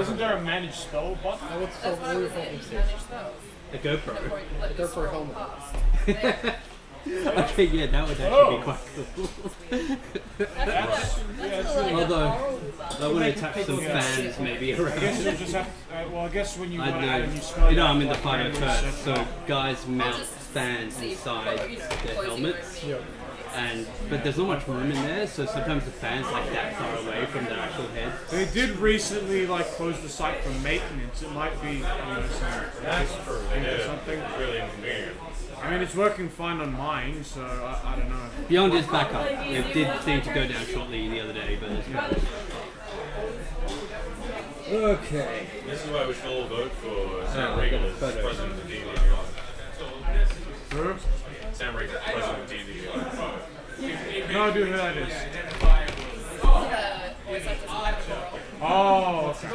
Isn't there a managed spell button? Oh, what's so what are you focusing? A GoPro. A GoPro helmet. Okay, yeah, that would actually be quite cool. Although, that would attach some fans maybe I around. guess you'll just have. Well, I guess when you I add a new know. spell, You know, I'm in the like, 501st, so guys mount fans inside their helmets. Yeah. But there's not much room in there, so sometimes the fans like that far away from their actual head. They did recently close the site for maintenance. It might be something. Really inconvenient. I mean, it's working fine on mine, so I don't know. Beyond is backup. It did seem to go down shortly the other day, but it's fine. Okay. This is why we should all vote for Sam Riegel as president of D&D Beyond. Sam Riegel, president of D&D Beyond. No idea who that is. Oh, okay.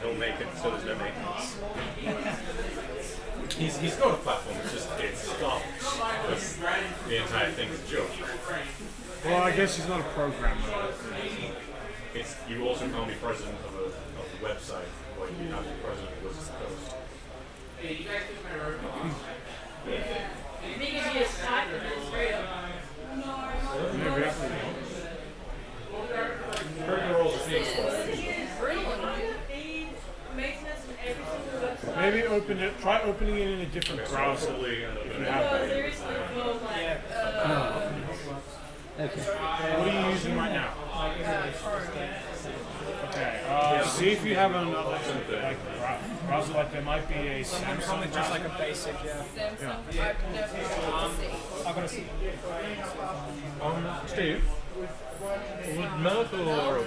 He'll make it so there's no maintenance. He's got a platform, it's stopped. The entire thing is a joke. Well, I guess he's not a programmer. You also can't be president of the website, or you have to be president of Wizards of the Coast. Maybe try opening it in a different browser. If you have that. Okay. What are you using right now? Okay. See if you have another browser. There might be a Samsung Just like a basic, yeah. I've got to see. Steve, would Merc or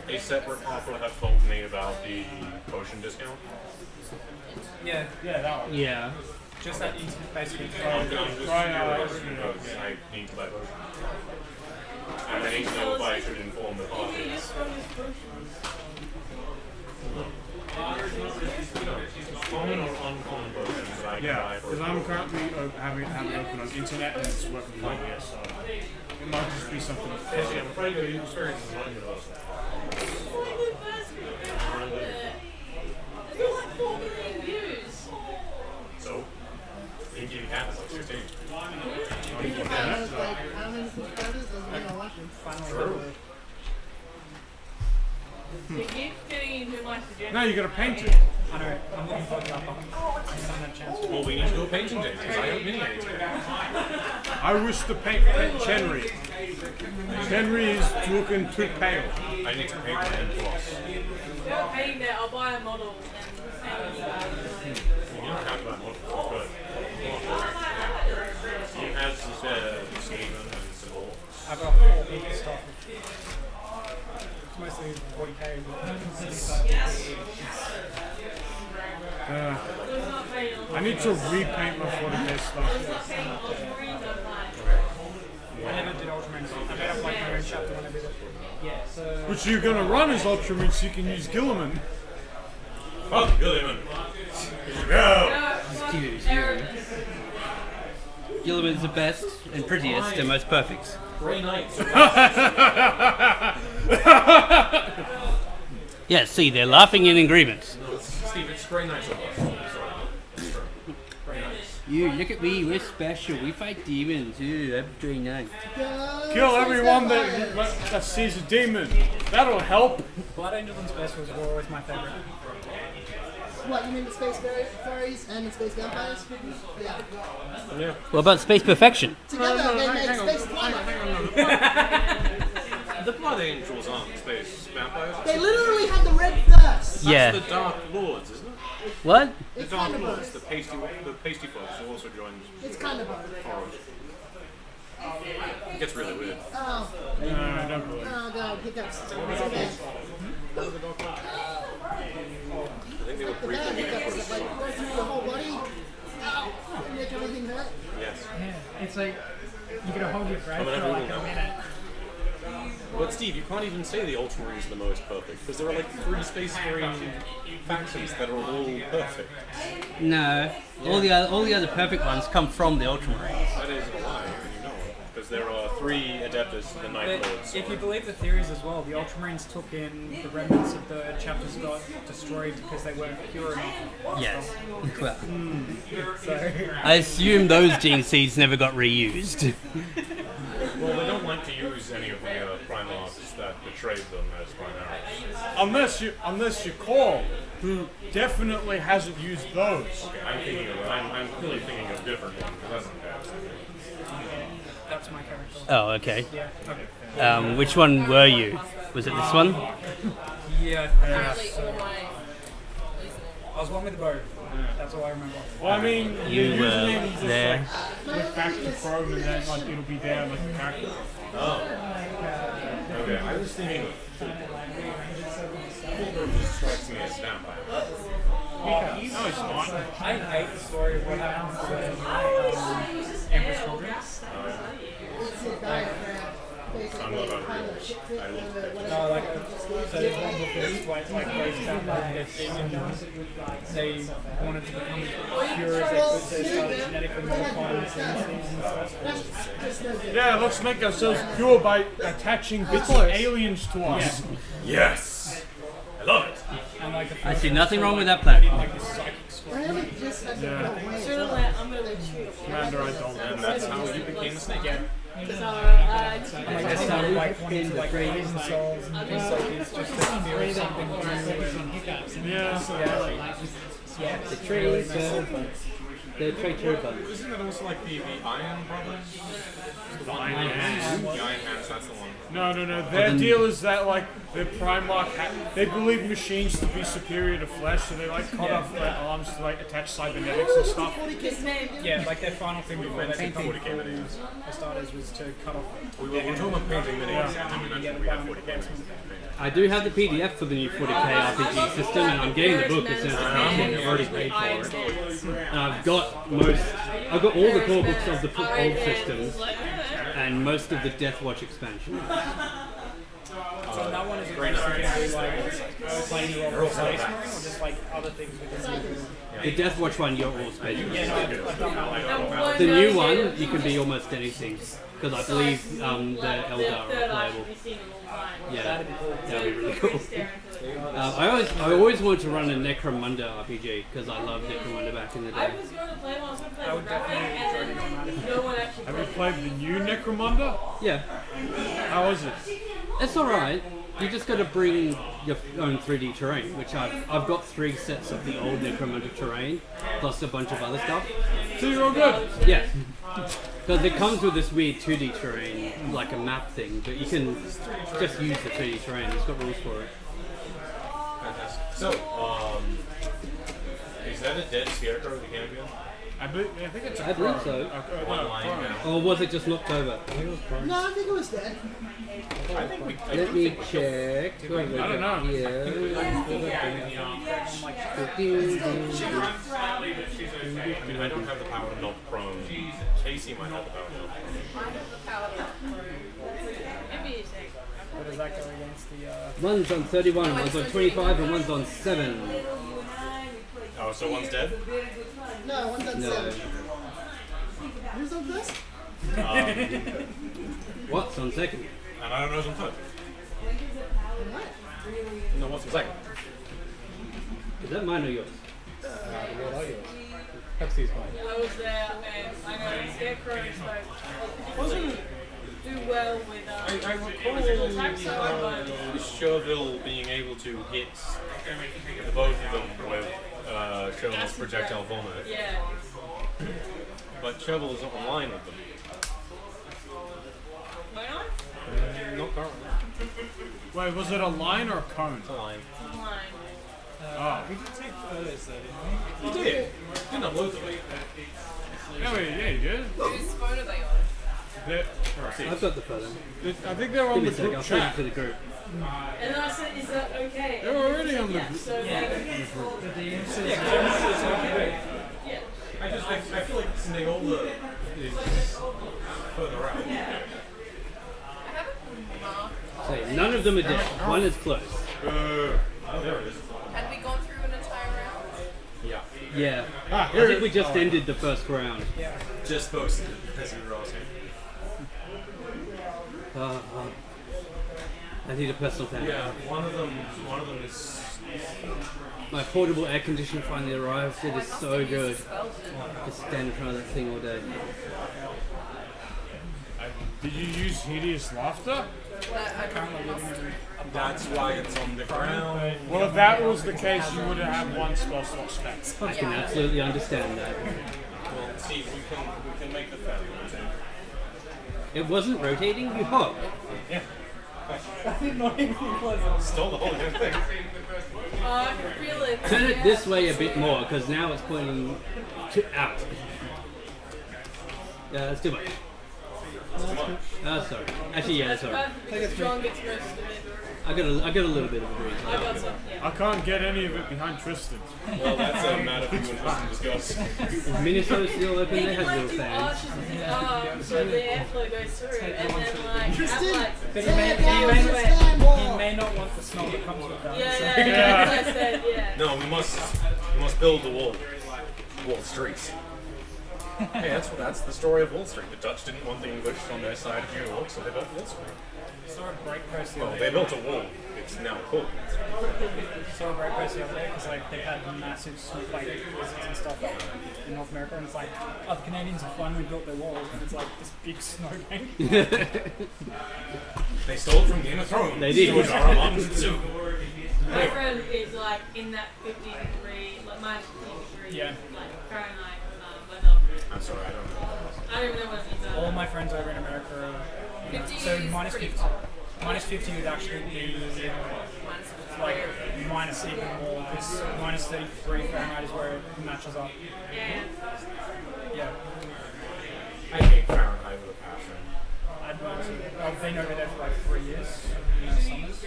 a separate offer have told me about the potion discount? Yeah. Yeah, that one. Yeah. Just that you basically I'm just curious because I need to buy potion. And I need to know if I should inform the parties. Common or uncommon potions that I can buy Yeah, for because I'm currently having it open on internet and it's working fine here, so it might just be something. I'm afraid the experience is not universal. So, you can give you half, it's like 16. No, you gotta paint it. I know, I'm looking forward to that one. I haven't had a chance. Well, we need to do a painting day because I don't mini anything. I wish to paint Chenry. Chenry is looking too pale. I need to paint my N+. Paint it, I'll buy a model. You don't have that model, but he has Stephen and Sybil. I've got 4 people stuff. It's mostly 40k. I need to repaint my 40k stuff. I never did Ultramarine. I made up like my own chapter when I did it. Yeah, so... Which you're gonna run as Ultraman so you can use Gilliman. Fuck Gilliman. Go! Excuse you. Gilliman's the best and prettiest and most perfect. Grey Knights. Yeah, see, they're laughing in agreement. Steve, it's Grey Knights of us. Sorry. Grey Knights. You, look at me, we're special. We fight demons. Ooh, that's very nice. Kill everyone that sees a demon. That'll help. Blood Angel and Space Wars were always my favourite. What, you mean the space fairies and the space vampires? Yeah. What about Space Perfection? Together they make space Twilight. The Blood Angels aren't space vampires. They literally have the red thirst. Yeah. That's the Dark Lords, isn't it? What? The It's Dark kind of Lords, both. the pasty folks who also joined It's kind of both. Forge. It gets really weird. Oh, No, don't believe. oh god, hiccups. It's okay. I think they were The briefly bad meaning hiccups for that like go through your whole body. Ow! Make everything hurt. Yes. Yeah, it's like you gotta hold your breath for like a minute. But Steve, you can't even say the Ultramarines are the most perfect, because there are like 3 Space Marine factions that are all perfect. No. All the other perfect ones come from the Ultramarines. That isn't a lie, and you know it. Because there are 3 Adeptus, the Night But Lords. if you believe the theories as well, the Ultramarines took in the remnants of the chapters got destroyed because they weren't pure enough. Yes. Well, So I assume those gene seeds never got reused. Well, they don't like to use any of the Primarchs that betrayed them as Primaris. Unless you call, who definitely hasn't used those. I'm clearly thinking of a different one, because that's that's my character. Oh, okay. Yeah. Which one were you? Was it this one? Yeah. Apparently all my... I was one with the bow. That's all I remember. Well, I mean, You your were username is just there. like click back to Chrome and then like it'll be there like a character. Okay, I was thinking Fulgrim just strikes me as vampire. No, it's not. I hate the story of what happened to the Empress children. I'm not about real. I looked No, like, so there's one book that explains like breaks down their symptoms. They wanted to become as pure as they could, so they started genetically modifying the species and stuff. Yeah, let's make ourselves pure by attaching bits of aliens to us. Yes! I love it! And like the I see nothing wrong with that plan. like this psychic score. I haven't just had to go Sooner or later, I'm gonna let you. Commander, I don't. And that's how you became a snake. So, Like they started like wanting to like raise themselves and things like this just to feel something new. Yeah. The trees, the traitor bugs. Isn't that also like the Iron Brothers? The Iron Hands? The Iron Hands, that's the one. No. Their deal is that like the Primarch, they believe machines to be superior to flesh, so they like cut off their arms to like attach cybernetics and stuff. his name. Yeah, like their final thing before they become for starters was to cut off. We're talking about painting minis, and then we mentioned we have 40k. I do have the PDF for the new 40k RPG system, and I'm getting the book as soon as I can. I've already paid for it. And I've got all the core books of the old systems, and most of the Death Watch expansion. So that one is a great going to be like playing the role of Space Marine or just like other things within The Death Watch one, you're all special. Yeah, no, I've done that one. The new one, you can be almost anything, because I believe the Eldar are playable. Yeah, that'd be really cool. I always wanted to run a Necromunda RPG because I loved Necromunda back in the I day. was going to play one, I was going to play I would definitely and then no one actually Have you played the new Necromunda? Yeah, How is it? it's all right. You just got to bring your own 3D terrain, which I've got 3 sets of the old Necromunda terrain plus a bunch of other stuff. So you're all good. Yeah. Because it comes with this weird 2D terrain, like a map thing, but you can just use the 2D terrain. It's got rules for it. So, is that a dead scarecrow that came again? I think it's a I believe crow. so. One line down. Or was it just knocked over? No, I think it was dead. I think we. Let me check. What have we I don't got know. here? I mean, I don't have the power to knock prone. Casey might have the power to knock prone. What does that go against the One's on 31, one's on 25, and one's on 7. Oh, so one's dead? No, one's on No. 7. Who's on this? What's on second? And I don't know who's on third. What? No, what's on second? Is that mine or yours? Pepsi's mine. I was there and I know Scarecrow wasn't do well with I recall attack side, but Chauvel being able to hit the both of them with Chauvel's projectile vomit, yeah. but Chauvel is not online with them. Why not? Not currently. Wait, was it a line or a cone? It's a line. Online. Oh. We did take photos though, didn't we? You did. You didn't upload them. Yeah, you did. Whose phone are they on? I've got the photo. I think they're on Give me the a sec, I'll group send it to chat. the group. And then I said, is that okay? They're already on the Yeah, group. so I feel like Neola is further out. So none of them are dead. One is close. There it is. Had we gone through an entire round? Yeah. Yeah. Ah, I here think it we is. just ended the first round. Just posted as you were asking. I need a personal fan. Yeah, one of them is. My portable air conditioner finally arrived. It is so good. Just stand in front of that thing all day. Did you use hideous laughter? That's why it's on the ground. Well, if that was the case, you would have had one spell slot spent. I can absolutely understand that. Well, see, we can make the fan. It wasn't rotating, you hope. Yeah. Not even close. Stole the whole damn thing. I can feel it. Turn it this way a bit more, because now it's pointing out. Yeah, that's too much. Sorry. Actually, yeah, sorry. Strong gets most of it. I got a little bit of a breeze. I got some. I can't get any of it behind Tristan. Well, that's a matter for you and Tristan to discuss. Is Minnesota still open? They He have can little do fans. arches with his arm so the airflow goes through, and then like Tristan! have, like But Tear down the he stand wall! may not want the smell that comes with that. yeah, so- that's what I said, yeah. No, we must build the wall. Wall streets. Hey, that's the story of Wall Street. The Dutch didn't want the English on their side of New York, so they built Wall Street. Saw a break post the Well, other they day. built a wall. It's now cool. Saw a break post the other day because like they've had massive smoke like blizzards and stuff in North America, and it's like, oh, the Canadians have finally built their walls, and it's like this big snow bank. They stole it from Game of Thrones. They did. George R. R. Martin too. My friend is like in that 50 degree, like minus 50 degree, Yeah. like Fahrenheit weather. I'm sorry, I don't know. I don't even know what it means. All my friends over in America are 50 so is minus pretty 50. cold. Minus 50 would actually be like minus even more, because minus 33 Fahrenheit is where it matches up. Yeah. Yeah. I hate Fahrenheit with a passion. I've been over there for like 3 years in the summers,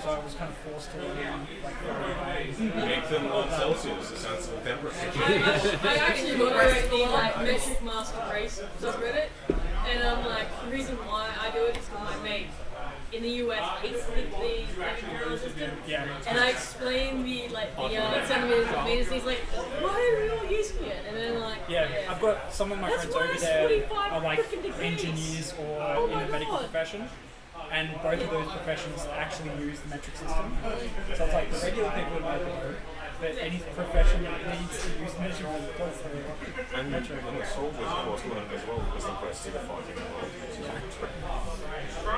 so I was kind of forced to learn like Fahrenheit. Make them on Celsius, a sensible temperature. I actually moderate the like metric master race subreddit, and I'm like, the reason why I do it is because my mate in the US hates the metric control system. Yeah. And I explain the centimeters and meters, and he's like, why are we all using it? And then like, Yeah, I've got some of my That's friends why over it's there 45 are like frickin' degrees. engineers or Oh in my the medical God. profession, and both of those professions actually use the metric system. So it's like the regular people might know, but any profession that needs to use measurement does the And the soldiers, of course, learned as well because the rest of the fighting world.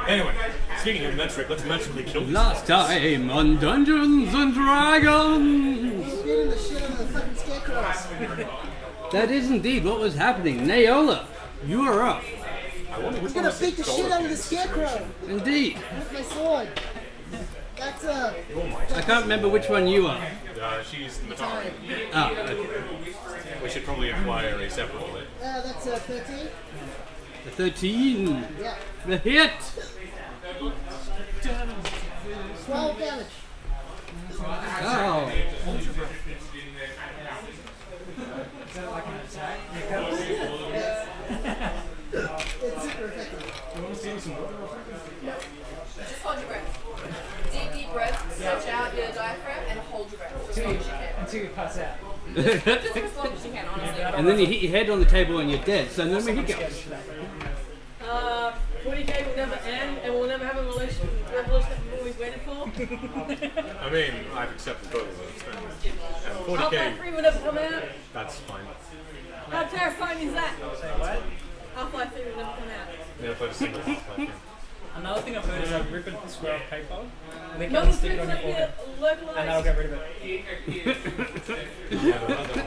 Anyway, speaking of metric, let's metrically kill this. Last time on Dungeons and Dragons! Beating the shit out of the fucking scarecrows. That is indeed what was happening. Naola, you are up. I wonder which I'm one gonna beat the shit out of the scarecrow Indeed. with my sword. That's Oh my. I can't remember which one you are. She's Matari. Ah, okay. We should probably acquire a separate one. that's 13. The 13. Yeah. The hit. 12 damage. Oh. It's super effective. Just hold your breath. Deep breath, stretch out your diaphragm, and hold your breath for as long as you can. until you pass out. Just as long as you can, honestly. And then you hit your head on the table and you're dead. So no more hiccups. 40k will never end, and we'll never have a revolution that we've always waited for. I mean, I've accepted both of those things. And Half-Life 40k, 3 will never come out. that's fine. How terrifying is that? Say what? Half-Life 3 will never come out. Never played a single Half-Life game. Another thing I've heard is like rip a square of paper, lick it Not and the stick things it on your that forehead, get and that'll localized. get rid of it.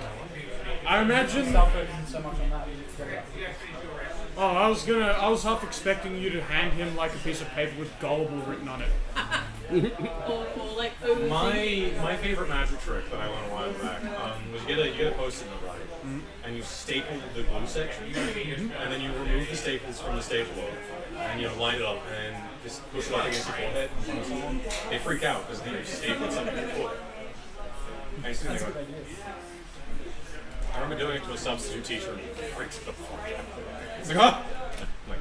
I imagine. Stop focusing so much on that. Oh, I was half expecting you to hand him like a piece of paper with gullible written on it. Or like overthinking. My favorite magic trick that I learned a while back was you get a post-it note, right? And you staple the glue section, and then you remove the staples from the stapler, and you line it up, and just push it up against your forehead in front of someone. They freak out because you've stapled something to their foot. I used to think like, I remember doing it to a substitute teacher, and he freaks the fuck out. It's like, huh? I'm like,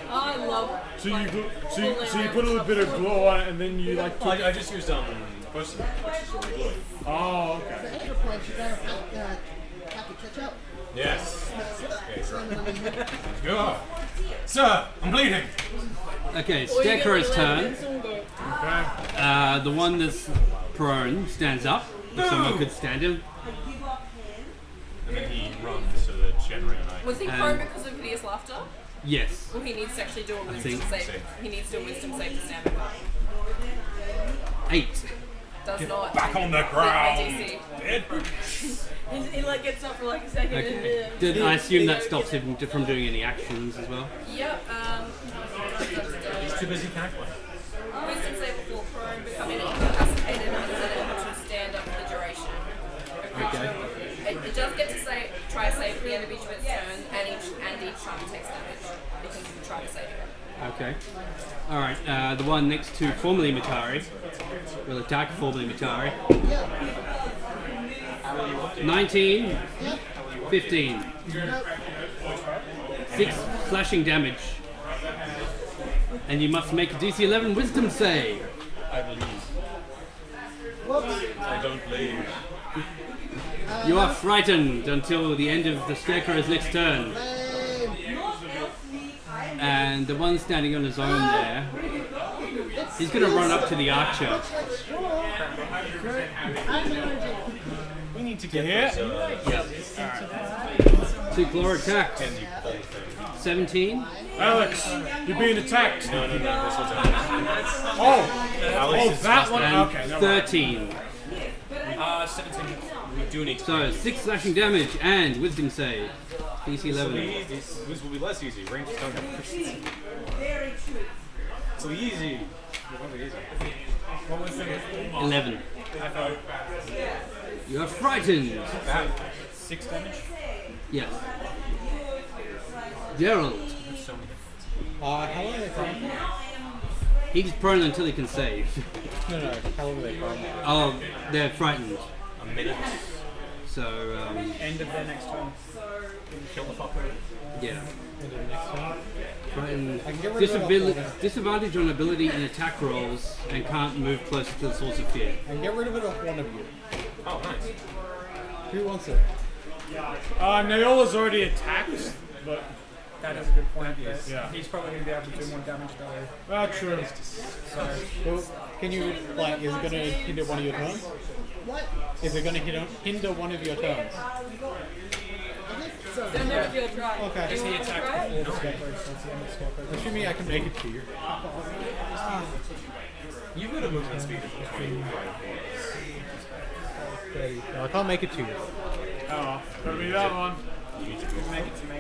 I love. So you put a little bit of glue on it, and then you like. well, I just used post-it note, which is really glue. Oh, For okay. extra points, you gotta pack the ketchup. Yes. Okay, sure. Go. Sir, I'm bleeding. Okay, Or you get Scarecrow's the turn. Vincent go. Okay. The one that's prone stands up. If someone could stand him. And then he runs to the generator. Was he prone because of hideous laughter? Yes. Well, he needs to actually do a wisdom think- save. He needs to do a wisdom save to stand back up. 8. Does not. Back on the beat my ground. DC. Dead. He like gets up for like a second Okay. and Did I assume that stops him from doing any actions as well? Yep. He's too busy cackling. Wisdom save before prone, becoming incapacitated and unable to stand up for the duration. It does get to say try a save at the end of each of its turn, and each time it takes damage. It can try to save it. Okay. Alright, the one next to formerly Mitari will attack formerly Mitari. 19, 15. 6 slashing damage. And you must make a DC 11 wisdom save. I believe. I don't believe. You are frightened until the end of the Scarecrow's next turn. And the one standing on his own there, he's going to run up to the archer. We need to get here. 2 claw attack. 17. Alex, you're being attacked. No, this was Alex. Oh, that one. And Okay, never mind. 13. 17. We do need to. So 6 slashing damage and wisdom save. DC 11. This will be less easy. Rangers don't have proficiency. So easy. It won't be easy. What was it? 11. You are frightened. 6 damage. Yes. Gerald. How long are they prone? He's prone until he can save. No. How long are they prone? Oh, they're frightened. A minute. So, End of their next turn. Kill the fucker. yeah. Into the next one? Frightened. I can get rid of it off Disadvantage on ability and attack rolls and can't move closer to the source of fear. I can get rid of it off one of you. Oh, nice. Who wants it? Neola's already attacked, but That is a good point. Yeah. He's probably going to be able to do more damage though. true. So, Well, can you, like, is it going to hinder one of your turns? What? Is it going to hinder one of your turns? Don't never do a try. Okay. he attacked Right? all the scarecrows, so it's the end of the scarecrows. Assuming I can make it to you. You've got a movement speed of 25. No, I can't make it to you. Oh, gotta be that one. You can make it to me.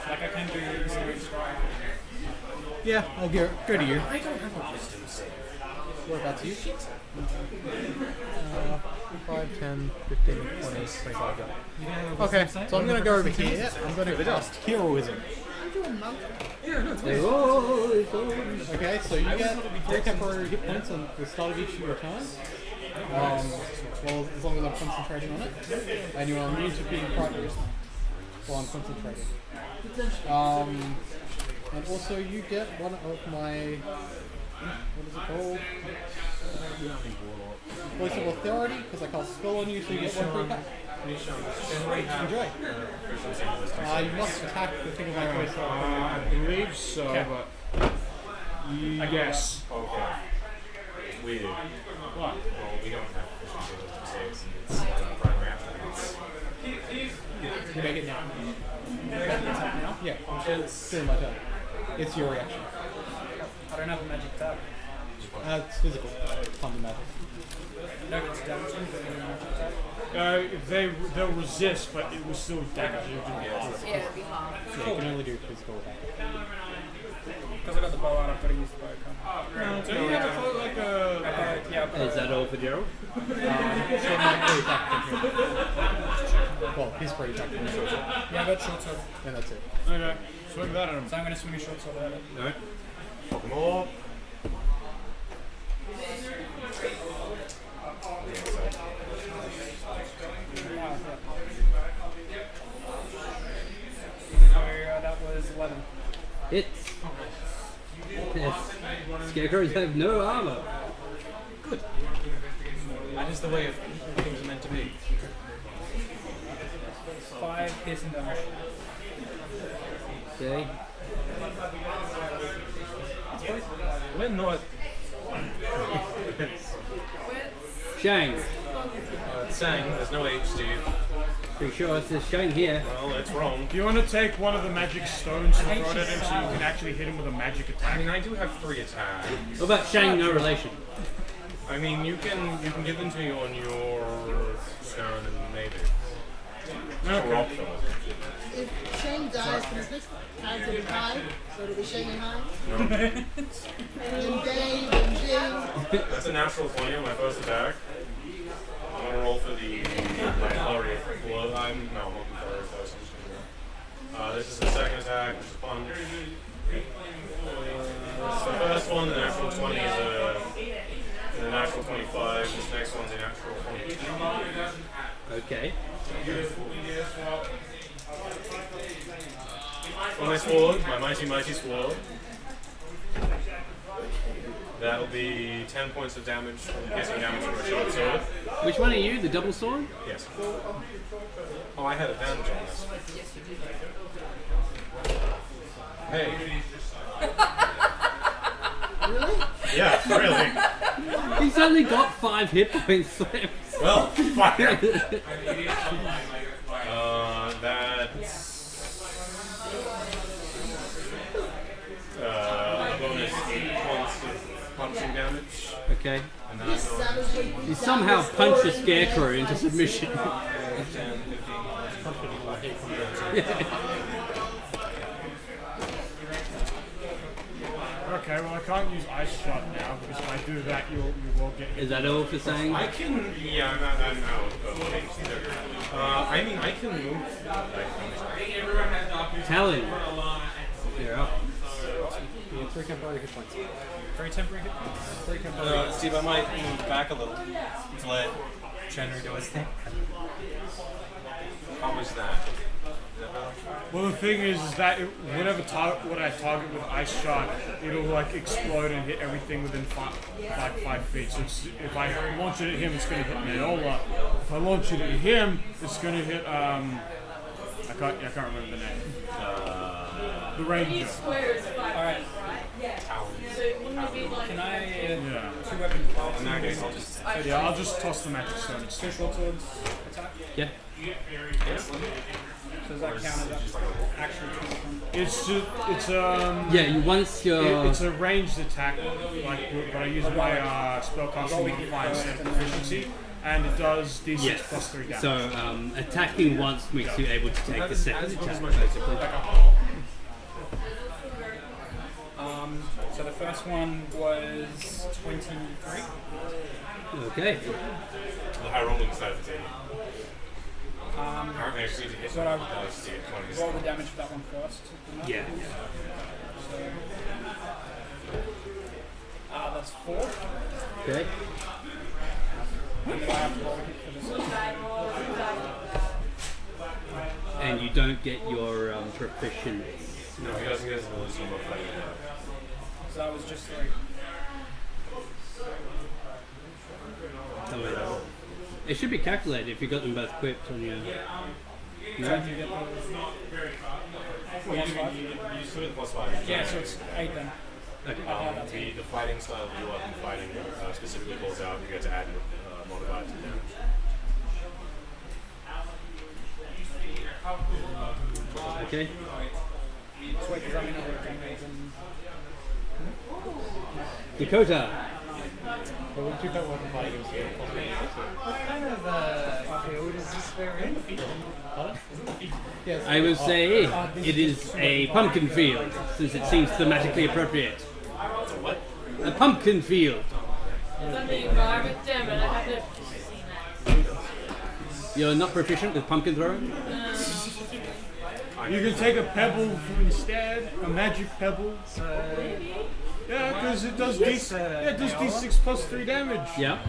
Like I can do series strike. Yeah, I'll go to you. I don't have a wisdom save. Whereabouts are you? 5, 10, 15, 20, 25. Okay, so I'm going to go over here. I'm going to cast heroism. Okay, so you get 3 temporary hit points on the start of each of your turns. Well, as long as I'm concentrating on it. And you are immune to being frightened while I'm concentrating. And also you get one of my... What is it called? Voice of Authority, because I cast a spell on you, so you get 1 free back. Enjoy. You must attack the thing of my voice. I believe so, but yes. Okay. We do. What? Well, we don't have proficiency wisdom saves, and it's primary attributes. You make it now. Yeah, it's during my turn. It's your reaction. I don't have a magic attack. It's physical. Thunder magic. No, it's damaging, but no magic attack. They'll resist, but it will still damage you. Yeah, it'd be hard. Yeah, you can only do physical attack. Because I got the bow out, I've got to use the bow. So you have to put like a. Yeah, Is that all for Gerald? So my free attack from here. Well, his free attack from here. yeah, I got short sword. And that's it. Okay, swing that at him. So I'm going to swing a short sword at it. Alright. Fuck them all. So that was 11. Hits. Yes. Scarecrows have no armor. That is the way of things are meant to be. 5 piercing damage. Okay. We're not. Shang. Sang, there's no H, Steve. Pretty sure it says Shang here. Well, it's wrong. Do you want to take one of the magic stones and throw it at him so you can actually hit him with a magic I attack? mean, I do have 3 attacks. What about Shang, no relation? I mean, you can give them to me on your turn and maybe. Okay. If Shane dies, can his next character be high? So it'll be Shane and high? And then Dave and Jing. That's a natural 20 on my first attack. I'm gonna roll for the my flurry. Well, I'm not flurry close. I'm just gonna roll. This is the second attack, which is a punch. So the first one, the natural 20 is a natural 25. This next one's a natural 20. Okay. On my sword, my mighty sword. That'll be 10 points of damage, piercing damage from a short sword. Which one are you? The double sword? Yes. Oh, I had advantage on this. Hey. Really? Yeah, really. He's only got 5 hit points left. Well, fuck it. That's bonus 8 points of punching damage. Okay. And then This savagely beat You down somehow this punch the sword scarecrow and into submission. 10, 15. Okay, well I can't use Ice Shot now because if I do that you will get hit. Is that all for saying? I can, yeah, I'm out of things either. I mean, I can move. Talon. You're up. 3 temporary hit points. 3 temporary hit points. 3 temporary. Steve, I might move back a little to let Chandra do his thing. How was that? Well, the thing is that what I target with Ice Shot, it'll like explode and hit everything within 5 feet. So if I launch it at him, it's going to hit Manola. If I launch it at him, it's going to hit I can't remember the name. The Ranger. Alright. Can I Yeah. 2 weapon fights? In that case, I'll just. Yeah, I'll just toss the magic stones. 2 short swords attack? Yeah. So does that count as actual 2 weapon? It's Yeah, you once you're... it's a ranged attack, like but I use my spellcasting modifier instead of proficiency, and it does d6 Yes. plus 3 damage. So attacking once makes you able to take the second attack, basically. So the first one was 23. Okay. How rolling is that for taking? Apparently, I just need to hit So I dice to get 20. roll the damage for that one first. Yeah. That's 4. Okay. And then I have to roll a hit for this. And you don't get your proficiency. No, he doesn't get his ability to move fighting. So that was just 3. It should be calculated if you got them both equipped on your... So No? do you get those? Well, you still get the plus 5. Yeah, so it's 8 then. Okay. The fighting style of your weapon fighting specifically calls out, you get to add modifier to damage. Okay. So wait, does that mean I'll work damage and... Dakota. But we took that weapon fight against the What kind of field is this very? Yes. I will say it is a pumpkin field, since it seems thematically appropriate. It's a what? A pumpkin field. Is that the environment? Damn it, I have never seen that. You're not proficient with pumpkin throwing? You can take a pebble instead, a magic pebble. Yeah, because it does d6 plus 3 damage. Yeah.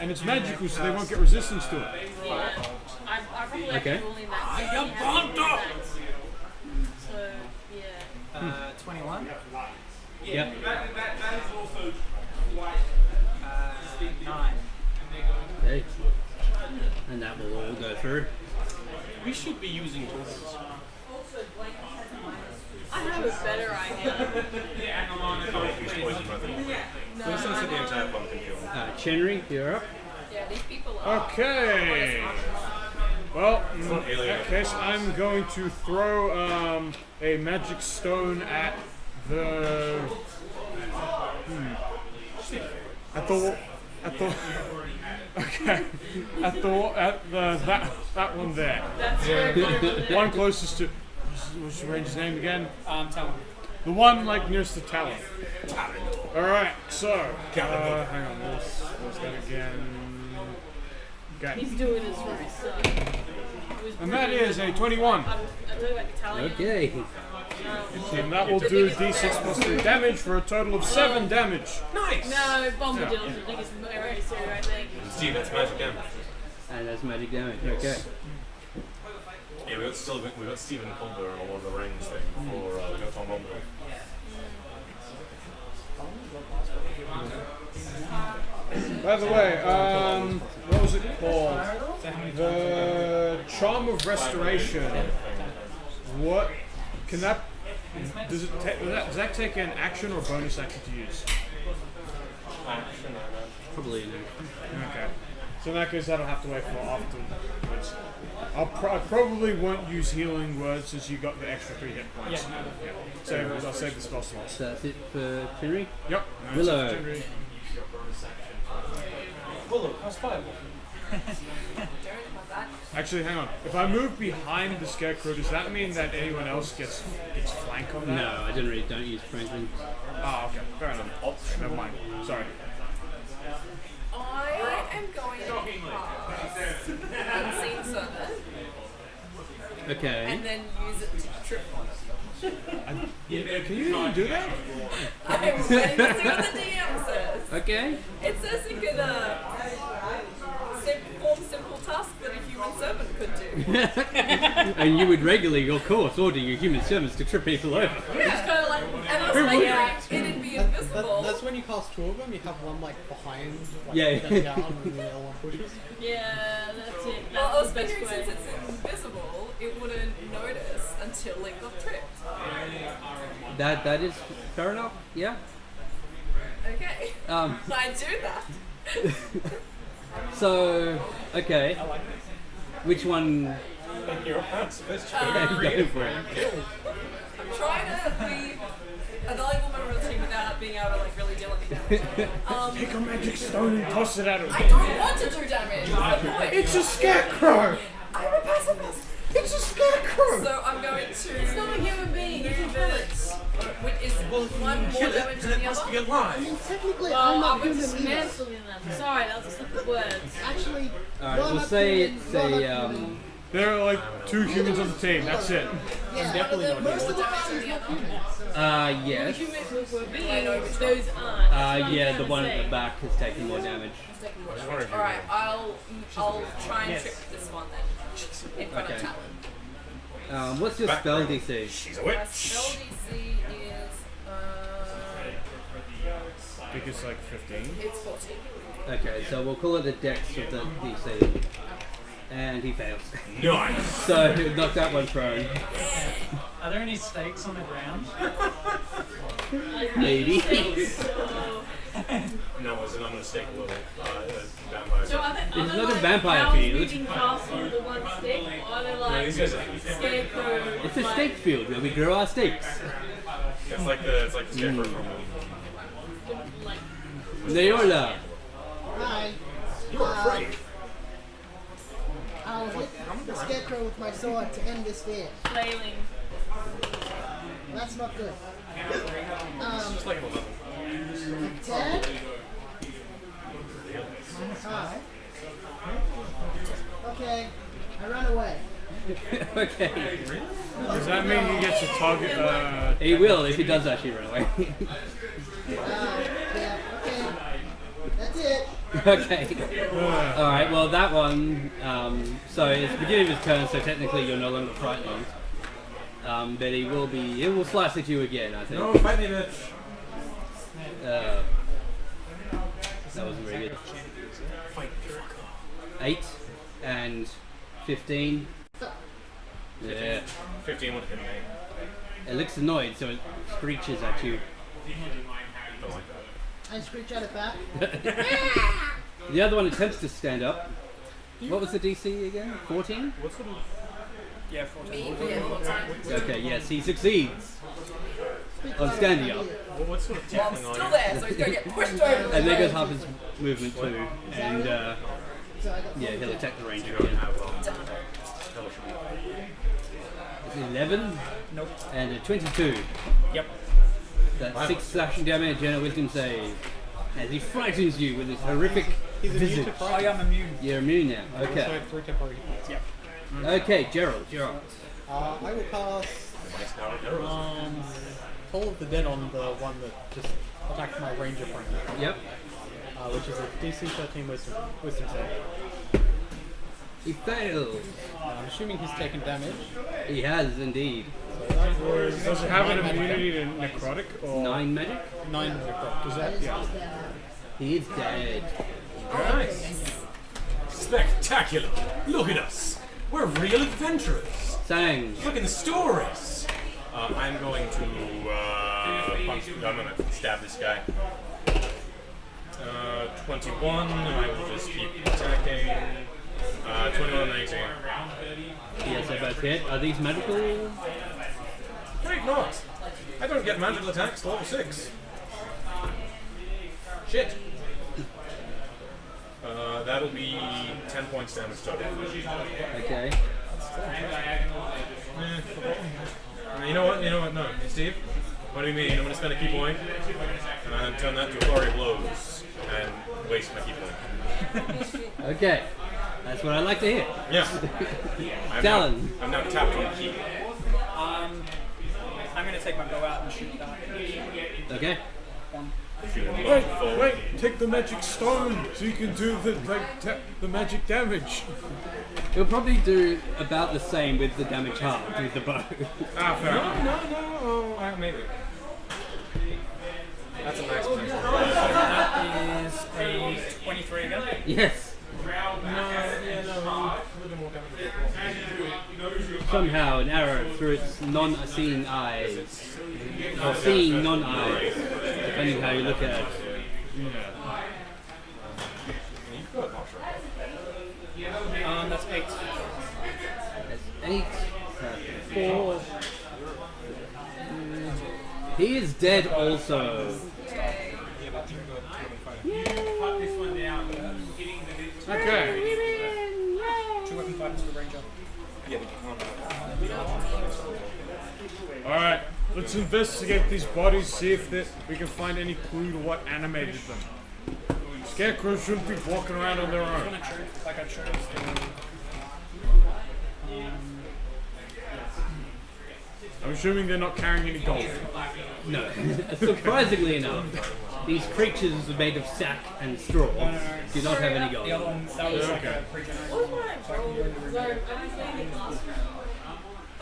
And it's magical, so they won't get resistance to it. Yeah. I probably like Okay. rolling that. So, yeah. 21. Yep. 9. Okay. And that will all go through. We should be using tools. I have a better idea. Use poison method. Please don't set the entire pumpkin field. Chenry, you're up. Yeah, these people are. Okay. Well, in that case, I'm going to throw a magic stone at the. At the. Okay. At the that one there. That's very One closest to. What's the ranger's name again? Talon. The one like nearest to Talon. Alright, so hang on, what's that again? Okay. He's doing this for his son. And that is a 21. I'm talking about Italian. Okay. And that will do D6 plus 3 damage for a total of 7 damage. Nice! No, Bombadil's the biggest racer, I think. Steve, that's magic damage. And that's magic damage. Okay. Yeah, we got Stephen Colbert on Lord of the Rings thing for we got Tom Bombadil. By the way, what was it called? The Charm of Restoration. What can that? Does that take an action or bonus action to use? Probably an Okay. So in that case, that'll have to wait for afterwards. I probably won't use healing words since you got the extra 3 hit points. Yeah. So I'll save the spell slots. So that's it for Chenry? Yep. Willow. Willow, how's fireball? Actually, hang on. If I move behind the scarecrow, does that mean that anyone else gets flank on that? No, I generally don't use Franklin. Oh, okay. Fair enough. Okay, never mind. Sorry. I am going to cast Unseen Servant Okay. and then use it to trip on it. Can you even do that? I'm waiting to see what the DM says. Okay. It says you could perform simple tasks that a human servant could do. And you would regularly, of course, order your human servants to trip people over. It's kind of like, and I was like, it'd be invisible. That's when you cast 2 of them, you have one like behind, like Yeah. stepping down, and the other one pushes. Yeah, that's it. Well, I was That's the figuring best since way. it's invisible, it wouldn't notice until it got tripped. That is fair enough. Yeah. Okay. I do that. So, okay. Which one? You're a pass. Go for it. I'm trying to be a valuable member of the team without being able to like really deal any damage. Take a magic stone and toss it at him. I don't want to do damage. That's the point. It's a scarecrow! I'm a pacifist. It's a scarecrow! So I'm going to. It's not a human being, it's a bird. Which is one more damage than the other. I mean, technically, Well, I'm I not was human either. dismantling them. Sorry, that was a slip of words. Actually, Alright, you're we'll not say human, it's you're not a human. There are like 2 humans on the team, that's it. Yeah, definitely not most of the Damage time than is the not other. human. yes. Humans were beings, those aren't. That's Yeah, what the I'm one trying at to the back has taken more damage. Alright, I'll try and trick this one then. In front Okay. of Talon. What's your spell DC? She's a My witch. spell DC is I think it's like 15. it's 14. Okay, so we'll call it the dex of the DC. And he fails. Nice. So he knocked that one prone. Are there any stakes on the ground? Maybe. So, No, it's an unmistakable little vampire. so are they, It's are not they a like vampire cows field. moving fast on the one stick, or are they like these guys are- scarecrow? It's a stake field where we grow our stakes. It's like the scarecrow from Like, Neola. Hi. You're afraid. I'll hit the scarecrow with my sword to end this fear. flailing. That's not good. It's like an 11. 10. Alright. Okay. I run away. Okay. Does that mean he gets a target? He will if he does actually run away. Yeah, okay. That's it. Okay. Alright, well that one, so it's the beginning of his turn, so technically you're no longer frightened. But it will slice at you again, I think. No, fight me, bitch. That wasn't very good. 8 and 15. 15 would hit me. It looks annoyed, so it screeches at you. Don't like that. I screech at it back. The other one attempts to stand up. What was the DC again? 14? What sort of... Yeah, 14. Me? Yeah, Okay, yes, he succeeds on standing up. What sort of well, I'm tiefling are still you? there, so he's going to get pushed over. And there goes half his movement too. And So I got yeah, he'll attack the ranger You don't again. have Done. fellowship. It's 11 Nope. and a 22. Yep. That's 6 slashing damage and a wisdom save. As he frightens you with his horrific He's immune visage. to Oh, pride. yeah, I'm immune. You're immune now. So I Okay. have 3 temporary hits. Yep. Okay, Gerald, you're up. I will cast Nice power of heroes. Toll of the Dead on the one that just attacked my ranger friend, Yep. which is a DC 13 wisdom save. He fails. I'm assuming he's taken damage. He has indeed. So that was Does it have an 9 magic immunity damage. to necrotic? Or 9 magic. 9 magic damage. Does that? Yeah. He is dead. Nice. Spectacular. Look at us. We're real adventurers. Sang. Look at the stories. I'm going to punch. I'm going to stab this guy. 21. I will just keep attacking. 21, 19. Yes, they both hit. Are these magical? Great not. I don't get magical attacks till level 6. Shit. That'll be 10 points damage total. Okay. You know what? No. Hey, Steve, what do you mean? I'm going to spend a key point and turn that to a flurry of blows and waste my key point. Okay. That's what I like to hear. Yeah. Talon. I'm now tapped on the key. I'm going to take my bow out and shoot that. Okay. One. Wait! Take the magic stone so you can do the magic damage. He'll probably do about the same with the damage halved with the bow. Ah, fair enough. No. Maybe. That's a nice place. That is a 23 again. Yes. Somehow an arrow through its non-seeing eyes. Or seeing non-eyes, depending how you look at it. That's 8. That's 8. 4. He is dead also. Okay. 2 weapon fighters for ranger. Alright, let's investigate these bodies, see if we can find any clue to what animated them. Scarecrows shouldn't be walking around on their own. Like I chose. I'm assuming they're not carrying any gold. No. Surprisingly enough, these creatures are made of sack and straw do not have any The other gold. one, that was like a pre-generation. What was my role? Because I was playing last round.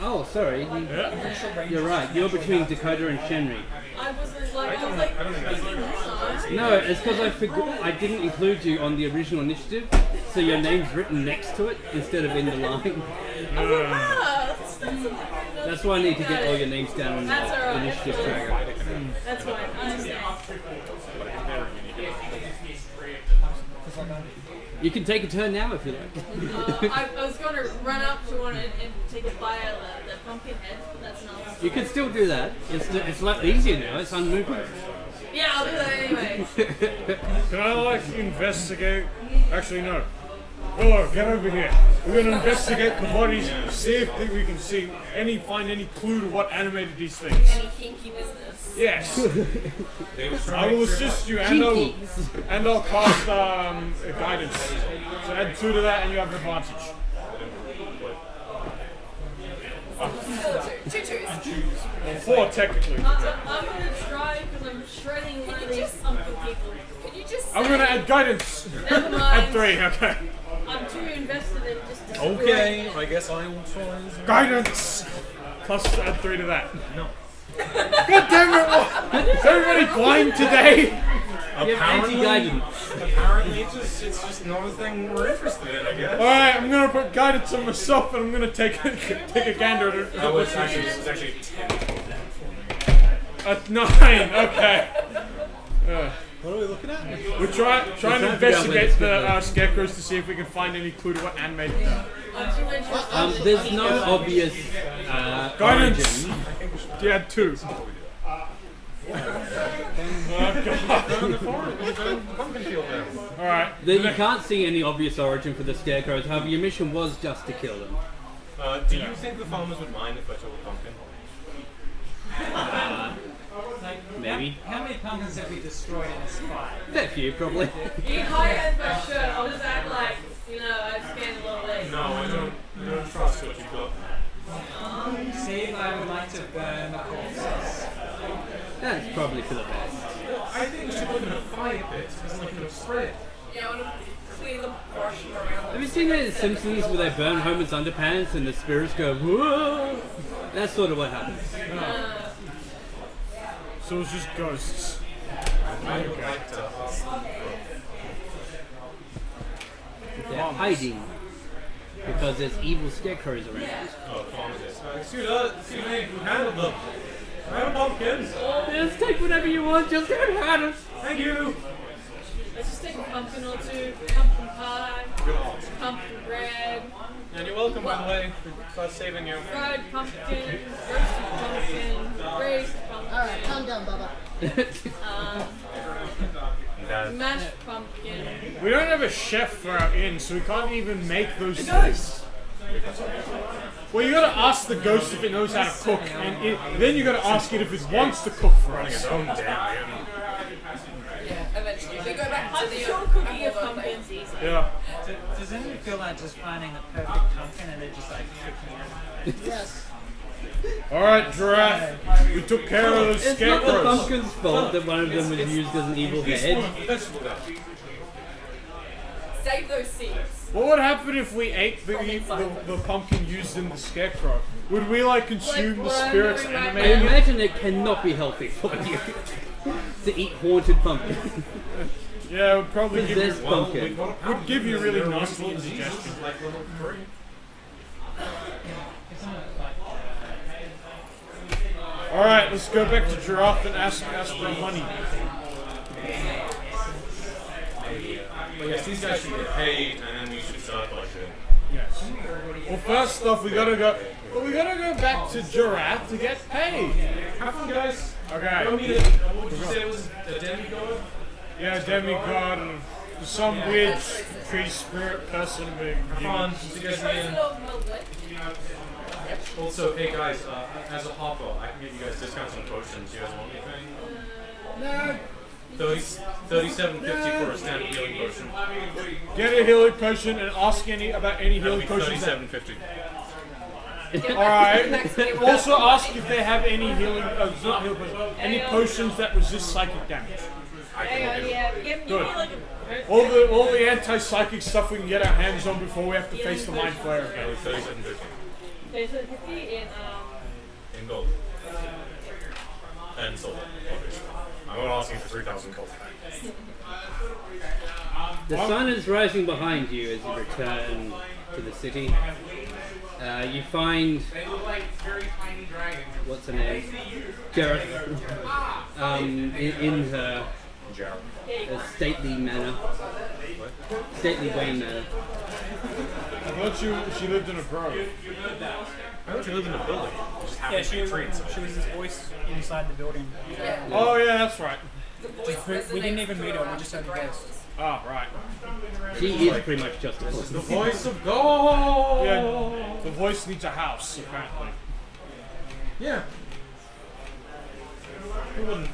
Oh, sorry. Yeah. You're right. You're between Dakota and Shenry. I wasn't like, I was like, thinking this time. No, it's because I forgot. I didn't include you on the original initiative, so your name's written next to it instead of in the line. Ah, That's why I need to get all your names down on That's the alright. initiative tracker. That's fine. I understand. You can take a turn now if you like. I was going to run up to one and take a bite out of the pumpkin head, but that's not. You can still do that. It's a lot easier now. It's unmovable. Yeah, I'll do that anyway. Can I like investigate? Actually, no. Willow, get over here. We're gonna investigate the bodies, see if we can find any clue to what animated these things. Any kinky business. Yes. I will assist you, and I'll cast guidance. So add 2 to that, and you have advantage. Two twos. 4 technically. I'm going to try because I'm shredding one of these pumpkin people. Could you just I'm gonna add guidance. Never Add mind. 3. Okay. I'm too invested in just to Okay, I guess I will try. Guidance. Plus add 3 to that. No. God damn it! What? Is everybody blind today? You have anti-guidance. Apparently, it's just not a thing we're interested in, I guess. Alright, I'm gonna put guidance on myself and I'm gonna take a gander at it. Oh, it's actually 10. 9, okay. What are we looking at? We're trying to investigate the scarecrows to see if we can find any clue to what animated they are. There's no obvious Guidance! origin. You had 2. Alright. You can't see any obvious origin for the scarecrows. However, your mission was just to kill them. Do you think the farmers would mind if I took a pumpkin? Maybe. How many pumpkins have we destroyed in this fight? Fair few, probably. You can hide it my shirt. I'll just act like, I scanned a little late. No, I don't trust what you've got. See if I would like to burn the corpses. That's probably for the best. I think we should put them in a fire pit, as like a spread. Yeah, I want to clear the brush around. Have you seen the Simpsons where they burn Homer's underpants and the spirits go, whoa? That's sort of what happens. So it's just ghosts. They're hiding because there's evil scarecrows around. Oh, farmers. Excuse me, who handled them? I have pumpkins. Just take whatever you want, just don't hurt us. Thank you. Let's just take a pumpkin or two, pumpkin pie, pumpkin bread, And you're welcome, by the way, for saving you. fried pumpkin, roasted pumpkin, braised pumpkin. Alright, calm down, Bubba. Mashed pumpkin. We don't have a chef for our inn, so we can't even make those things. Well, you gotta ask the ghost if it knows how to cook, and then you gotta ask it if it wants to cook for us. Yeah, eventually. We go back to I'm the sure cooking a pumpkin's easy. Yeah. Does anyone feel like just finding the perfect pumpkin and then just like cooking it? Yes. Alright, Giraffe. We took care of those It's not the scarecrows. pumpkin's fault that one of them was used as an evil head. save those seeds. What would happen if we ate the pumpkin used in the scarecrow? Would we consume the spirits I animated? imagine it cannot be healthy for you to eat haunted pumpkin. Yeah, it would probably give Possessed you, pumpkin. would give you really nasty indigestion. Alright, let's go back to Giraffe and ask for money. Yes, these guys should get paid, and we should start budgeting. Yes. Well, first off, we gotta go back to Giraffe to get paid. Have fun, guys. Okay. Go meet what did you say it was? A demigod? Yeah, demigod and some weird tree spirit person with Have fun. See you guys again. Also, hey guys, as a hopper, I can give you guys discounts on potions. You guys want anything? No. 37.50 for a standard healing potion. Get a healing potion and ask about any That'll healing be potions. 37.50. Alright. Also ask if they have any healing, not healing potions, any potions that resist psychic damage. Good. All the anti-psychic stuff we can get our hands on before we have to face the mind flare again. 37.50 There's a 50 in in gold and silver. Obviously, I'm not asking for 3,000 gold. The sun is rising behind you as you return to the city. You find what's her name, Jareth, in her stately manner, stately Wayne manner. I thought she lived in a grove. I thought you lived in a building. Just Yeah, she was his voice inside the building. Oh yeah, that's right. We didn't even meet her, we just heard the voice. Ah, right. She is pretty much just a voice. The voice of God. Yeah, the voice needs a house, apparently. Yeah. Who wouldn't?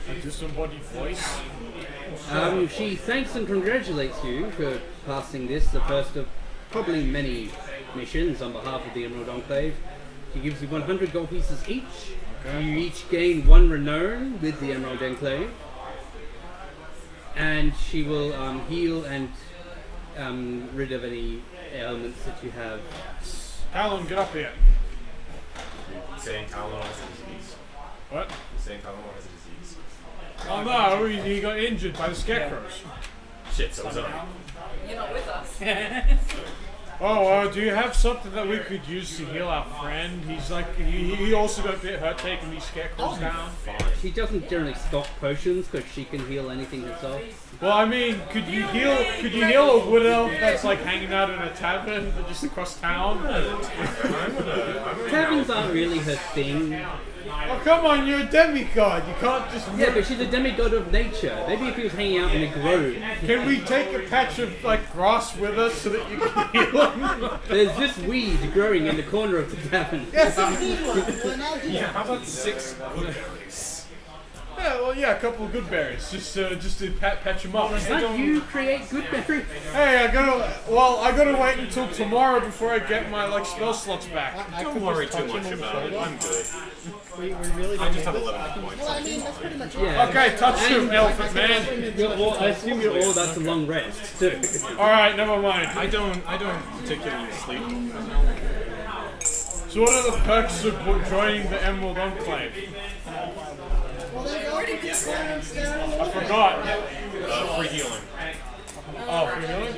A disembodied voice. She thanks and congratulates you for passing this, the first of probably many missions on behalf of the Emerald Enclave. She gives you 100 gold pieces each. Okay. You each gain 1 renown with the Emerald Enclave. And she will heal and rid of any ailments that you have. Talon, get up here. Saying Talon has a disease. What? Saying Talon has a disease. Oh no, he got injured by the scarecrows. Shit, so was I. You're not with us. Oh, do you have something that we could use to heal our friend? He's like, he also got a bit hurt taking these scarecrows down. She doesn't generally stock potions because she can heal anything herself. Well, I mean, could you heal a wood elf that's like hanging out in a tavern just across town? Taverns aren't really her thing. Oh, come on, you're a demigod. You can't just... Yeah, but she's a demigod of nature. Maybe if he was hanging out in a grove. Can we take a patch of, like, grass with us so that you can heal him? There's just weed growing in the corner of the tavern. Yes, indeed. Yeah, how about 6 good berries? Yeah, well, yeah, a couple of good berries, just to patch them up. Can't you create good berries? Hey, I gotta wait until tomorrow before I get my like spell slots back. Don't worry too much about it. I'm good. We really I don't just have need 11 points. Well, I mean, that's pretty much it. Yeah. Okay, touch him, elephant man. I assume you're all about to long rest too. All right, never mind. I don't particularly sleep. So, what are the perks of joining the Emerald Enclave? Well, they already get clearance there. I forgot. Free healing. Oh, free healing?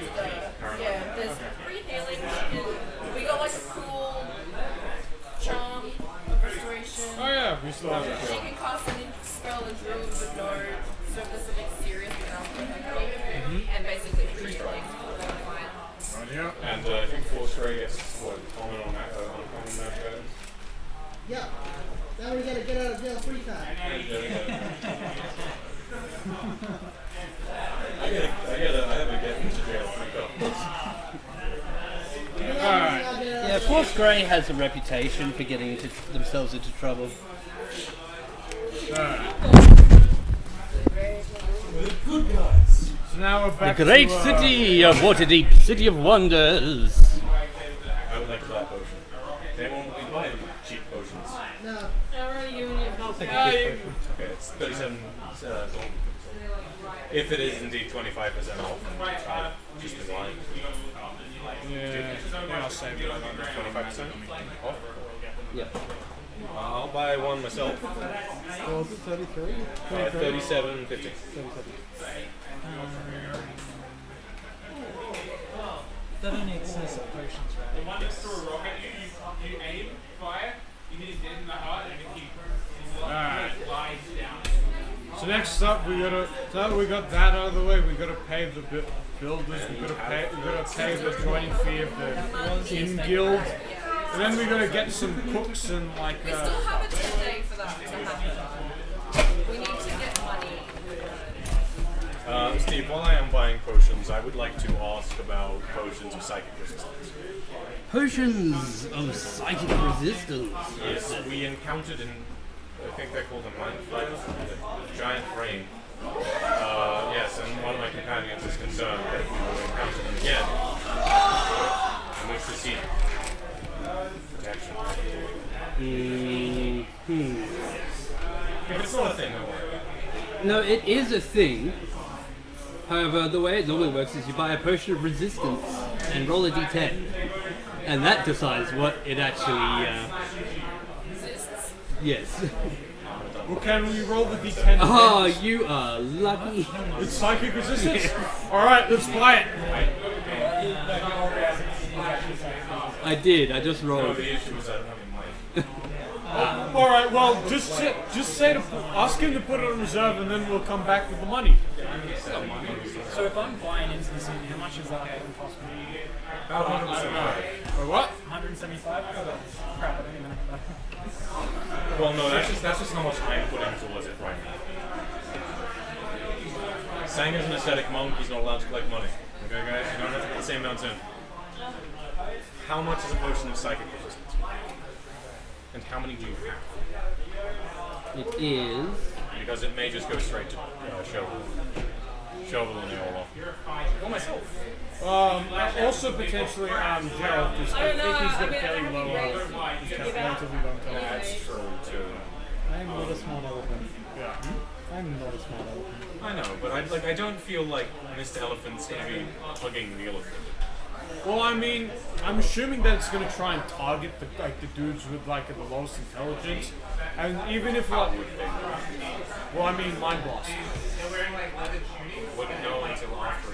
Yeah, there's free healing. We got like a cool charm of restoration. Oh yeah, we still have She that. can cast an instant spell and druid with no surface of like serious penalty. And basically free healing. Right here. And I think Force Ray gets what, common or uncommon magic items? Yeah. Now we gotta get out of jail free time. I have to get into jail free Alright. Yeah, Force Grey has a reputation for getting themselves into trouble. Alright. So now we're back The great to, city of Waterdeep, city of wonders. I would like to buy a potion. They won't buy cheap potions. No. Okay, it's 37 gold. If it is indeed 25% off, I've just been lying. Yeah, I'll save it. 25% off? Yep. I'll buy one myself. What was it, 33? 37.50. That only exists at potions, right? You aim, fire, you need it dead in the heart, and it keeps. Alright. So next up, we gotta. Now that we got that out of the way, we gotta pay the builders. We gotta pay the joining fee of the in guild, and then we gotta get some cooks and like. We still have a 10-day for that to happen. We need to get money. Steve, while I am buying potions, I would like to ask about potions of psychic resistance. Potions of psychic resistance. Yes, we encountered in, I think they're called a mind flayer, a giant brain. Yes, and one of my companions is concerned that we will encounter them again. And we should seek protection. If it's not a thing, don't worry. No, it is a thing. However, the way it normally works is you buy a potion of resistance and roll a d10. And that decides what it actually, yes. Well, can we roll the d10? Oh, you are lucky. It's psychic resistance? Alright, let's buy it. I did, I just No, rolled. the issue is I don't have any money. Alright, well, just say to ask him to put it on reserve and then we'll come back with the money. So if I'm buying into the city, how much is that going to cost me? About 100%. Or what? 175? Oh, crap, I don't even know that. Well, no, that's just how much I'm putting towards it right now. Sang is an ascetic monk, he's not allowed to collect money. Okay, guys, you don't have to put the same amount in. How much is a potion of psychic resistance? And how many do you have? It is. Because it may just go straight to shovel. Shovel and Eola. Or myself. Also potentially Gerald, because I think he's got fairly low he's got relatively low intelligence. That's true too. I'm not a smart elephant. Yeah. I'm not a smart elephant. I know, but I don't feel like Mr. Elephant's gonna be tugging the elephant. Well, I mean, I'm assuming that it's gonna try and target the dudes with like the lowest intelligence, and even if like, Well, I mean, Mind Blast. Wouldn't know until after.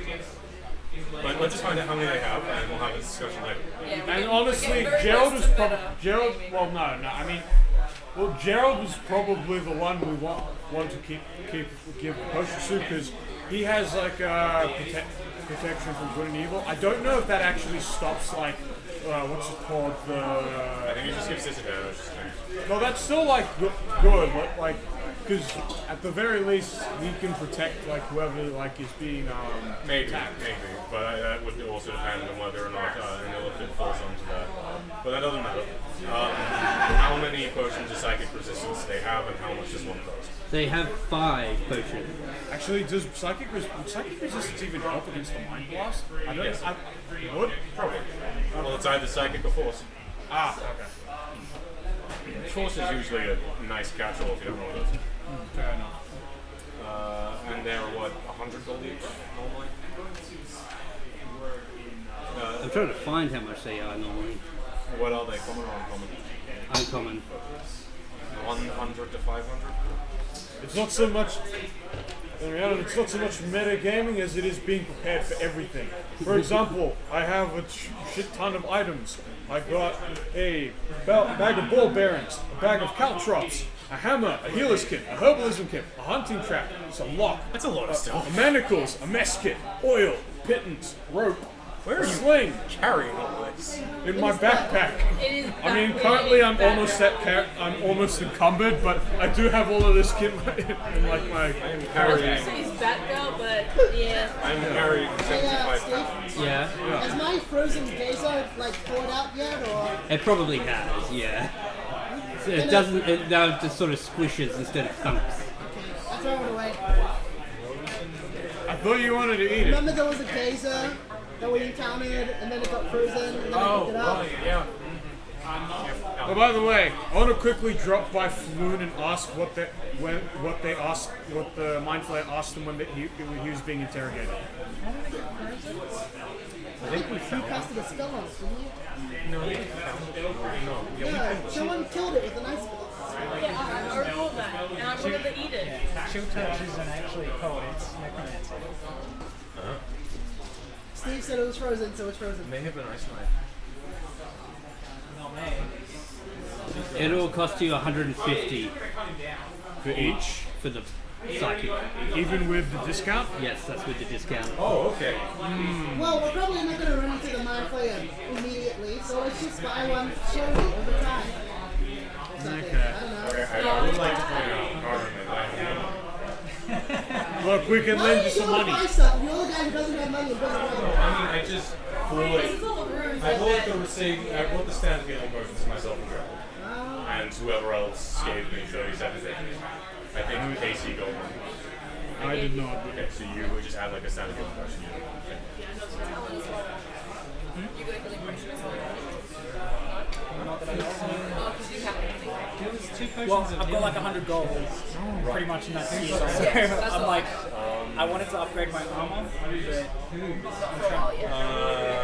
But let's just find out how many they have, and we'll have a discussion later. Yeah, And honestly, Gerald is probably Well, no. I mean, Gerald is probably the one we want to give potions to because he has like protection from good and evil. I don't know if that actually stops like what's it called I think it just gives disadvantage. No, that's still like good, but like because at the very least he can protect like whoever like is being Maybe, attacked. but that would also depend on whether or not an illithid falls onto that. But that doesn't matter. How many potions of psychic resistance they have, and how much does one cost? They have 5 potions. Actually, does psychic resistance even help against the Mind Blast? I don't. Yes. I would. Probably. Well, it's either psychic or force. Okay. Force is usually a nice catch-all if you don't know what it is. Fair enough. And they're what, 100 gold each normally? I'm trying to find how much they are normally. What are they? Common or uncommon? Uncommon. 100 to 500? It's not so much. In reality, it's not so much metagaming as it is being prepared for everything. For example, I have a shit ton of items. I got a bag of ball bearings, a bag of caltrops, a hammer, a healer's kit, a herbalism kit, a hunting trap, some lock. That's a lot of stuff. Manacles, a mess kit, oil, pittance, rope. Where are you sling carrying all this? in my backpack? It is. I mean, currently I'm almost encumbered, but I do have all of this kit in like my. I am I was carrying. gonna say he's Batgirl, but yeah. I'm carrying 75 Steve, pounds. Yeah. has my frozen geyser like poured out yet, or? It probably has, yeah. So it doesn't, it now just sort of squishes instead of thumps. I throw it away. I thought you wanted to eat it. Remember there was a geyser that we encountered, and then it got frozen, and then I picked it up. Yeah. Oh, by the way, I want to quickly drop by Floon and ask what the Mind Flayer asked him when he was being interrogated. I think we You found casted a spell on it, didn't you? No, we found it. No. Yeah, someone killed it with an ice spell. Yeah, I recall that, and I wanted to eat it. Chill touch isn't actually cold, it's necromancy. Steve said it was frozen, so it's frozen. May have been ice knife. Not me. It'll cost you 150 For each? for the psychic. Even with the discount? Yes, that's with the discount. Oh, okay. Well, we're probably not going to run into the Mind Flayer immediately, so let's just buy one slowly over time. Okay. I don't know. Okay, I would like to point out, Carmen, that I have no. Look, we can Why lend are you you some going to money. buy stuff? You're the guy who doesn't have money and doesn't have I mean, I just bought. This is all the rooms. I bought the standard healing potions to myself and Gerald. And whoever else gave me 37 things. I think Casey got one. I did not. Okay, so you would just add like a standard healing potion. You got a healing potion as well. Not that I know. Oh, because you have anything. There was 2 potions Well, of I've got like 100 gold, pretty much in that tier. So that's I'm all. like, I wanted to upgrade my armor, but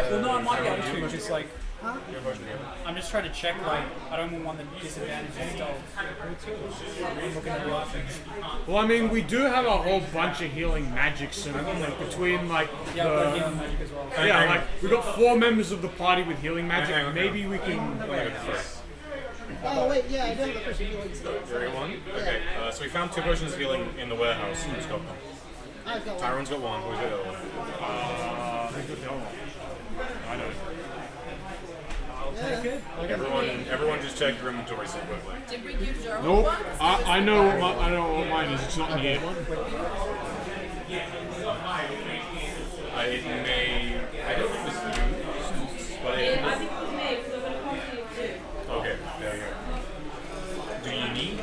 well, no, I might be able to. Just like, I'm just trying to check. Like, I don't want one that disadvantages stealth. I'm looking at the options. Well, I mean, we do have a whole bunch of healing magics in it, like between like Yeah, I've got the. healing magic as well. Yeah, like we got 4 members of the party with healing magic. Hang on. Maybe we can. Oh, wait, yeah, I do have a push healing stuff. You got one? Okay, so we found 2 potions of healing in the warehouse. Who's got one? I've got one. Tyrone's got one. Who's got the other one? Who's got the other one? I know. Yeah. Everyone just check your inventory so quickly. Did we give Gerald Nope. one? I know what mine is. It's not in here. It may. I don't think this is used, but it. I think it was me, because I'm going to copy it too. Okay, there you go. Do you need 2?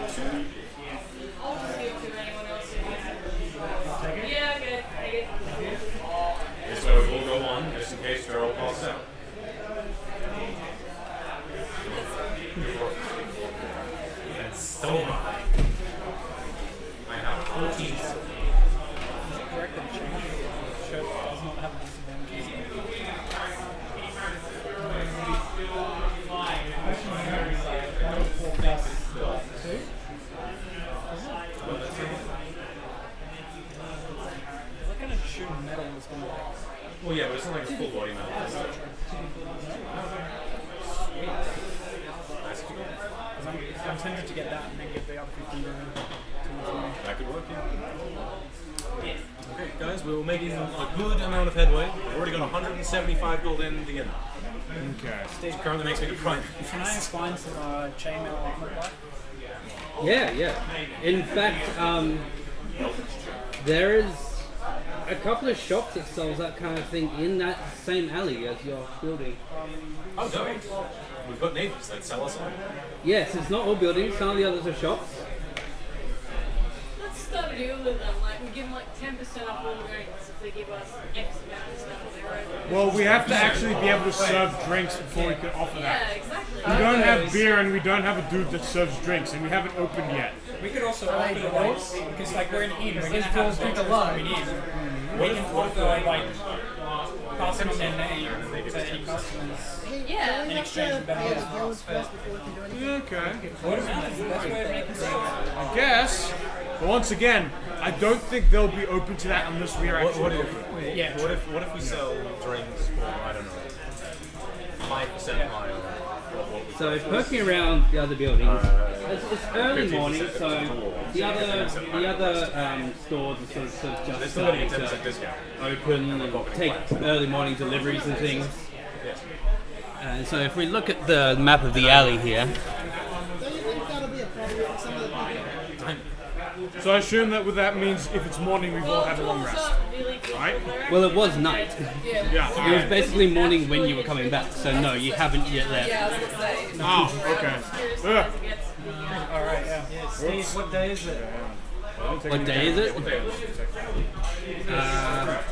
I'll just give it to anyone else who wants it. Yeah, okay, take it. So we'll go on just in case Gerald calls out. That's so high. I have 14. Correct that change. Shirt does not have disadvantages. metal was going to like. Well, yeah, but it's not like a full body metal. That's cool. I'm tempted to get that and then get the other 15 That could work, yeah. Okay, guys, we're making a good amount of headway. We've already got 175 gold in the end. Okay. Which currently makes me the prime. Can I find some chainmail armor black? Yeah. In fact, there is a couple of shops that sells that kind of thing in that same alley as your building. Oh, no. We've got neighbors that sell us all. Yes, it's not all buildings. Some of the others are shops. Let's start a deal with them. Like, we give them like 10% off all drinks if they give us X amount of stuff on their own. Well, we have to actually be able to serve drinks before we can offer that. Yeah, exactly. We don't have beer and we don't have a dude that serves drinks and we haven't opened yet. We could also offer the rights because like we're an inn, we're going to have sponsors coming in. We can offer like passing on their name to any customers. Yeah. We have to pay the bills first before we can do anything. Okay. What is the best way of making sales? I guess. But once again, I don't think they'll be open to that unless we are actually What open. Yeah. What if we sell drinks for, I don't know, 5% higher? So poking around the other buildings, it's early morning, so the other stores are sort of just starting to open and take early morning deliveries and things. And so if we look at the map of the alley here, Don't you think that'll be a problem for some of the people? So I assume that what that means if it's morning we've all had a long rest. Right? well, it was night. Yeah. It was basically morning when you were coming back, so no, you haven't yet left. Yeah, I was gonna say. Oh, okay. Ugh. Alright, yeah. Steve, what day is it? What day is it?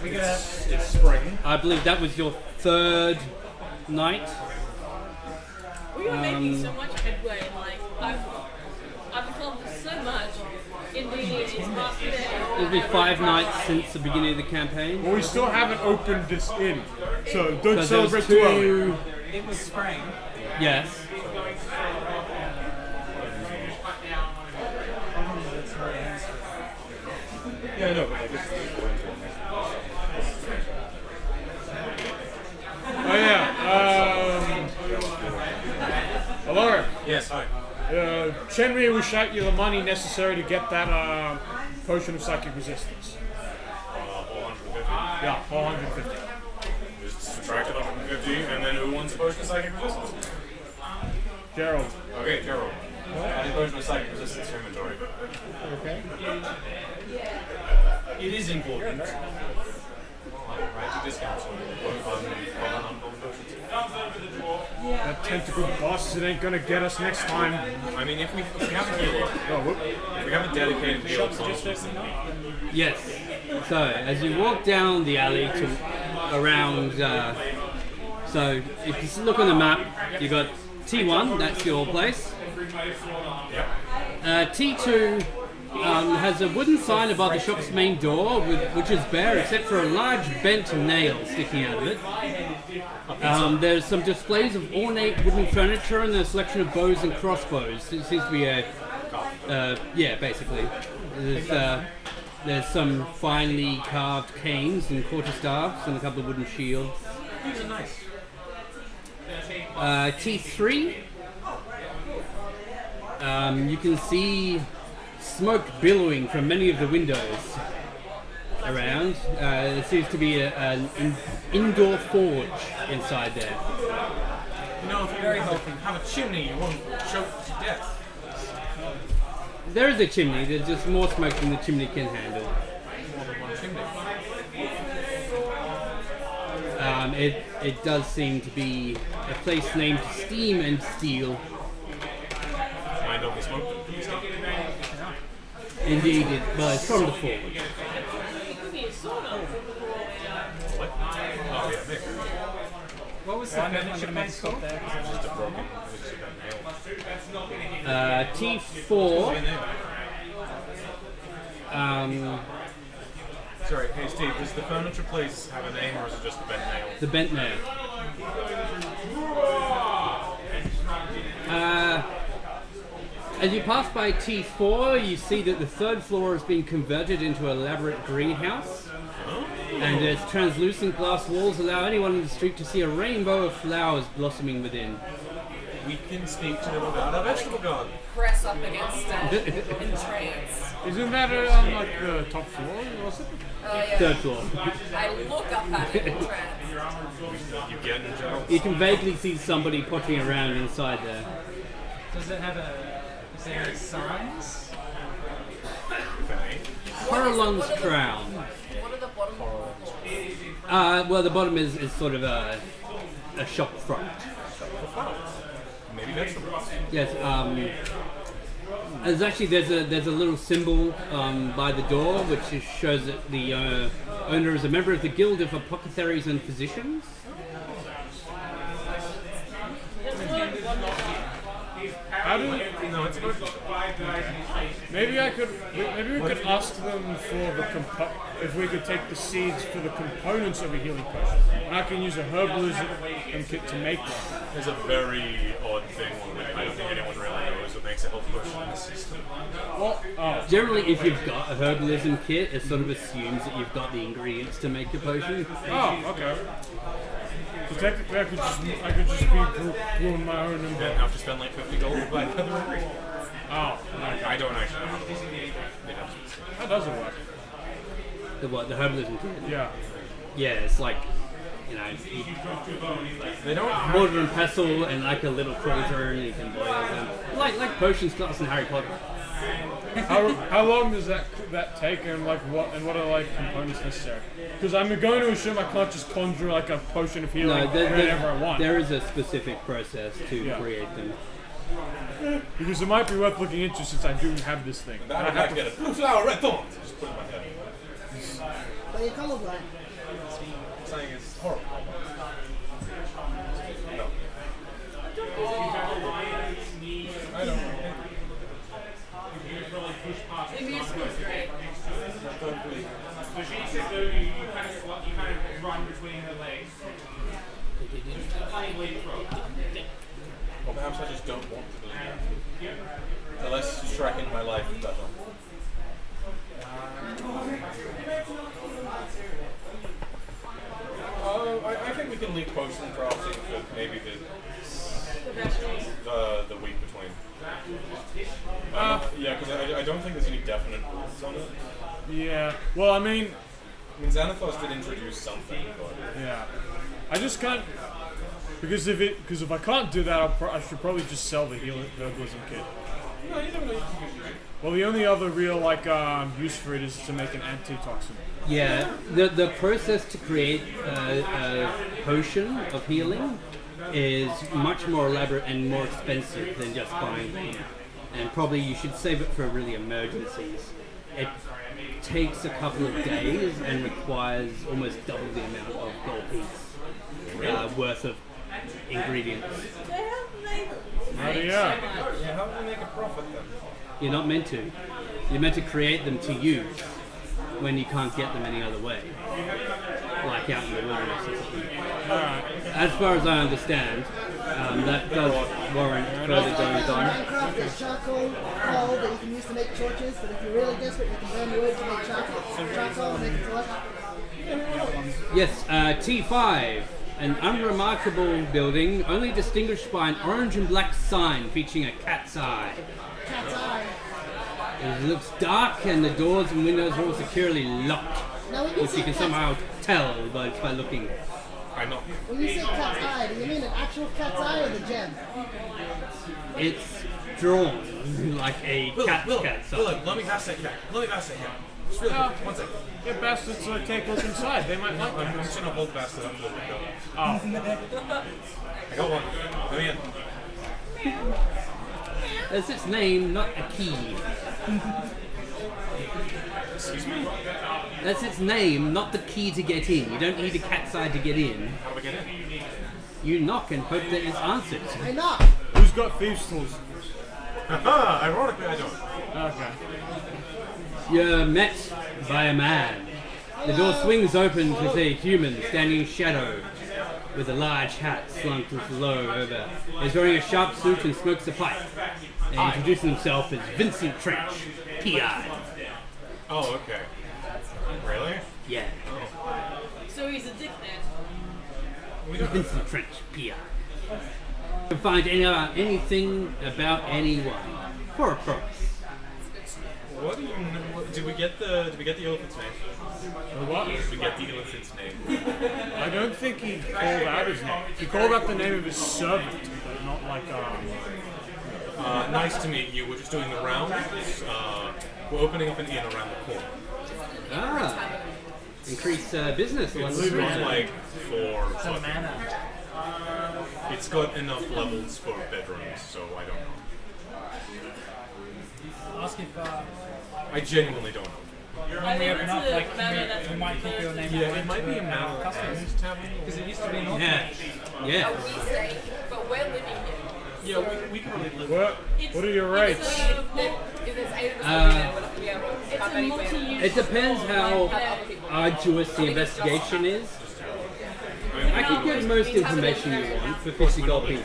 We got It's spring. I believe that was your third night. We were making so much headway, like, I've accomplished so much in the half a day. It'll be 5 nights since the beginning of the campaign. Well, we still haven't opened this inn, so don't Because there was celebrate too early. it was spring. Yes. Yeah, I know, but like, it's Oh yeah. Hello. yes, hi. Chenry will shout you the money necessary to get that potion of psychic resistance. 450. Yeah, 450. Just subtracted 150, and then who wants a potion of psychic resistance? Gerald. Okay, Gerald. Add a potion of psychic resistance to your inventory. Okay. It is important. Right, to discount so That tentacle boss, it ain't gonna get us next time. I mean, if we have a healer, Oh, whoop. if we have a dedicated healer, Yes. So as you walk down the alley to around, so if you look on the map, you got T1, that's your place. T2 has a wooden sign above the shop's main door, which is bare except for a large bent nail sticking out of it. There's some displays of ornate wooden furniture and a selection of bows and crossbows. It seems to be a, yeah, basically. There's some finely carved canes and quarterstaffs and a couple of wooden shields. these are nice. T3, you can see smoke billowing from many of the windows around. There seems to be an indoor forge inside there. You know, if you have a chimney, you won't choke to death. There is a chimney, there's just more smoke than the chimney can handle. More than one chimney. It does seem to be a place named Steam and Steel. Mind over smoke. Indeed, it's from the forge. It could be a sword on What? Oh, yeah, maybe. What was the furniture place called? Just a broken. Just a bad nail. T4. Sorry, hey Steve, does the furniture place have a name or is it just the bent nail? The bent nail. As you pass by T4, you see that the third floor has been converted into an elaborate greenhouse. And its translucent glass walls allow anyone in the street to see a rainbow of flowers blossoming within. We can speak to them about our vegetable garden. Press up against it in trance. Isn't that on like the top floor? Was it? Yeah. Third floor. I look up at it in trance. You getting jealous? You can vaguely see somebody pottering around inside there. Does it have is there any signs? Coralon's crown. What are the bottom Well, the bottom is sort of a shop front. Maybe vegetables. Yes. There's a little symbol by the door which shows that the owner is a member of the Guild of Apothecaries and Physicians. How do No, it's good. maybe we could ask them for if we could take the seeds for the components of a healing potion. And I can use a herbalism kit to make one. There's a very odd thing I don't think anyone really knows what makes a health potion in the system. Generally, if you've got a herbalism kit, it sort of assumes that you've got the ingredients to make a potion. Oh, okay. So technically, I could just be brewing my own. You then have to spend like 50 gold to buy the other ingredient. Oh, I don't actually know. how does it work? The what? The herbalism kit? Yeah. Yeah, it's like, They don't have mortar and pestle and like a little cauldron you can boil them. Like potions class in Harry Potter. How long does that take, and what are like components necessary? Because I'm going to assume I can't just conjure like a potion of healing whenever I want. There is a specific process to create them. Because it might be worth looking into since I do have this thing. I have to get a blue flower, red thorns. Just put it in my head. But you're colorblind. Saying it's horrible. No. I don't know. The musical's great. So she said though you kind of run between her legs. Or perhaps I just don't want to believe that. The less Shrek in my life, the better. I think we can leave potion crafting for maybe the week between. Yeah, because I don't think there's any definite rules on it. Yeah. Well, I mean, Xanathos did introduce something, but yeah. I just can't because if I can't do that, I should probably just sell the herbalism kit. no, you don't know. Well, the only other real use for it is to make an antitoxin. Yeah, the process to create a potion of healing is much more elaborate and more expensive than just buying them. And probably you should save it for really emergencies. It takes a couple of days and requires almost double the amount of gold piece worth of ingredients. Yeah. Yeah, how do we make a profit then? You're not meant to. You're meant to create them to use when you can't get them any other way. Like out in the wilderness or something. As far as I understand, that does warrant further goings on. Minecraft, there's charcoal coal that you can use to make torches, but if you're really desperate, you can burn wood to make charcoal and make a torch. Yes, T5. An unremarkable building, only distinguished by an orange and black sign featuring a cat's eye. Cat's eye. It looks dark and the doors and windows are all securely locked, Now, when you which say you can cat's somehow tell by looking. I know. When you say cat's eye, do you mean an actual cat's eye or the gem? It's drawn like a cat's eye. Let me pass that cat. Let me pass that cat. Just really quick. 1 second. Get bastards to take us inside. They might like I'm it. just gonna hold bastard up to the window. Oh. I got one. Let me in. That's its name, not a key. Excuse me? That's its name, not the key to get in. You don't need a cat's eye to get in. How do we get in? You knock and hope that it's answered. I knock. Who's got thieves' tools? Haha, ironically I don't. Okay. You're met by a man. The door swings open to see a human standing in shadow. with a large hat slung low over. He's wearing a sharp suit and smokes a pipe. And introducing himself as Vincent Trench, PI. Oh, okay. Really? Yeah. So he's a dick then. Vincent Trench, PI. You can find anything about anyone for a price. What do you know? Did we get the elephant's name? What? Did we get the elephant's name? I don't think he called out his name. He called out the name of his servant, but not like Nice to meet you. We're just doing the rounds. We're opening up an inn around the corner. Ah. Increase business. It's not like for it's got enough levels for bedrooms, so I don't know. Ask if I genuinely don't know. when we open up, like, we might keep your name. Yeah, it might be a Mount customers tavern. because it used to be an Yeah. Yeah. We stay, but we're living here. Yeah, we can really live. What are your rates? If there's 8 of us living there, we're not going to be able to have anywhere. It depends how arduous the investigation is. I can get most information you want for 50 gold piece.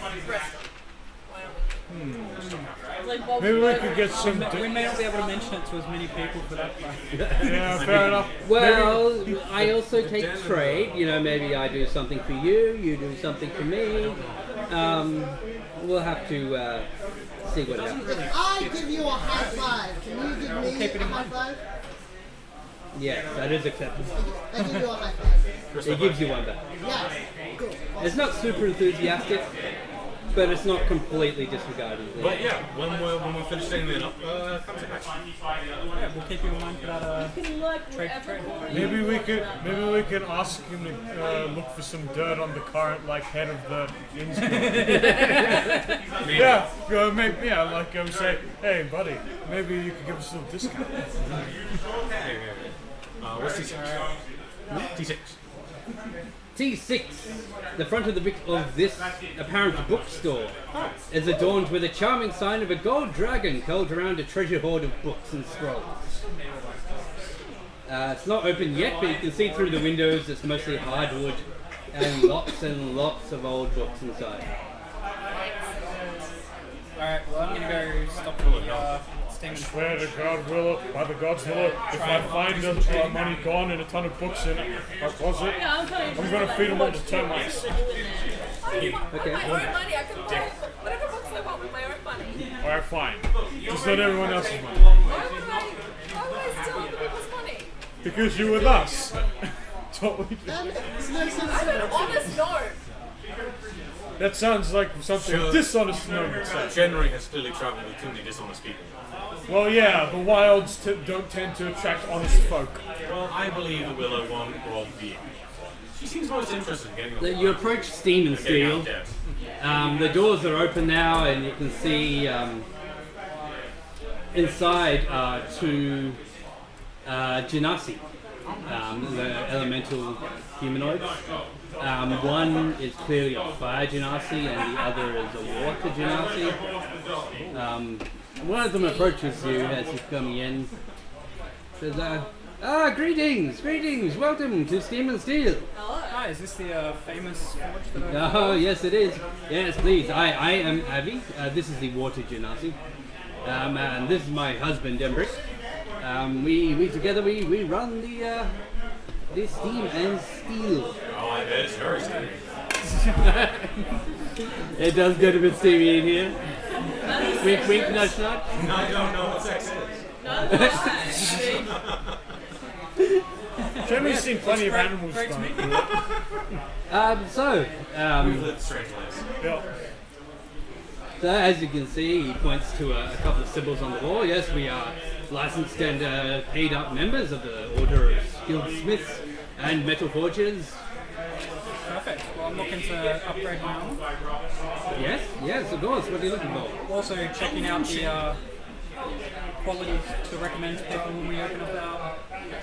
Maybe we could get some. We may not be able to mention it to as many people for that price. Yeah, fair enough. Well, I also take trade. You know, maybe I do something for you, you do something for me. We'll have to see what happens. If I give you a high five, can you give me a high five? Yes, that is acceptable. I give you a high five. It gives you one back. Yes. Cool. It's not super enthusiastic, but it's not completely disregarded. But yeah, when we finish setting it up, come to next. Yeah, we'll keep you in mind for that trade. Maybe we could ask him to look for some dirt on the current head of the inn's Yeah, like say, hey buddy, maybe you could give us a little discount. What's T6? T6. T6. The front of this apparent bookstore is adorned with a charming sign of a gold dragon curled around a treasure hoard of books and scrolls. It's not open yet, but you can see through the windows it's mostly hardwood and lots of old books inside. Alright, well I'm gonna go stop the steam and Swear to God, Willow, by the gods, Willow, if I find money gone and a ton of books in our closet, I'm going to feed them all to termites. Okay. My own money, I can buy whatever books I want with my own money. Alright, fine. Just not everyone else's money. Why would I steal other people's money? Because you're with us. Totally. That makes no sense. I'm an honest no. That sounds like something a dishonest no would say. January has clearly traveled with too many dishonest people. Well, yeah, the wilds don't tend to attract honest folk. Well, I believe the Willow won't roll the. She seems most interested in getting. You approach Steam and Steel. The doors are open now, and you can see inside two Genasi, the elemental humanoids. One is clearly a fire Genasi, and the other is a water Genasi. One of them approaches you as he's coming in. Says, greetings, welcome to Steam and Steel. Hi, is this the famous forge that I... Oh, yes it is. Yes, please. I am Avi. This is the water Genasi. And this is my husband, Embrick. We together, we run the Steam and Steel. Oh, I bet it's very steamy. It does get a bit steamy in here. Wink, wink, nudge, nudge. No, I don't know what sex is. Jeremy's seen plenty of animals We've lived strange lives. Yeah. So as you can see, he points to a couple of symbols on the wall. Yes, we are licensed and paid up members of the Order of Skilled Smiths and Metal Forgers. Perfect. Well, I'm looking to upgrade my armor. Yes, of course. What are you looking for? Also checking out the quality to recommend to people when we open up our...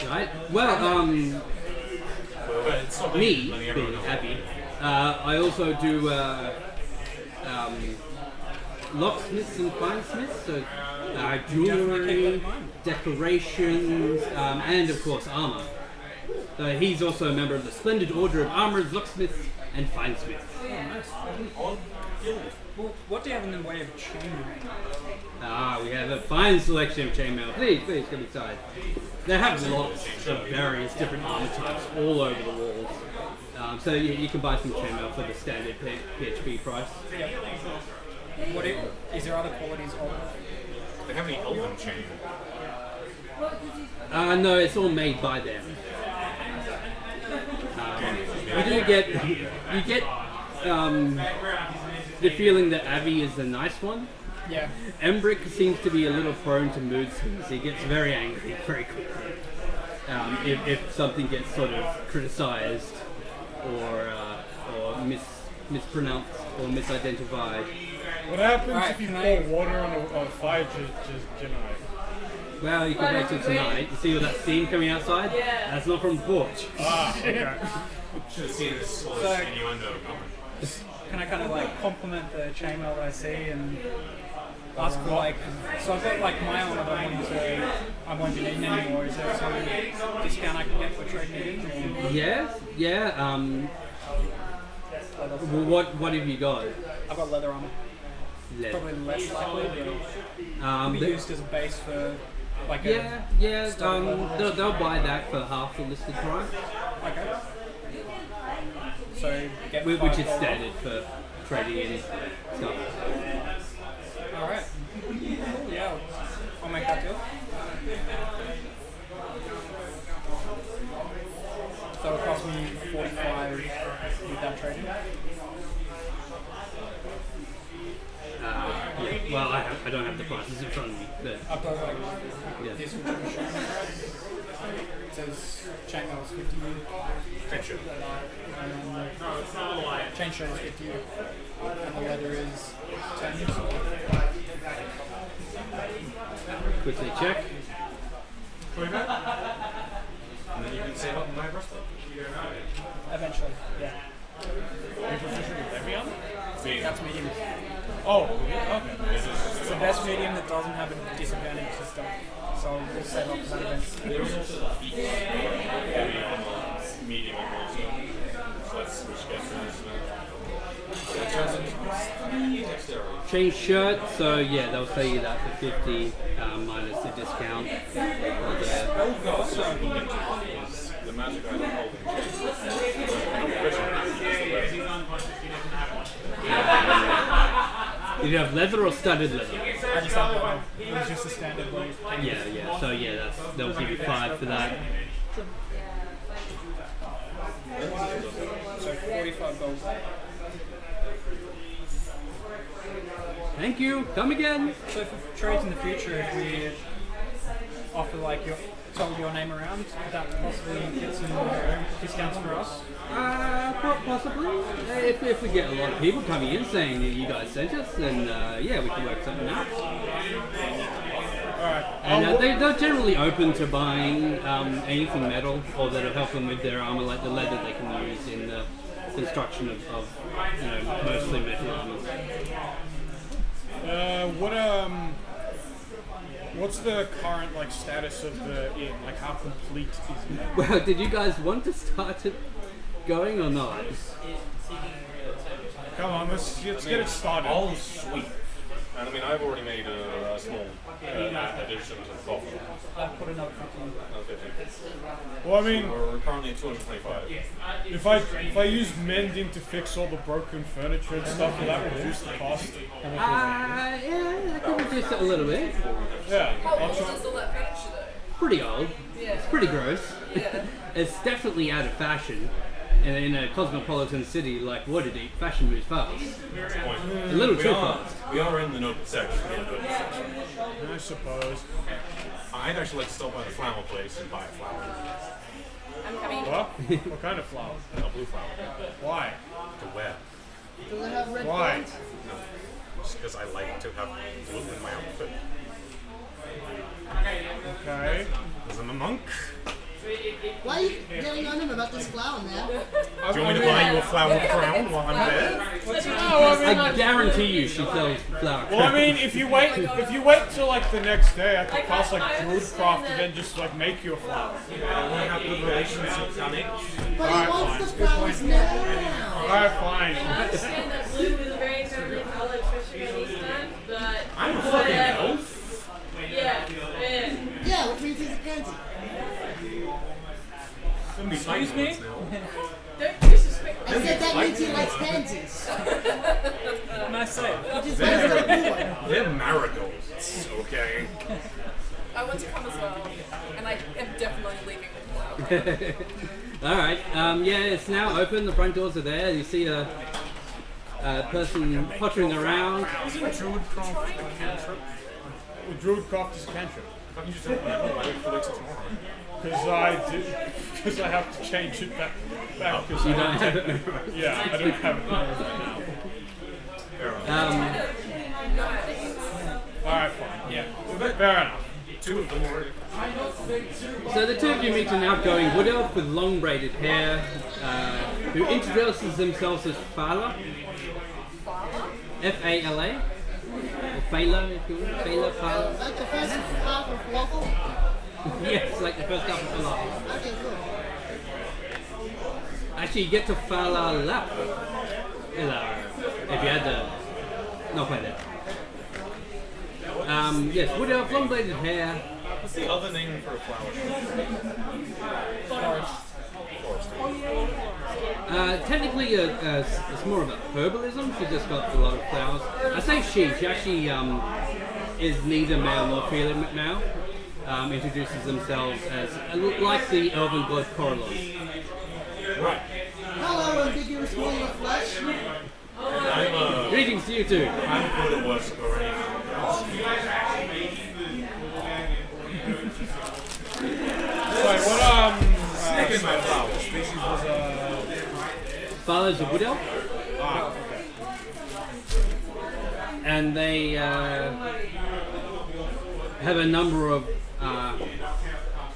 Right. Well, me, being happy, I also do locksmiths and finesmiths, so jewellery, decorations, and of course armour. He's also a member of the Splendid Order of Armourers, Locksmiths, and Finesmiths. Oh, nice. Well, what do you have in the way of chainmail? We have a fine selection of chainmail. Please, come inside. They have lots of various different armor types all over the walls. So you can buy some chainmail for the standard PHP price. Is there other qualities of it? Do they have any elven chain? No, it's all made by them. You get the feeling that Avi is the nice one. Yeah. Embrick seems to be a little prone to mood swings. He gets very angry very quickly if something gets sort of criticized or mispronounced or misidentified. What happens if you pour water on a fire generator? Well, you can wait till tonight. You see all that steam coming outside? Yeah. That's not from the forge. Okay. Should have seen this sort of innuendo coming. Can I kind of like compliment the chainmail that I see and ask for like, so I've got like my armor that I won't be needing anymore. Is there some discount I can get for trading in? Or? Yeah. What have you got? I've got leather armor. Leather. Probably less likely, but be used as a base for like they'll buy that for half the listed price. Okay. So which is standard for trading in stuff. Alright. Yeah, I'll make that deal. So it'll cost me 45 with that trading. Yeah. Well, I don't have the prices in front of me. But I've got like yeah. this which I'm showing. It says chainmail is 50. Chain shirt. Chain shirt is 50. And the leather is 10. Quickly check. And then you can save up my breastplate. Eventually, yeah. Are you proficient with every armor? That's medium. Oh, okay. It's the best medium that doesn't have a disadvantage system. So we'll save up for that eventually. There's also the feet. Medium and also. So let's switch guys to this. That turns into dexterity. Change shirt, so yeah, they'll sell you that for 50 minus the discount. The magic item holding. Did you have leather or studded leather? I just have leather. It was just a standard way. Yeah. So yeah, they'll give you 5 for that. So 45 gold. Thank you. Come again. So for trades in the future, if we offer like told your name around, could that possibly get some discounts for us? Possibly. If we get a lot of people coming in saying that you guys sent us, then yeah, we can work something out. Alright. And they're generally open to buying anything metal or that'll help them with their armor, like the leather they can use in the construction of mostly metal armors. What's the current status of the inn? Like, how complete is it? Well, did you guys want to start it going or not? Come on, let's get it started. All sweet. And I mean, I've already made a small addition to the coffee. I've put another 50. Well, I mean, we're currently at 225. If I use mending to fix all the broken furniture and stuff, will that reduce the cost? Yeah, I can reduce it a little bit. Yeah. How old is all that furniture though? Pretty old. Yeah. It's pretty gross. Yeah. It's definitely out of fashion. And in a cosmopolitan city like Waterdeep, fashion moves fast. A little too fast. We are in the noble section. I suppose. I'd actually like to stop by the flower place and buy a flower. I'm coming. What? What kind of flower? A blue flower. Why? To wear. Do they have red Why? pants? Just because I like to have blue in my outfit. Okay. Because I'm a monk. Why are you getting on him about this flower, man? Do you want me to buy you a flower crown while I'm there? I guarantee you she sells flower. Well, I mean, if you wait till like the next day, I could cast like Druidcraft and then just like make you a flower. I want to have good relationships, honey. But he wants the flowers now. Alright, fine. I understand that blue is a very friendly color, especially in these times, but I'm a fucking elf. yeah. Yeah, which means he's a pansy. Excuse me? Don't disrespect I said that means he likes pansies. Nice save. Which is why he's got a blue one. They're marigolds, okay? I want to come as well, and I am definitely leaving with flower. Alright, yeah, it's now open, the front doors are there, you see a person pottering around. Isn't Druidcraft a cantrip? Well, Druidcraft is a cantrip. Why don't you just open it? Why wait for later tomorrow? Because I have to change it back. Because You don't have it memorized. Yeah, I don't have it memorized right now. Alright, fine. Yeah. Fair enough. Two of them already. So the two of you meet an outgoing wood elf with long braided hair, who introduces themselves as Fala. F-A-L-A? Or Fala, if you want. Fala, Fala. Like the first half of waffle. Yes, like the first half of Fala. Okay, cool. Actually, you get to Fala Lap. If you had the... Not quite that. Yes, wood elf, long bladed hair. What's the other name for a flower? Technically, it's more of a herbalism. She just got a lot of flowers. I say she actually is neither male nor female. Introduces themselves as like the elven god Coralon. Right. Hello, ambiguous wall of flesh. Greetings to you two. I'm good at worship already. Wait, what Sniffing my flowers. species was Father's a wood elf. And they have a number of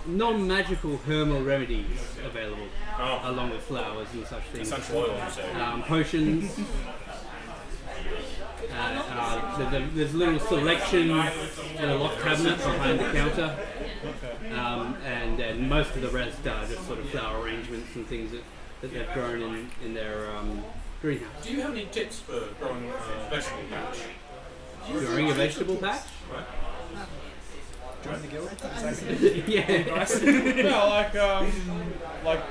non-magical hermal remedies available, along with flowers and such things. Essential oil, you say? Potions. There's a little selection in a locked cabinet behind the counter. And then most of the rest are just sort of flower arrangements and things that they've grown in their greenhouse. Do you have any tips for growing a vegetable patch? Growing a vegetable patch? Join the guild. Yeah. yeah, like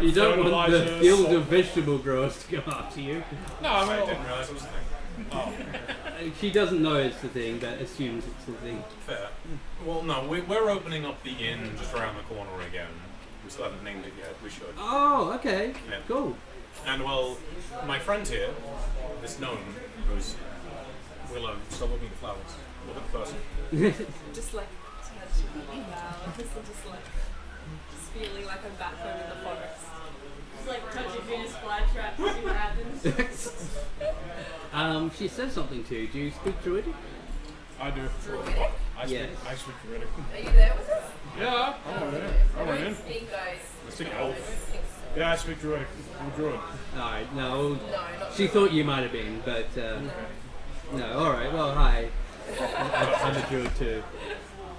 You don't want the fertilizers, guild of vegetable growers to come after you. No, I I mean, didn't realise it was a thing. She doesn't know it's the thing, but assumes it's the thing. Fair. Well, no, we're opening up the inn just around the corner again. We still haven't named it yet. We should. Oh, okay. Yeah. Cool. And well, my friend here, this gnome, who's Willow, stop looking at the flowers. Look at the person. Just like touching the flowers, and just feeling like I'm back home in the forest. Just like touching Venus flytrap to see what happens. She says something to you. Do you speak Druidic? I do. Yes. I speak Druidic. Are you there with us? Yeah, I went in. Speak, guys. I speak elf. Yeah, I speak Druidic. I'm a druid. Alright, no. No, not She thought you might have been, but no. Alright, well, hi. I'm a druid too.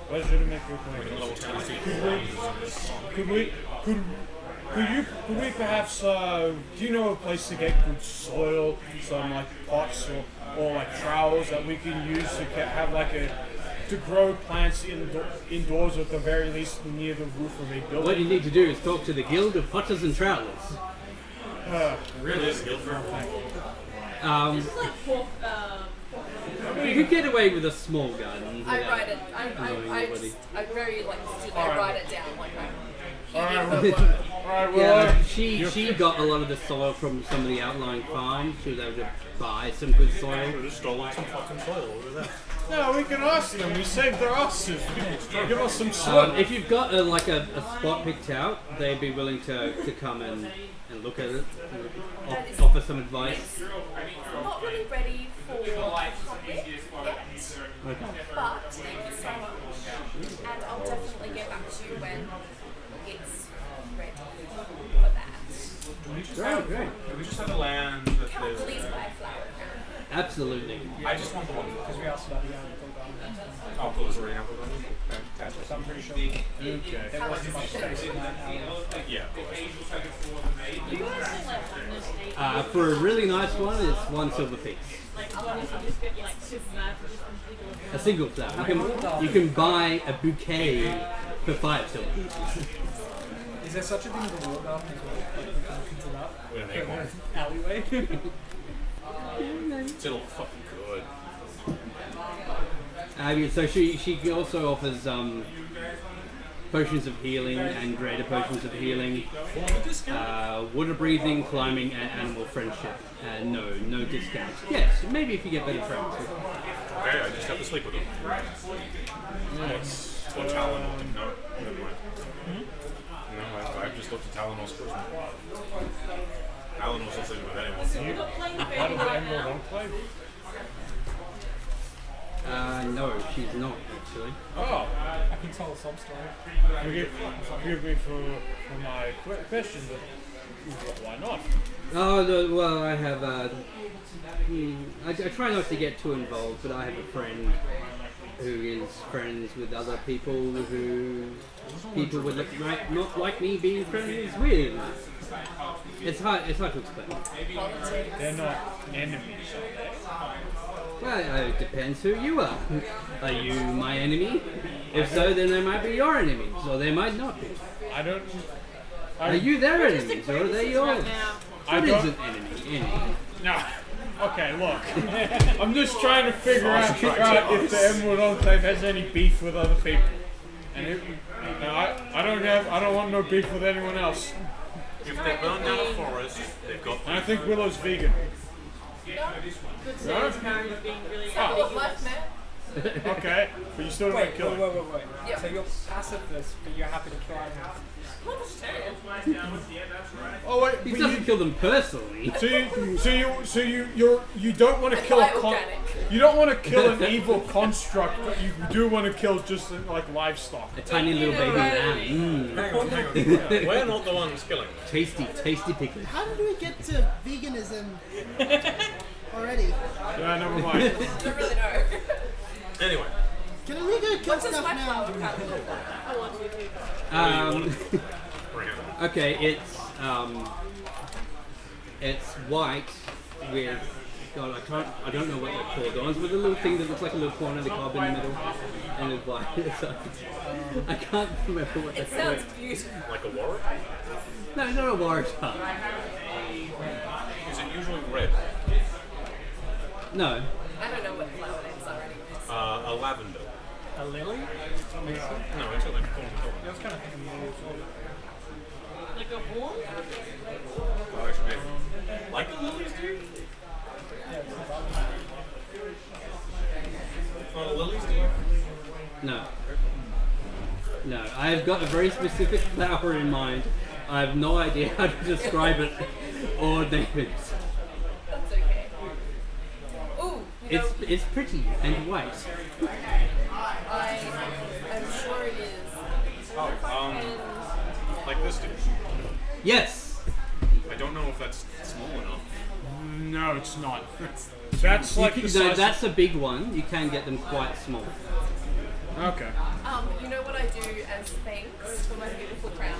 Pleasure to make your acquaintance. Could we perhaps, do you know a place to get good soil, some like pots or like trowels that we can use to have like to grow plants indoors, or at the very least near the roof of a building? What you need to do is talk to the Guild of Potters and Trowelers. Really is guild for You could get away with a small gun. I write it. I very I write it down like Alright, Yeah, she got a lot of the soil from some of the outlying farms. She was able to buy some good soil. We just stole some fucking soil over there. No, we can ask them. We saved their asses. Give us some soil. If you've got a spot picked out, they'd be willing to come and look at it, and offer some advice. I'm not really ready for it yet, but thank you so much. And I'll definitely get back to you when it's Great, great. We just have to land that Can there's. please buy flour? Absolutely. I just want the one. Because we asked about the apple garden. Oh, cool. Is already apple garden? So I'm pretty sure Okay. there wasn't much space in that alley. Yeah, of course. Do you want to say like on this stage? For a really nice one, it's 1 silver piece. Like, obviously, just get like super mad for just completely A single flower. You can buy a bouquet for 5 silver. Is there such a thing as a wall garden as well? Like we can look into that? With an acorn. Alleyway? It's all fucking good. So she also offers potions of healing and greater potions of healing, water breathing, climbing, and animal friendship. No discounts. Yes, maybe if you get better friends. Okay, I just have to sleep with them. What's Talon? No, never mind. No, I've just looked at Talon's charisma. Talon wasn't sleeping with anyone. not playing the How baby does right Emerald now. Enclave? No, she's not actually. Oh, I can tell a sob story. forgive me for my question, but why not? Oh no, well I have. I try not to get too involved, but I have a friend who is friends with other people who people would not like me being friends with. It's hard to explain. They're not enemies, are they? Well, it depends who you are. Are you my enemy? If so, then they might be your enemies, or they might not be. I don't. Are you their We're just enemies, or are they yours? right now. What is don't- an enemy? No. Okay, look. I'm just trying to figure out if the Emerald Enclave has any beef with other people. And I don't want no beef with anyone else. If they burn down a forest, they've got. And I think Willow's vegan. Good Sam's character being really What left, man? Okay, but you still don't Wait, kill wait, him. wait, wait. Yeah. So you're pacifist, but you're happy to kill animals. I'm not vegetarian. Oh wait, He but doesn't kill them personally. you don't want to kill buy a organic. you don't want to kill an evil construct, but you do want to kill just like livestock. A tiny little baby lamb. Hang on. We're not the ones killing them. Tasty piglet. How did we get to veganism already? Yeah, never mind. I don't really know. Anyway, Can we go kill What does stuff my now? flower kind of look like? I want you to. bring it. Okay, it's white with. God, I don't know what they're called. The ones with a little thing that looks like a little corner of the cob in the middle, and it's white. So, I can't remember what they're It called. sounds beautiful. Like a warwick? No, not a warrior. Is it usually red? No. I don't know what flower names are anyways. A lavender. A lily? No, it's got like a corn color. I was kind of thinking lily as well. Like a horn? Oh, actually, maybe. Like the lilies do? Oh, the lilies do? No. No, I have got a very specific flower in mind. I have no idea how to describe it or name it. That's okay. Ooh, you know, It's pretty and white. I'm sure it is. Oh, like this dude. Yes. I don't know if that's small enough. No, it's not. That's like the No, size. that's a big one. You can get them quite small. Okay. You know what I do as thanks for my beautiful crown?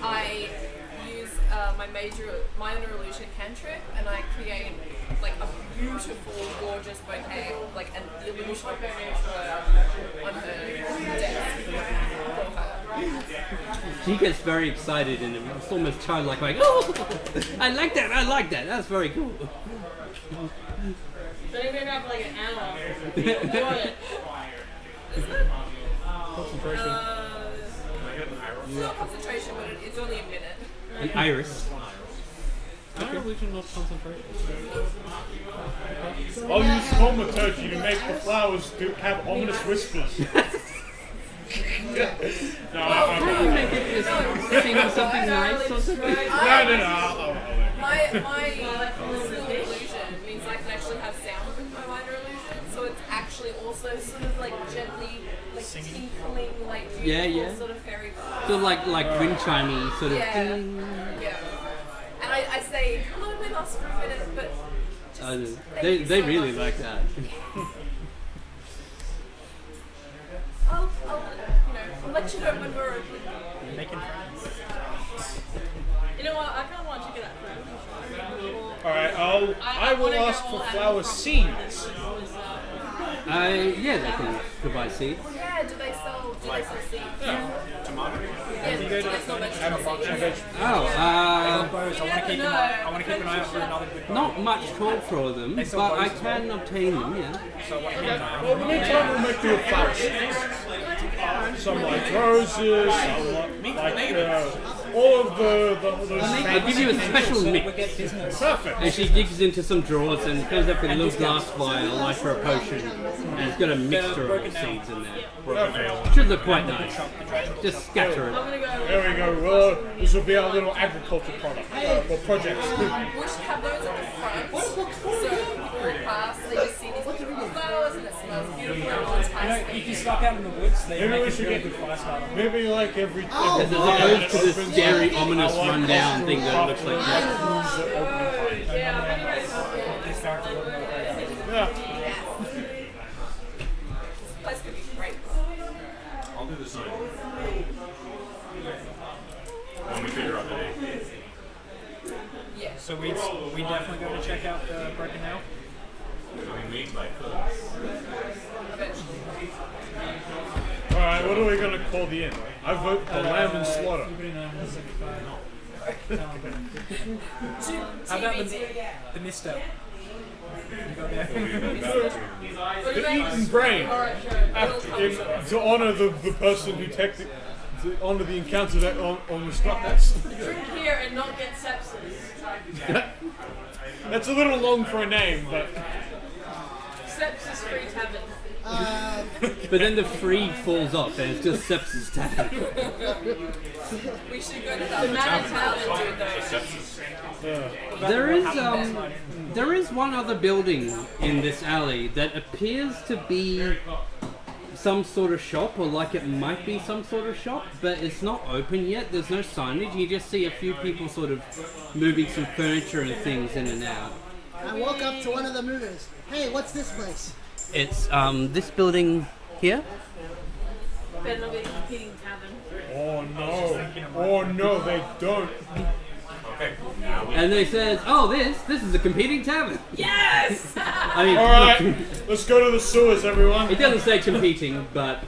I use my minor illusion cantrip, and I create like a beautiful, gorgeous bouquet, like and the illusion of her on her desk for her. She gets very excited and it's almost childlike, like, oh, I like that. That's very cool. Don't even have like an hour. Enjoy it. Concentration. It's not concentration, but it's only a minute. An iris. Illusion of concentration. I'll use thaumaturgy to make the flowers have ominous whispers. No, How do you make it just sing something nice or something? no. My illusion means I can actually have sound with my minor illusion, so it's actually also sort of like gently, like tinkling, like beautiful Yeah. sort of fairy. So like wind chimey sort of. Yeah. ding. Yeah. And I hey, come on with us for a minute, but just They thank you so really much. like that. I'll let you know when we're open. Making friends. You know what? I kind of want to check it out first. Alright, I will wanna ask go for all out flower from seeds. Yeah, they can provide seeds. Yeah, do they sell seeds? Tomato. Yeah, do they sell vegetable seeds? Oh, I want to keep an eye out for another good one. not much call for them, but I can obtain them, yeah. So what Well, in the meantime, we'll make do with flower seeds. Some like roses, some like all of those I'll give you a special mix. Perfect. And she digs into some drawers and fills up with a little glass vial, like for a potion. And it's got a mixture of seeds in there. Should look quite nice. Just scatter it. There we go. Well, this will be our little agriculture product, or project. We should have those at the front. So people walk past, they just see these beautiful flowers and it smells beautiful and it's nice. If you stuck out in the woods, they Maybe make we a should really get good fire starter. maybe like every As opposed to this scary, ominous rundown thing that looks like that. Yeah. This place could be great. I'll do the sign. When we figure out the name. Yeah. So we definitely go to check out the Broken Nail. I mean, we might. Alright, what are we gonna call the inn? I vote the Lamb and Slaughter. How about the misstep? You go there. The Eaten Brain. To honor the person who to honor the encounter that almost got us. Drink here and not get sepsis. That's a little long for a name, but Sepsis-free tavern. But then the free falls off and it's just sepsis tavern. We should go to that tavern and do There is one other building in this alley that appears to be some sort of shop, or like it might be some sort of shop, but it's not open yet. There's no signage. You just see a few people sort of moving some furniture and things in and out. I walk up to one of the movers. Hey, what's this place? It's this building here. Better not be a competing tavern. oh no, they don't. Okay. And they says, "Oh, this is a competing tavern." Yes! I mean, Alright, look, let's go to the sewers, everyone. it doesn't say competing, but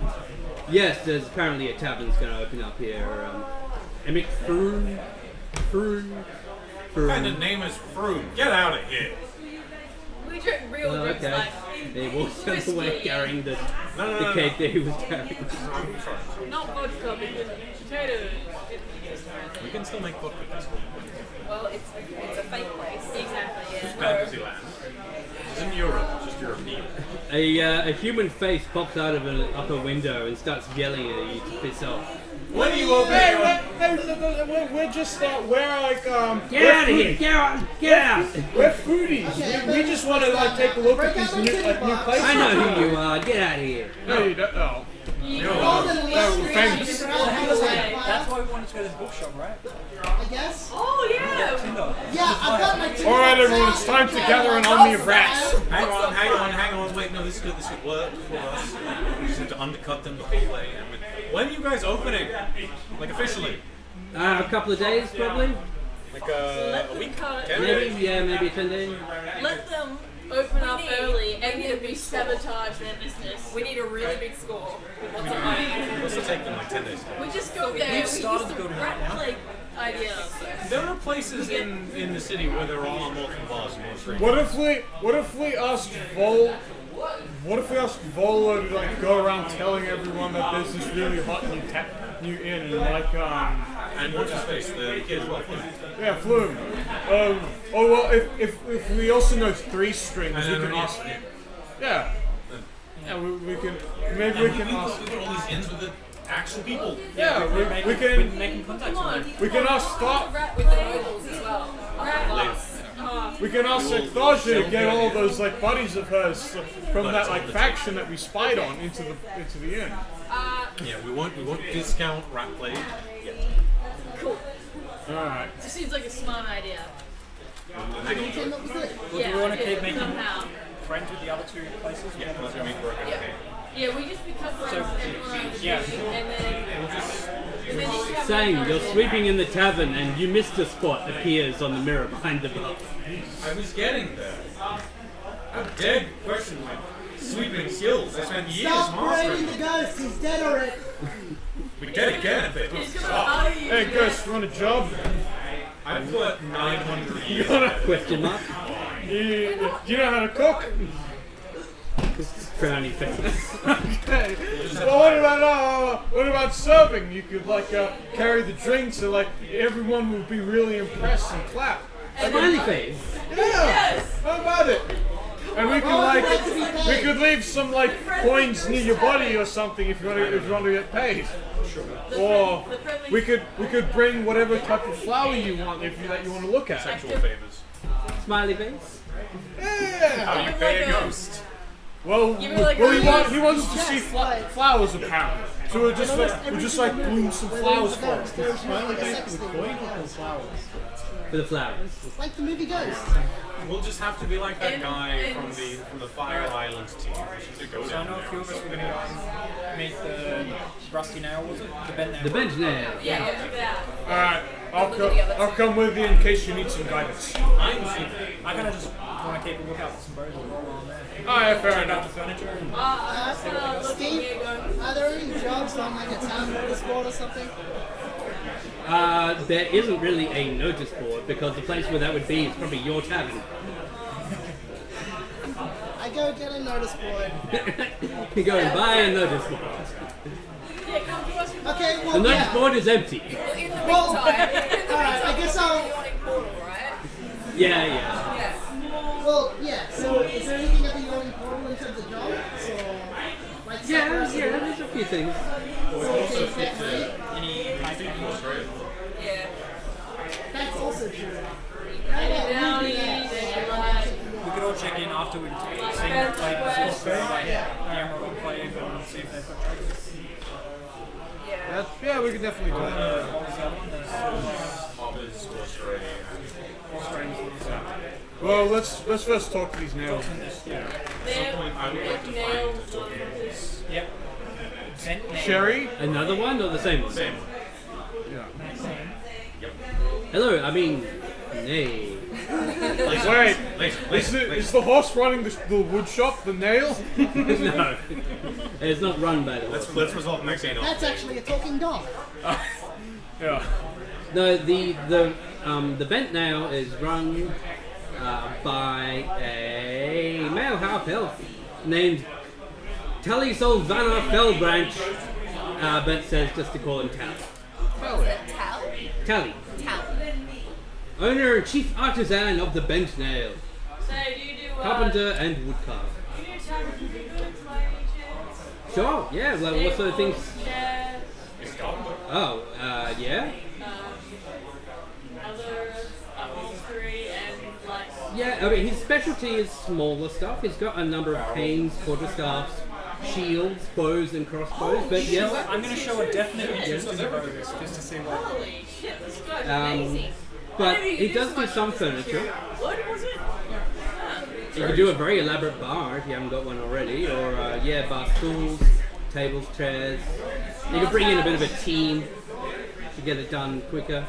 yes, there's apparently a tavern's going to open up here. Emic Froon. What kind of name is Froon? Get out of here. We drink real drinks Okay. like He walks the other way whiskey. carrying the No. cake that he was carrying. I'm sorry. Not vodka, because potatoes. We can still make vodka. Well, it's a fake place. Exactly, yeah. Fantasyland. It's in Europe. It's just European. A human face pops out of an upper window and starts yelling at you to piss off. When are you opening? We're just we're like Get out of here! Get out! we're foodies. We just want to like take a look at these new places. I know who you are. Get out of here! No, you don't. Oh. Famous. That's why we wanted to go to the bookshop, right? I guess. Oh, yeah! Yeah, I've got my two. All right, everyone, it's time to gather an army of rats. Hang on. Wait, no, this could work for us. We just have to undercut them the whole way. When are you guys opening? Like officially? A couple of days, probably. Like Let a them week? cut. 10 Maybe, days? yeah, maybe 10 days. Let them open up early and then we sabotage their business. We need a really big score with lots of money. This will take them like 10 days. We just go there, we use started the building rat right now. plague idea. There are places in the city where there are multiple bars and more drinks. What if we asked Volo to like go around telling everyone that there's this really hot new inn and like And what's his face? The kid as well. yeah, Flume. If we also know three strings, we can ask. Yeah. Yeah, we can maybe we can ask. All these inns with the actual people. Yeah, we can Making contacts Come on. with them. we can ask Thar- With the nobles as well. we can ask like Tharja to get all those like buddies of hers from that like faction that we spied on into the inn. Yeah, we won't discount rat plague. Cool. All right. This seems like a smart idea. So you came up with it? Well, do we want to keep making somehow. friends with the other two places? Yeah, that's gonna make work. Yeah, we just become friends with everyone on the street, yeah. and then you have Saying like you're sweeping in the tavern and you missed a spot appears on the mirror behind the bar. I was getting there. How dead question my sweeping skills. I spent years Stop mastering parading the them. ghost, he's dead already. We dead again if they don't He's gonna stop. hire you. Hey, Gus, you want a job? I've got 900 years. Question mark? Do you know how to cook? Frowny face. Okay. Well, what about serving? You could carry the drinks, and everyone would be really impressed and clap. Smiley face. Yeah. How about it? And we could we could leave some coins near your body or something if you want to get paid. Or we could bring whatever type of flower you want that you want to look at. Sexual favors. Smiley face. Yeah. How do you pay a ghost? Well, Give me, like, he wants to see flowers apparently. So we'll just bloom some flowers for him. There's usually a sex thing. For the flowers. Like the movie Ghost. We'll just have to be like that guy from the Fire Island team. We should go So I down know a few there. of us were going to meet the Rusty Nail, was it? The bent nail. The bench nail. Yeah, I'll check it out. Alright, I'll come with you in case you need some guidance. I kind of just want to keep a lookout for some bows and roll on there. Alright, fair Out enough. the furniture. And Steve, are there any jobs on a town notice board or something? There isn't really a notice board because the place where that would be is probably your tavern. I go get a notice board. You go and buy a notice board. Yeah, come to us. Okay, well, The notice yeah. board is empty. Well, in the meantime, Well, alright, I guess I'll... Ionic portal, right? Yeah. Yeah. Well, yeah, so is there anything at the Ionic portal in terms of jobs? Or, There's a few things. any Yeah. That's also true. Downy, then you're like, we could all check in after we've seen their play positions. Camera will play and see if they've got trophies. Yeah. Yeah, we can definitely do that. What was the other one? There's Mobbers, Sorcery, Well, let's first talk to these nails. they're I would like to nail find a token. Yep. Bent nail. Sherry? Another one or the same one? Same. Hello, I mean, nay. Wait, is the horse running the wood shop, the nail? No. It's not run by the way. Let's resolve next annual. That's actually a talking dog. Yeah. No, the bent nail is run by a male half-elf named Tally Solvana Fellbranch. But says just to call him Tally. Was it Tal? Tally. Tal. Owner and chief artisan of the bent nail. So do you do Carpenter and woodcarver. do you do tavern goods by any chance? Sure, yeah, well, what sort of things? Yeah. Oh, yeah? Other upholstery and like Yeah, I mean, his specialty is smaller stuff. He's got a number of canes, quarterstaffs, shields, bows, and crossbows, but yes. I'm going to show a definite interest in the bows just to see what. holy shit, this guy's amazing. But he does do some furniture. What was it? You can do a very elaborate bar if you haven't got one already, or bar stools, tables, chairs. You can bring in a bit of a team to get it done quicker.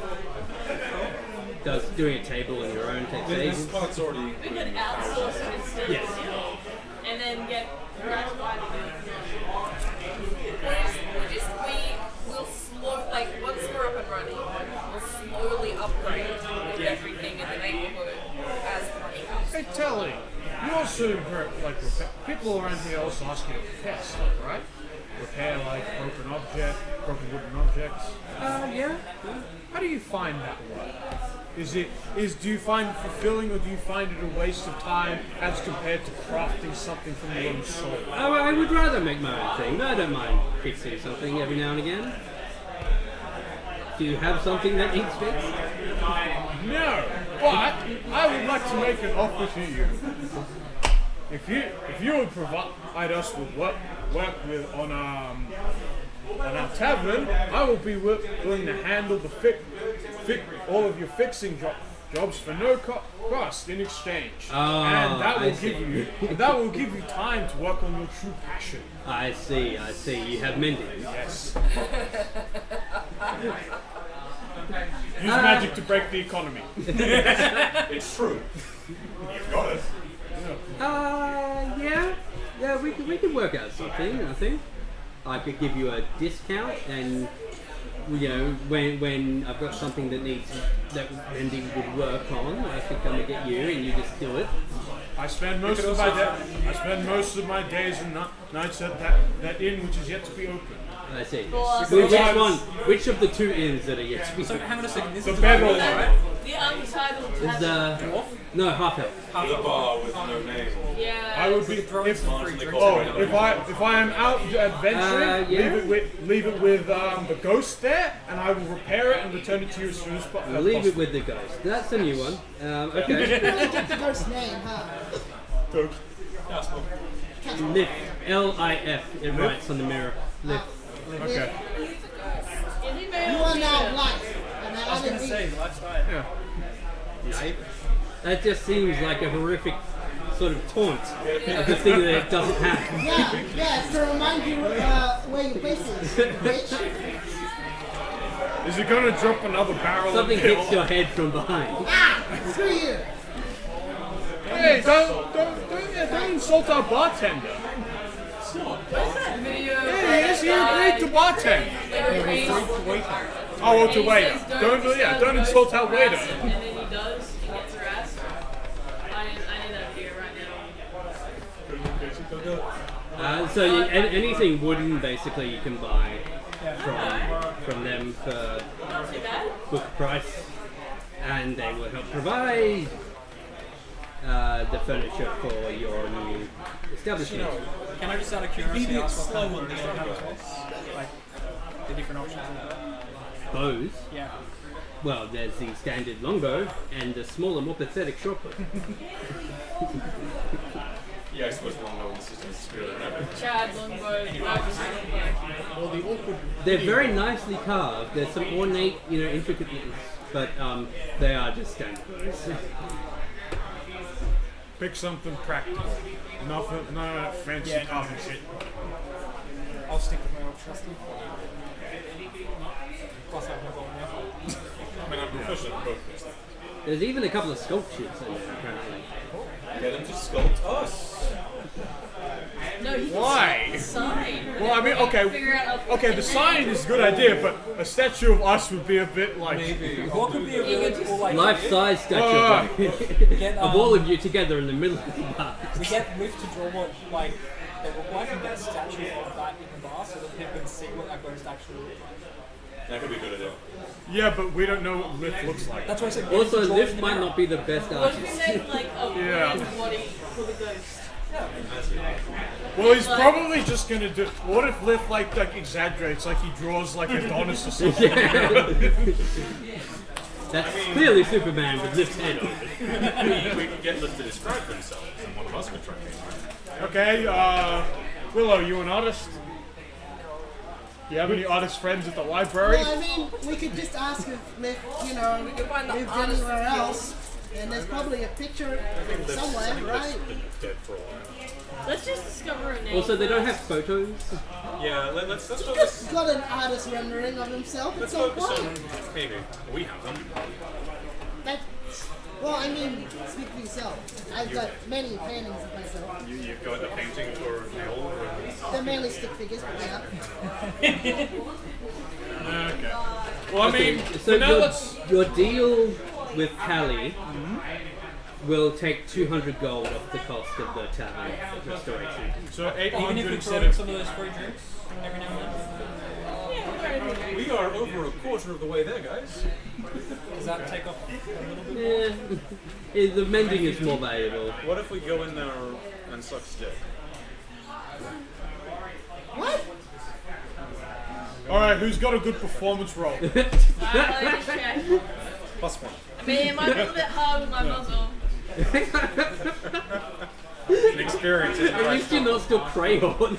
Doing a table on your own takes This ages. spot's already. We could outsource it instead Yes. and then get Rash by We'll slow, like, once we're up and running, we'll slowly upgrade everything in the neighborhood as money comes. Hey, Telly, you also repair. People around here also ask you to repair stuff, right? Repair broken wooden objects. Yeah. How do you find that work? Do you find it fulfilling, or do you find it a waste of time as compared to crafting something from your own soul? Oh, I would rather make my own thing, but I don't mind fixing something every now and again. Do you have something that needs fixed? No, but I would like to make an offer to you. If you would provide us with work with on our tavern, I will be willing to handle all of your fixing jobs for no cost in exchange, Oh, and that I will see. give you time to work on your true passion. I see. You have mending. Yes. Use magic to break the economy. It's true. You've got it. Yeah, we could work out something. I think I could give you a discount, and when I've got something that mending would work on, I could come and get you, and you just do it. I spend most of my days and nights at that inn which is yet to be opened. I see. Well, Which one? Which of the two inns that are yet to be? So hang on a second. This The is bedroll, right? The untitled Is tavern. no half elf. The bar with no name. Yeah. I would be if I am out adventuring, leave it with the ghost there, and I will repair it and return it to you as soon as possible. Leave it with the ghost. That's a new one. Okay. Really get the ghost name, huh? Lif. L-I-F. It writes on the mirror. Lif. Okay. You are now life. And I was going to say, lifestyle. Yeah. That just seems like a horrific sort of taunt of the thing that it doesn't have. Yeah, it's to remind you where your place is, bitch. Is it going to drop another barrel? Something of hits your head from behind. Screw you. Hey, don't insult our bartender. Hey, he agreed to bartend. Oh, well, to waiter. Don't insult our waiter. And then he does, he gets harassed. I need that beer right now. So anything wooden, basically, you can buy from them for Not too bad. book price, and they will help provide the furniture for your new establishment. Can I just out of curiosity ask what kind of bows they have as well? Like, the different options in there? Bows. Yeah. Well, there's the standard longbow and the smaller, more pathetic shortbow. Yeah, I suppose longbow in the system is spirit rabbit. Chad, longbow, They're very nicely carved. There's some ornate, intricacies, but they are just standard bows. Pick something practical. None of that fancy carving shit. I'll stick with my old trusty. Plus I have no gold now. I mean, I'm proficient in both these. There's even a couple of sculptures in there, apparently. Get him to sculpt us. No, he Why? can sign. Well, I mean, okay, the sign is a good idea, but a statue of us would be a bit like... What could be a really cool like Life-size statue of all of you together in the middle of the bar. we get Liv to draw what like they look like and get a statue of that in the bar so that people can see what that ghost actually looks like. That could be a good idea. Yeah, but we don't know what Lift looks like. That's why I said Also, Liv might not be the best What if we artist. make like a real body for the ghost? Well, he's probably just gonna do... What if Lift like exaggerates, like he draws like Adonis or something? That's clearly Superman with Liv's head on it. We could get Liv to describe themselves, and one of us could try to. Okay, Willow, you an artist? Do you have any artist friends at the library? Well, I mean, we could just ask if Liv, lives anywhere else, and there's probably a picture somewhere, right? Dead for a while. Let's just discover a name. Also, they don't have photos. Yeah, let's He's focus. got an artist rendering of himself. Let's It's so focus fun. on maybe we have them. Well, I mean, speak for yourself. I've got many paintings of myself. You've got a painting for Neil. They're mainly stick figures, but yeah. Okay. Well, I mean, So now let's... your deal with Callie will take 200 gold off the cost of the tavern restoration. So Even if 800 we instead throw in of... some of those free drinks every now and then. We are over a quarter of the way there, guys. Does that take off a little bit? The mending is more valuable. What if we go in there and suck stick? What? Alright, who's got a good performance roll? Let me just check. +1. I mean, it might be a little bit hard with my muzzle. An experience. At least you're not still crayon.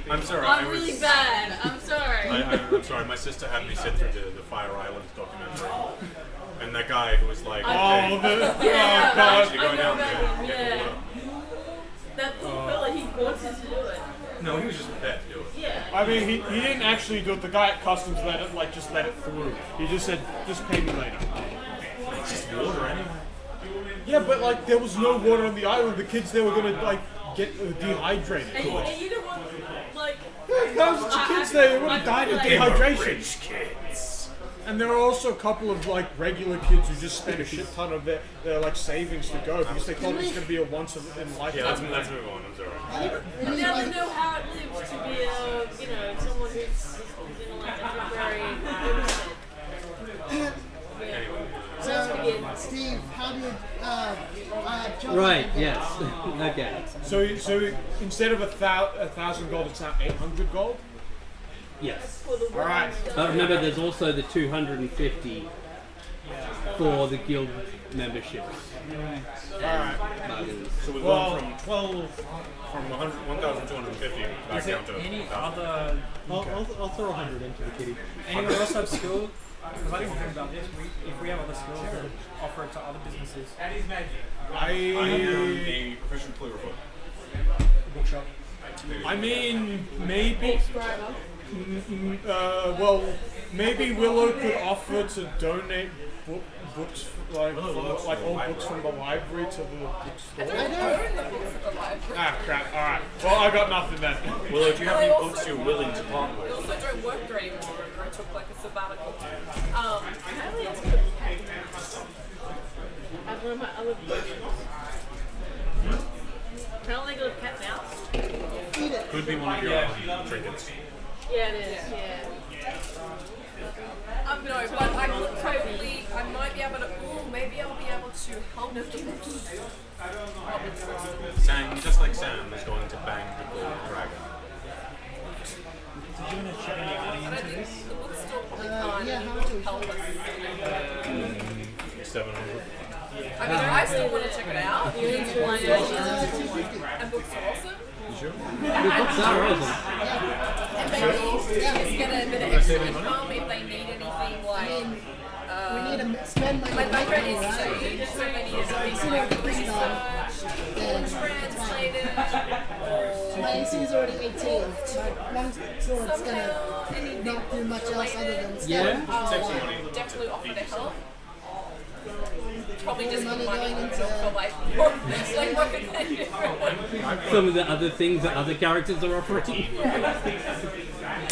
I'm sorry. I'm really bad. I'm sorry. I'm sorry. My sister had me sit through the Fire Island documentary. that guy who was like, Oh, hey, Yeah, God, I you're going know down about there. him, yeah. That poor fella, he wanted to do it. No, he was just prepared to do it. Yeah. I mean, he didn't actually do it. The guy at customs just let it through. He just said, just pay me later. It's just water anyway. Yeah, but like there was no water on the island. The kids there were gonna like get dehydrated. And you know what, like... Those kids there would have died of dehydration. Rich kids. And there are also a couple of like regular kids who just spent a shit ton of their like savings to go because they thought it was gonna be a once in a lifetime. Yeah, let's move on. I'm sorry. And now they know how it lives to be someone who's in like a temporary homestead. So, Steve, how did John Right, get yes. Okay. So instead of 1,000 gold, it's now 800 gold. Yes. All right. Remember, there's also the 250 for the guild memberships. Alright. So we've gone from 1,250 back Is there down to any 1,000. other... I'll throw 100 into the kitty. Anyone else have skills? Because I didn't think about this. If we have other skills, we'll offer it to other businesses. I am a proficient Clueverfoot. Bookshop. I mean, maybe. Well, maybe Willow could offer to donate books, like old books from the library to the bookstore. I don't own the books at the library. Ah, crap. All right. Well, I got nothing then. Willow, do you have I any also- books you're willing to part I with? also don't work there anymore. I took like a sabbatical. Apparently it's good. As one of my other potions. Apparently I got a cat mouse. Eat it. Could be one of your trinkets. Yeah, it is, yeah. No, but I could probably, I might be able to, maybe I'll be able to help the books. Sam, just like Sam, is going to bang the gold dragon. Did you want to check any money And I into think this? the bookstore probably can't yeah, how much was help us. 700. I mean, I still want to check it out. You need to line And books are awesome. You sure? The books are awesome. And maybe just get a bit of extra income if they need anything like. We need to spend money. My right background is now, right? saved, so they need something So like if it's research, then it's fine. translated, My AC is already 18. My long sword's gonna somehow anything not do much else other than stab. Yeah? Save some money. definitely offer to help. Probably just Money money going into- for like recommended. Some of the other things that other characters are offering.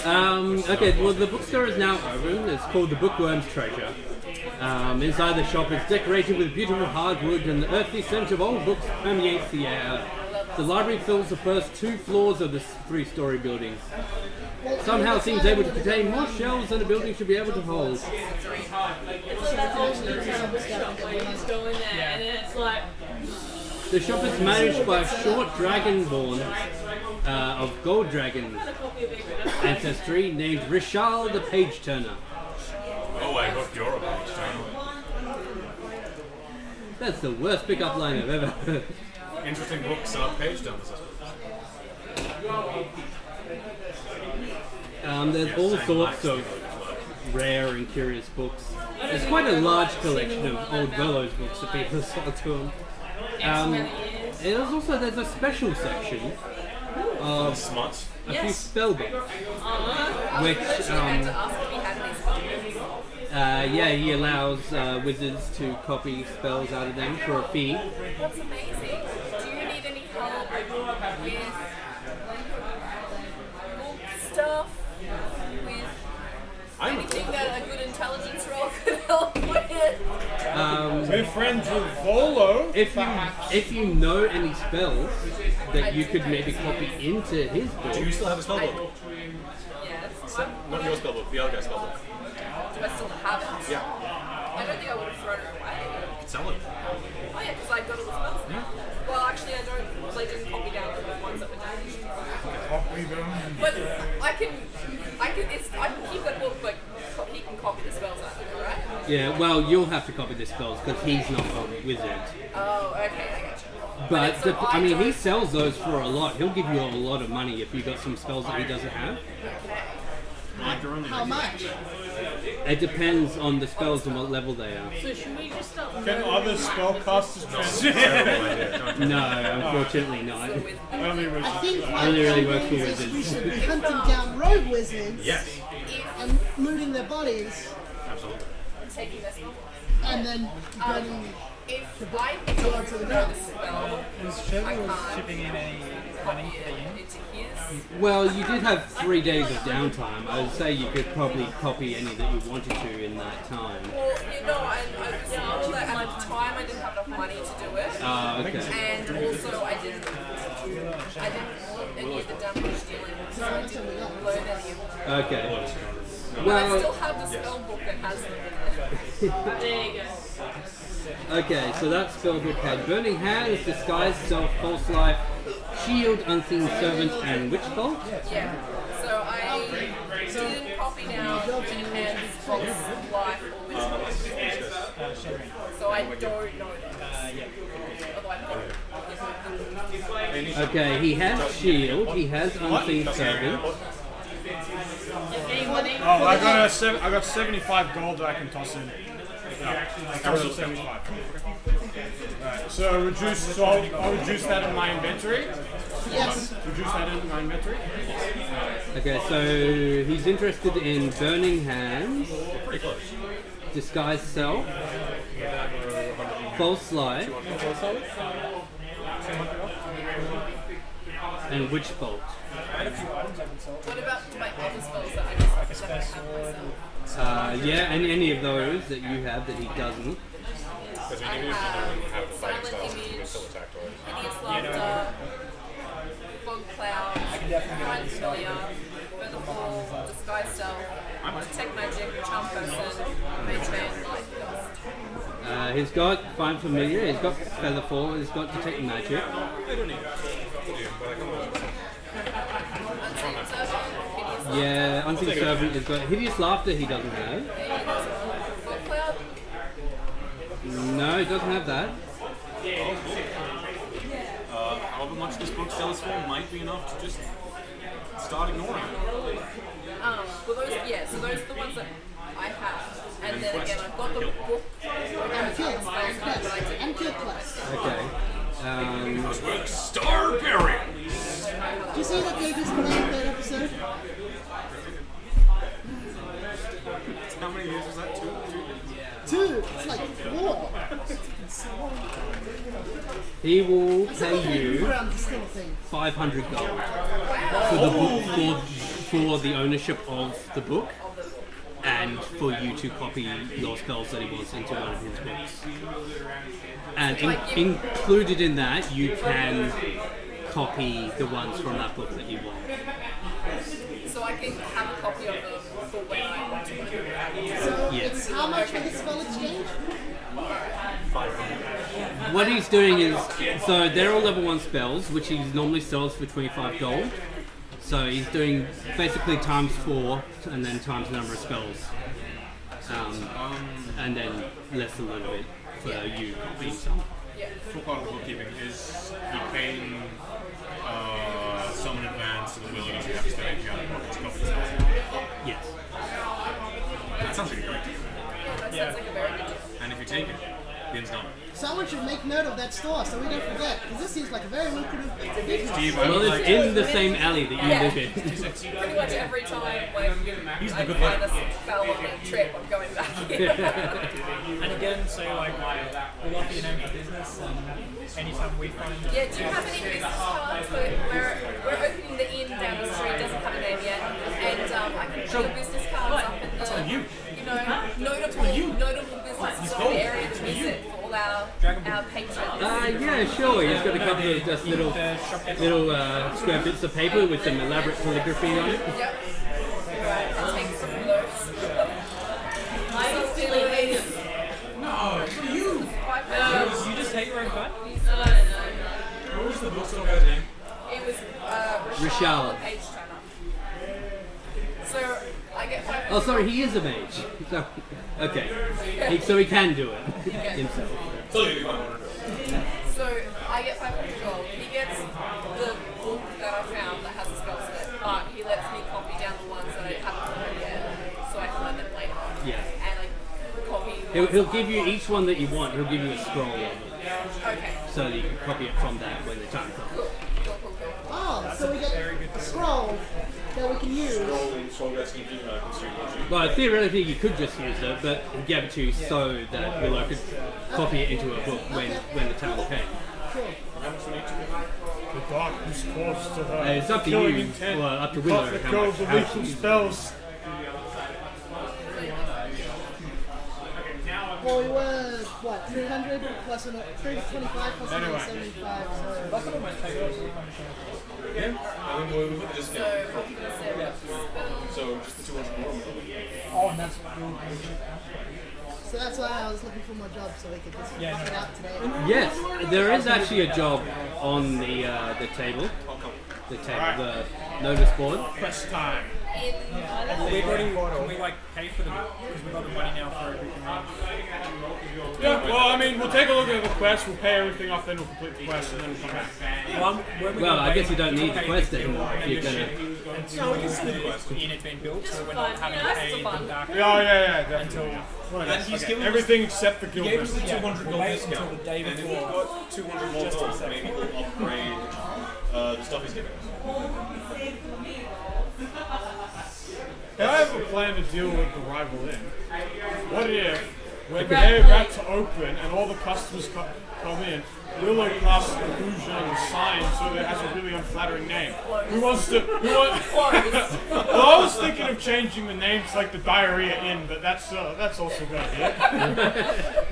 Okay, well the bookstore is now open. It's called the Bookworm's Treasure. Inside the shop is decorated with beautiful hardwood and the earthy scent of old books permeates the air. The library fills the first 2 floors of this 3-story building. Somehow seems able to contain more shelves than a building should be able to hold. It's like that old bookshop where you just go in there and then it's like, The shop is managed by a short dragonborn of Gold Dragon a copy of it. ancestry named Rishal the Page Turner. Oh, I hope you're a page turner. That's the worst pickup line I've ever heard. Interesting books are page turners. There's all sorts of rare and curious books. There's quite a large collection of old Velos books that people have sold to them. There's a special section of Smut. a few spell books, which had to ask if he had any spells. he allows wizards to copy spells out of them for a fee. That's amazing. Do you need any help with book stuff? With anything that a good intelligence roll could help with? We're friends with Volo. If you know any spells that you could maybe copy into his book, Do you still have a spellbook? Yes. Not your spellbook, the other guy's spellbook. Do I still have it? Yeah. I don't think I would have thrown it away. You can sell it. Oh yeah, because I got it with spells. Well, actually, I don't. Because I didn't copy down the ones that were damaged. But I can keep that book. Like he can copy the spells out of it, right? yeah, well, you'll have to copy the spells because he's not a wizard. Oh, okay, I get you. But he sells those for a lot. He'll give you a lot of money if you got some spells that he doesn't have. How much? It depends on the spells and what level they are. So should we just start Can other spellcasters transfer? No, unfortunately not. Only I wizards. think like Only really works for we wizards. should be hunting down rogue wizards Yes. and looting their bodies Absolutely. Taking this one. and then burning. If I don't know the spell, Was Sherwood shipping in any money for the inn? it's his. Well, you did have 3 days of downtime. I would say you could probably copy any that you wanted to in that time. Well, you know, I was told that at the time I didn't have enough money to do it. Okay. And also I didn't want any of the damage dealing, so I didn't learn any of it. Okay. But I Well, still have the spell book that has them in it. There you go. okay, so that spellbook had Burning Hands, Disguise Self, False Life, Shield, Unseen Servant, and Witch Bolt. Yeah. So I didn't copy down Enhance, False Life, or Witch Bolt. So I don't know that. Okay, he has Shield, he has Unseen Servant. Oh, I got 75 gold that I can toss in. Yeah, total 75. Alright, so I'll reduce that in my inventory. Yes. Reduce that in my inventory. Okay, so he's interested in Burning Hands, Disguise Self, False Life, and Witch Bolt. What about my other spells that I just have myself? Yeah, and any of those that you have that he doesn't. Because we I need to have have Silent fighting styles, Image, but still attack twice. Hideous Laughter, Fog Cloud, Mind Familiar, Featherfall, Disguise Self, Detect Magic, Charm Person, Mage Man, Light Ghost. He's got Find Familiar, he's got Featherfall, he's got Detect Magic. I don't need it. But I can always Unseen Servant, Hideous Yeah, Unseen Servant, he's got Hideous Laughter, he doesn't have. Fog Cloud. No, he doesn't have that. however much this book sells for might be enough to just start ignoring it. Well, those, yeah, so those are the ones that I have. And then again, I've got the book. And Kid Quest. Okay. Star Burial! Do you see that they just put out that episode? How many years was that? Two. It's like 4. He will It's pay like a you around this little thing. 500 gold for the book, for the ownership of the book, and for you to copy your spells that he wants into one of his books. And included in that, you can copy the ones from that book that you want. So I can have a copy of them for when I want to. So Yes. it's how much for the spell exchange? What he's doing is, so they're all level 1 spells, which he normally sells for 25 gold. So he's doing basically times 4 and then times the number of spells. And then less a little bit for you copying some. Full part of the bookkeeping is you paying some in advance to the abilities you have to spend anything out of pocket to cover the spells. Yes. That sounds like a great deal. That sounds like a very good deal. And if you take it, the end's done. Someone should make note of that store so we don't forget, because this seems like a very lucrative business. Steve, I Well, would it's like in the same alley that you live in. Pretty much every time like, I find a spell on a trip, I'm going back here. And again, so like we'll offer your name for business, and anytime we find Yeah, do you have any business cards? So we're opening the inn down the street, doesn't have a name yet, and I can put the business cards up in the, you know, notable businesses in the area to visit for all our patrons. Yeah, sure. He's got a couple of just little square bits of paper with some elaborate calligraphy on it. Yep. Right, I'll take some of those. I'm feeling No, for you. you just take your own cut. What was the bookstore guy's name? It was Rishal. Page Turner. So I get 500. Oh, sorry, he is a mage. So, okay. So he can do it himself. So I get 500 gold. He gets the book that I found that has a spell set, but he lets me copy down the ones that I haven't learned yet, so I can learn them later. Yes. He'll give you each one that you want. He'll give you a scroll of it, Okay. so that you can copy it from that when the time comes. Oh, so we get a scroll that we can use. Scroll that's going to consume. Well, theoretically, you could just use it, but he gave it to you so that Willow could copy it into a book when the time came. The dark is close to her. It's up to killing you, intent. well, up to You Willow can't let how go much- of the how lethal she uses it. spells. Well, we were, what, 300 plus 325 plus Anyway. 175, so... I could almost take those. Yeah, I think we'll put the discount. So just the 200 more. Oh, and that's So that's why I was looking for more jobs so we could just knock it out today. Yes, there is actually a job on the table. The notice board. Quest time. we've already can we like pay for them because we've got the money now for everything. Yeah, well, I mean, we'll take a look at the quest, we'll pay everything off, then we'll complete the quest, and then we'll come back. Well, I guess you don't need the quest anymore if you're gonna. No, we can see the quest in it being built, so we're not having to pay them back. Yeah, definitely. And he's given everything except the He guild gave us the membership. 200 gold discount. until the day And if before. we've got 200 more gold, maybe we'll upgrade the stuff he's giving us. I have a plan to deal with the rival inn. What if, when they're about to open and all the customers come in, Willow casts illusion on the sign so that it has a really unflattering name? Who wants to? Well, I was thinking of changing the name to like the Diarrhea Inn, but that's also good. Yeah?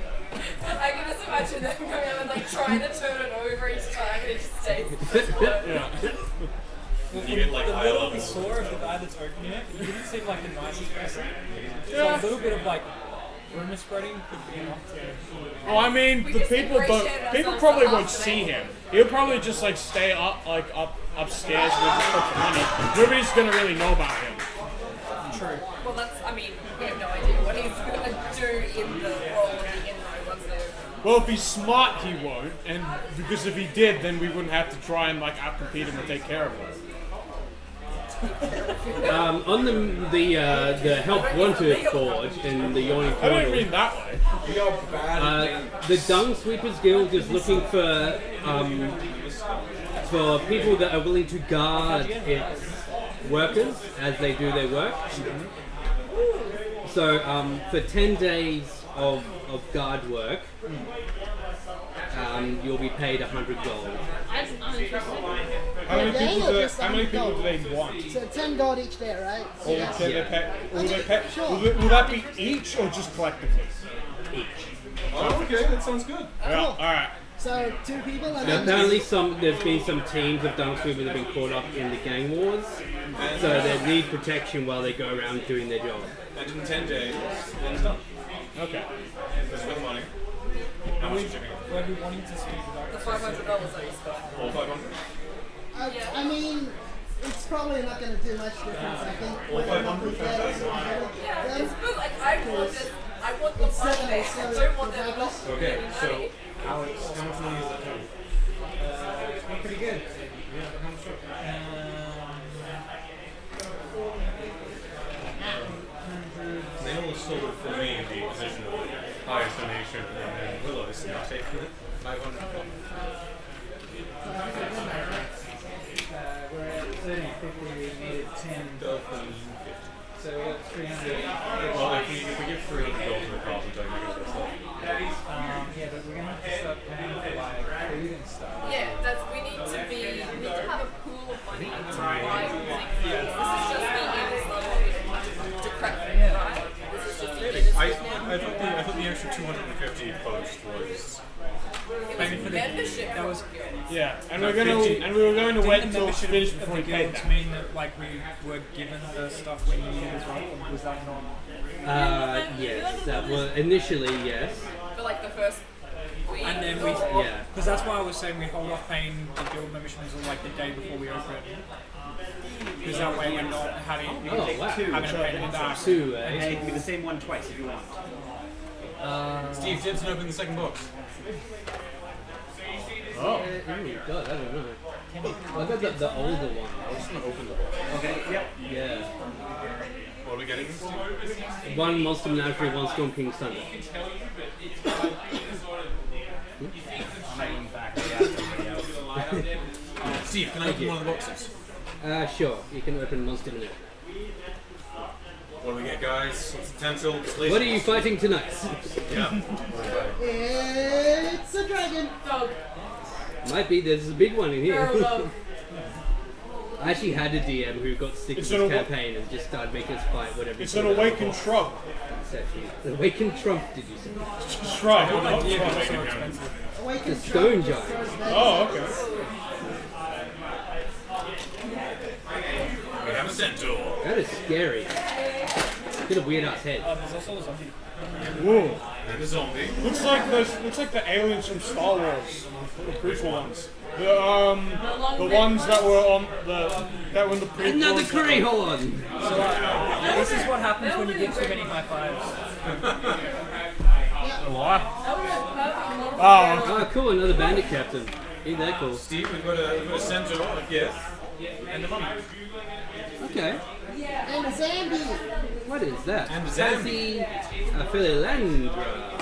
I can just imagine them going up and like trying to turn it over each time and it just stays the Yeah. You get like The high little we level. saw of the guy that's opening it, he didn't seem like the nicest person. So a little bit of like rumor spreading could be enough to. Oh, I mean, the people don't. People probably won't see him. He'll probably just like stay up upstairs with a bunch of money. Nobody's gonna really know about him. True. Well, that's, I mean, we have no idea what he's going to do in the role of the inmate once they're... Well, if he's smart, he won't, and because if he did, then we wouldn't have to try and like outcompete him and take care of him. On the help wanted board in the Yawning I don't Portal, mean that way. the Dung Sweepers Guild is looking for people that are willing to guard its workers as they do their work. So for 10 days of guard work, you'll be paid 100 gold. That's uninteresting. How many Day people or do just how many people gold? do they want? So 10 gold each day, right? So Or that's- will they pay? Sure. Will that be each or just collectively? Each. Oh, okay, that sounds good. Yeah. All right. So 2 people and Now, then... apparently there's been some teams of Dung Sweepers that have been caught up in the gang wars, so they need protection while they go around doing their job. And in 10 days, then it's done. Okay. Just with money. How much are you checking? Were we wanting to speak about The $500 that you spent. All 500? I mean, it's probably not going to do much difference, I think. All 500? Yeah, it's good. Like, I want the It's money seven, back. so I don't want them not regardless. Okay, so Alex, how much money is that total? pretty good. Nail is sold it for me in the position of highest donation, and then Willow is now taking it. 500. We're at 30, 50, we needed 10. So we got 300. Well, if we give 300 gold to the cops, we're talking about stuff. Yeah, but we're going to have to start paying for like food and stuff. Yeah, we need to have a pool of money to buy things. This is just the end of decrepit, right? This is just the end of I thought the extra 250 post was. It was membership. That was Yeah, and we were going to wait until it's finished before we paid guilds that. mean that like we were given the stuff we needed as well, or was that not? Yes, that was initially yes. For like the first week. And then we, Yeah. because that's why I was saying we hold off paying the guild membership until like the day before we open. Because that way we're not having Oh wow. having to pay them back. 2, And eh? it can be the same one twice if you want. Steve Gibson opened the second box. Oh. Oh god, I don't know. I got the older one. I was just going to open the box. Okay, yep. Yeah. Well, What are we getting? One Monster Menagerie, one Storm King's Thunder. Steve, can I open one of the boxes? Sure. You can open Monster Menagerie. What do we get, guys? What's the potential? What are you fighting tonight? Yeah. It's a dragon. Dog. Might be. There's a big one in here. Girl dog. I actually had a DM who got sick of It's this an campaign and just started making us fight whatever. It's an awakened shrub. Exactly. An awakened Trump, did you say? Shrub. not Awakened The stone giant. Oh, okay. We have a centaur. That is scary. Got a weird ass head. There's also a zombie. Whoa. And a zombie. Looks like the aliens from Star Wars, the prequel ones. The ones that were on that were in the prequel. Another curry horn. This is what happens when you get too many high fives. What? That was a perfect model. Oh, Oh, cool. Another bandit captain. Ain't that cool? Steve, we've got a centaur, a gift, and a mummy. Okay. And a Zambi. What is that? And Sassy Philandra.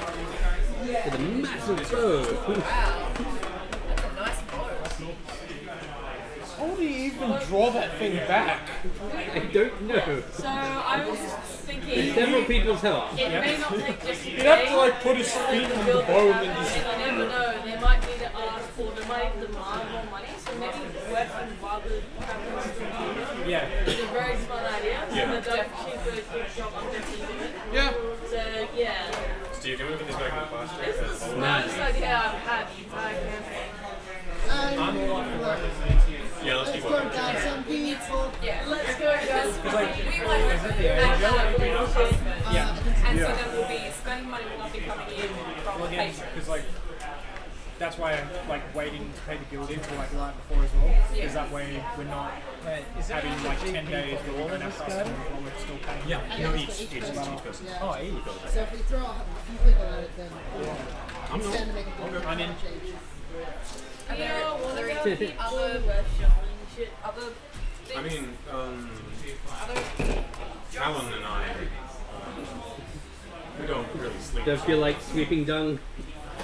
With a massive bow. Wow. That's a nice bow. how do you even draw that thing back? I don't know. So I was thinking, Several people's help. it may not take just a He'd have to day like put his feet on the bow and then just. and you never know, they might need to ask or they might demand more money, so maybe working while the captain's still here Yeah. is a very smart idea. Yeah. So the dog should do a good job of definitely doing it. Yeah. So yeah, Steve, can we put this back in the plastic? this is the smartest idea I've had the entire campaign. Yeah, let's keep Let's go, working. guys. Some people. Yeah. Let's go guys. We want to and so then we'll be spending money will not be coming in from the Again, patron. because like that's why I'm like waiting to pay the guild until like right before as well. Because that way we're not having like 10 days where we don't have customers while we're still paying. Yeah, I you know, know, each it's for each person. Yeah. Oh, 80. So if we throw a few people at it, then I'm stand to make a big I'm in. change. Are there What other about people other who are shoveling shit? other I things? mean, Other Alan and I, we don't really sleep. Don't feel like sweeping dung?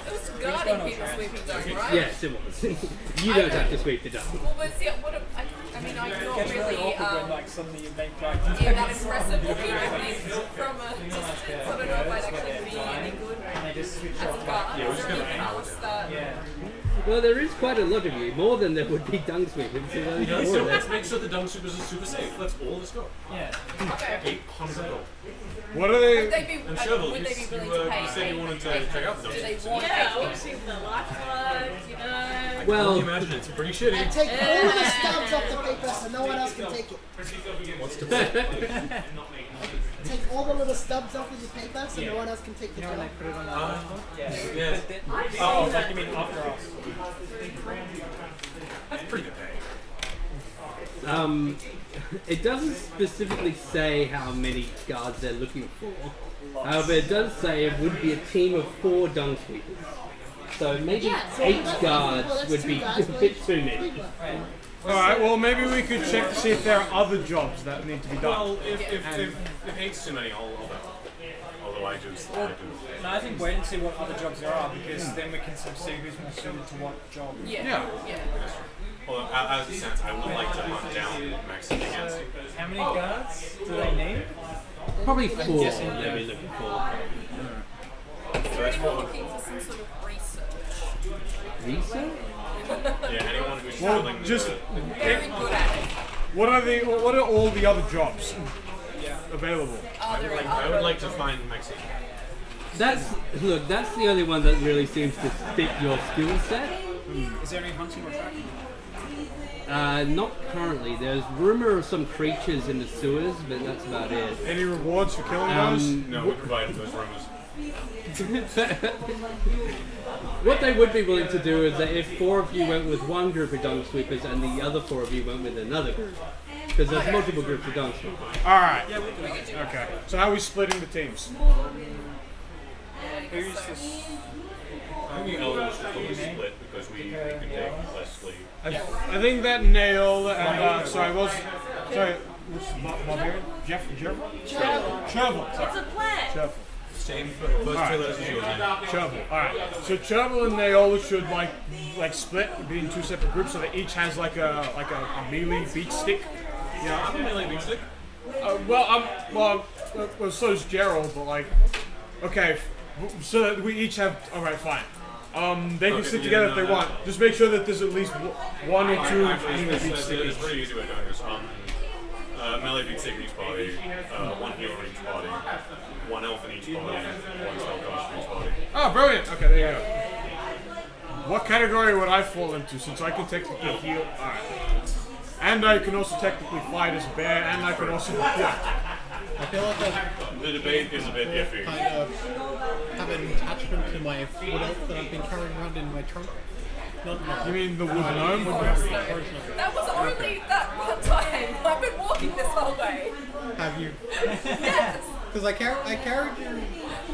it was guarding people sweeping dung, right? Yes, it was. You don't have to sweep the dung. Well, but see, what I mean, I'm not It's really really awkward when like suddenly you make like that impressive looking at things from a distance. I don't know if I'd actually be any good they just switch as a off. guard. Yeah, we're just Is there gonna anything power else down. that Yeah. Well, there is quite a lot of you. More than there would be dung sweepers. So there's Yeah, more so of let's that. make sure the dung sweepers are super safe. Let's all just go. Yeah. okay. 800 gold. What are Would they? they be, And Shovel, would you, they be willing you, to pay? you said you wanted to check out the dung Do they sweepers. want Yeah, obviously the lifeblood, you know. Can you Well, imagine it's pretty And shitty. take all the stubs off the paper so no one else can take it. What's to Take all the little stubs off of your paper so no one else can take the You know when job. they put it on the Yeah, Oh, like you mean after us? that's pretty good pay. It doesn't specifically say how many guards they're looking for. However, it does say it would be a team of 4 dung sweepers. So maybe Yeah, so 8 that's guards well, that's would two be guys a for bit each too many. sweeper. Alright, well maybe we could check to see if there are other jobs that need to be done. Well, if 8's too many, I'll bet. Although I do. No, I think wait and see what other jobs there are because then we can sort of see who's more suited to what job. Yeah. Well, as it stands, I would like to hunt down Maxine against you. How many guards do they need? Probably 4 they'll guessing, be looking for. So that's We're what. looking for some sort of research. Research? Yeah, anyone who's Well, struggling just Very good at it. what are all the other jobs available? Are there I would like to find Maxine. That's the only one that really seems to fit your skill set. Is there any hunting or tracking? Not currently. There's rumor of some creatures in the sewers, but that's about it. Any rewards for killing those? No, we provided those rumors. What they would be willing to do is that if 4 of you went with one group of dung sweepers and the other 4 of you went with another group, because there's multiple groups of dung sweepers. Alright. Okay. So how are we splitting the teams? Who's this? I think the elders should probably split because we can take less sleep. I think that nail and sorry, Barbarian? Trevor? It's Trevor. a plant. Trevor. Same for the first two letters as yours. Trevor. Alright. So Trevor and they all should like split, be in two separate groups, so that each has like a melee beat stick. Yeah, I'm a melee beat stick. Well, so is Gerald, but like, okay, so that we each have. Alright, fine. They can stick together if they want. Just make sure that there's at least one or two melee beat stick It's each. pretty easy way of doing this. Melee beat stick in each party, one healer in each party, one elf in each party, one spellcaster in each party. Oh, brilliant! Okay, there you go. What category would I fall into, since I can technically heal? Alright. And I can also technically fight as a bear, and I can also... Yeah. I feel like The debate is a bit iffy. kind of have an attachment to my wood elf that I've been carrying around in my trunk. You mean the wood gnome? That was only that one time. I've been walking this whole way. Have you? Yes. Because I carried you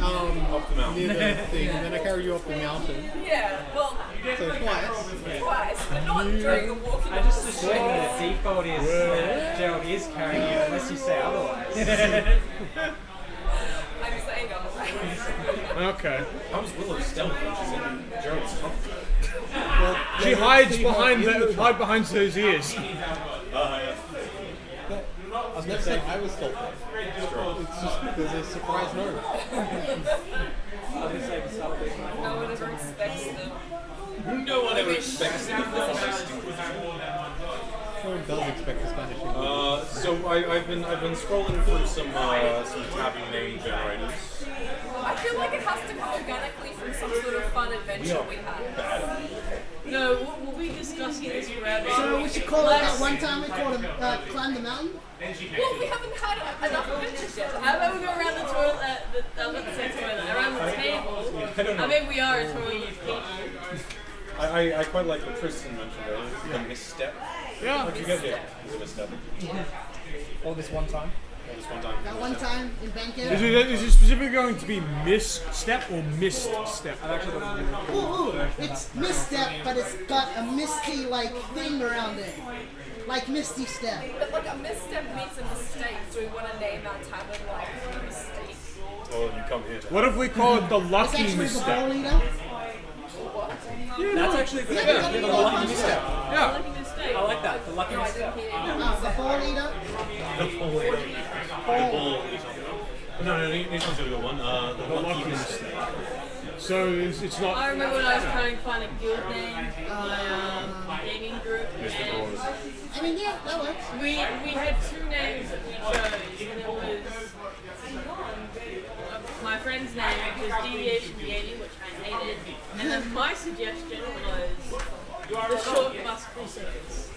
Up the mountain. near the thing, and then I carried you up the mountain. Yeah. Well, So twice. twice, but not during the walking. I just assume that the default is that Gerald is carrying you unless you say otherwise. I'm saying otherwise. Okay. How was Willow stealth when she's in Gerald's trunk? Well, She hides behind those ears. Yeah. I was going to say I was still there. It's just there's a surprise note. No one ever expects them. No one ever expects the Heist. No one does expect the Spanish English. So I've been scrolling through some tabby name generators. I feel like it has to come organically from some sort of fun adventure we had. No, we'll be discussing this forever. So we should call it that one time we called him Climb the Mountain? Well, we haven't had enough adventures yet. How about we go around the toilet, around the table? I mean, we are a toilet people. I quite like what Tristan mentioned earlier, the misstep. Yeah. What'd you get here? Is it a misstep? All this one time. This one time. That one time in Bangkok? Is it specifically going to be misstep or missed step? Ooh, it's misstep, but it's got a misty like thing around it. Like Misty Step. But like a misstep means a mistake, so we want to name our tavern like a mistake. Oh, you come here. What if we call it the It's lucky actually the ball misstep? leader. That's actually the Yeah, the lucky misstep. Yeah. Lucky mistake. I like that. The lucky misstep. The ball leader. The ball is on. No, this one's a good one. The lucky misstep. So it's not. I remember when I was trying to find a guild name for my gaming group, and I mean, yeah, that works. we had two names that we chose, and it was my friend's name, which was Deviation Gaming, which I hated, and then my suggestion was the Short Bus Crusaders.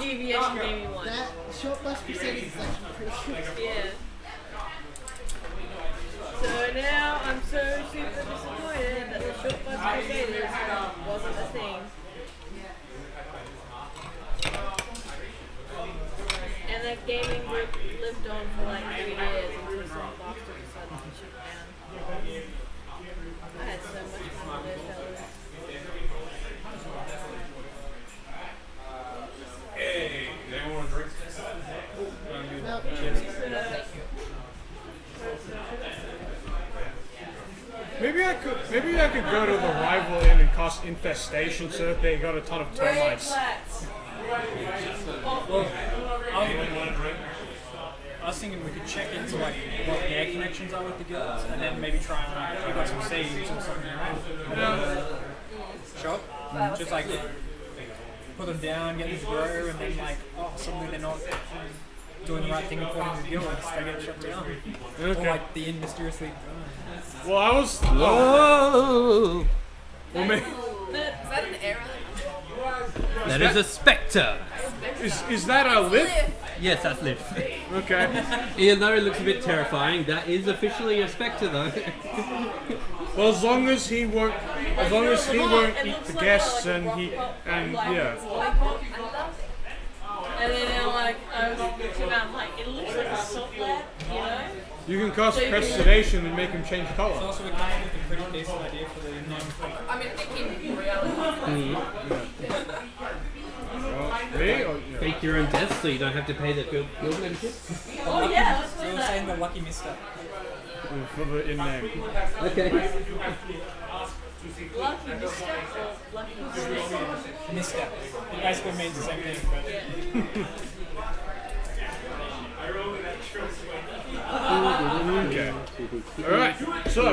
Deviation Gaming one. That short bus crusaders is actually pretty good. Yeah. So now I'm so super disappointed that the Short Bus Crusaders wasn't a thing. And that gaming group lived on for like 3 years until some bastard decided to shut down. I had so much fun with those fellas. Hey, does anyone want to drink? No, Maybe I could go to the rival inn and cast infestation so that they got a ton of termites. I was thinking we could check into like what their connections are with the guilds, and then maybe try and pick up some seeds or something. Shop, just like put them down, get them to grow, and then like suddenly they're not doing the right thing according to the guilds, they get shut down. Or Okay. like the inn mysteriously. Well, I was. Whoa! Well, Is that an error? That is a spectre. is that a lift? Yes, that's Liv. Okay. Even though it looks a bit terrifying, that is officially a spectre though. Well, as long as he won't eat the guests and yeah. And then like I was thinking about like it looks like a salt lab, you know? You can cast prestidigitation and make him change color. Also, we came up with a pretty decent idea for the name. I mean, thinking in reality. Well, Me? Or, Fake your own death so you don't have to pay the guild membership. Oh yeah, let's do You were that. saying the lucky mister. for the in-name. Okay. Lucky misstep or lucky misstep? Misstep. It basically means the same thing. Okay. Alright, so...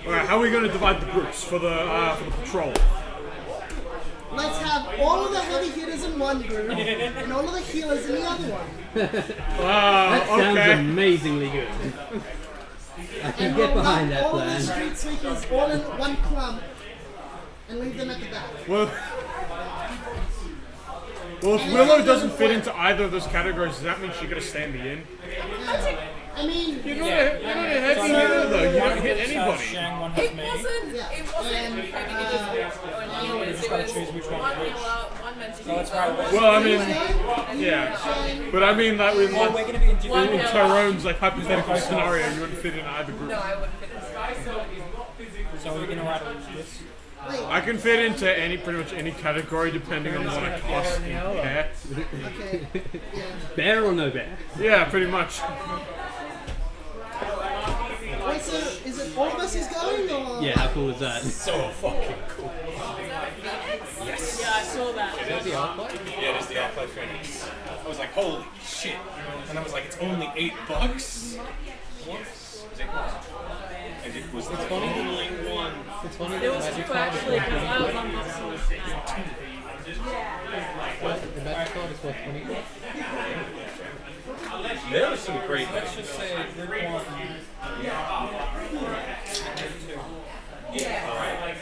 Alright, how are we going to divide the groups for the patrol? Let's have all of the heavy hitters in one group and all of the healers in the other one. That sounds amazingly good. I can And get we'll behind lump that all of the plan. street sweepers all in one clump and leave them at the back. Well, if Willow doesn't fit into either of those categories, does that mean she got to stay in the inn? I mean, You're not a heavy hitter though. You don't hit anybody. Shang, one has It me. wasn't heavy hitters or healers. It was choose which one one which. healer, one magic So that's user. right. Well, I mean, yeah. But I mean that in, Oh, we're going to be in different. in Tyrone's like hypothetical scenario, you wouldn't fit in either group. No, I wouldn't fit in. So we're going to write a list. I can fit into pretty much any category depending on what I cost in pair. okay. Bear or no bear? Yeah, pretty much. Wait, so is it all of us is going or? Yeah, how cool is that? So fucking cool. Yes. Yeah, I saw that. Yeah, it is the Outplay Phoenix. I was like, holy shit. And I was like, it's only $8. What? Is it $8? And it was the only one. It's funny There that was magic two card is actually worth because I was 20. unboxing. The magic card is worth 20. There was some great Let's just say group one.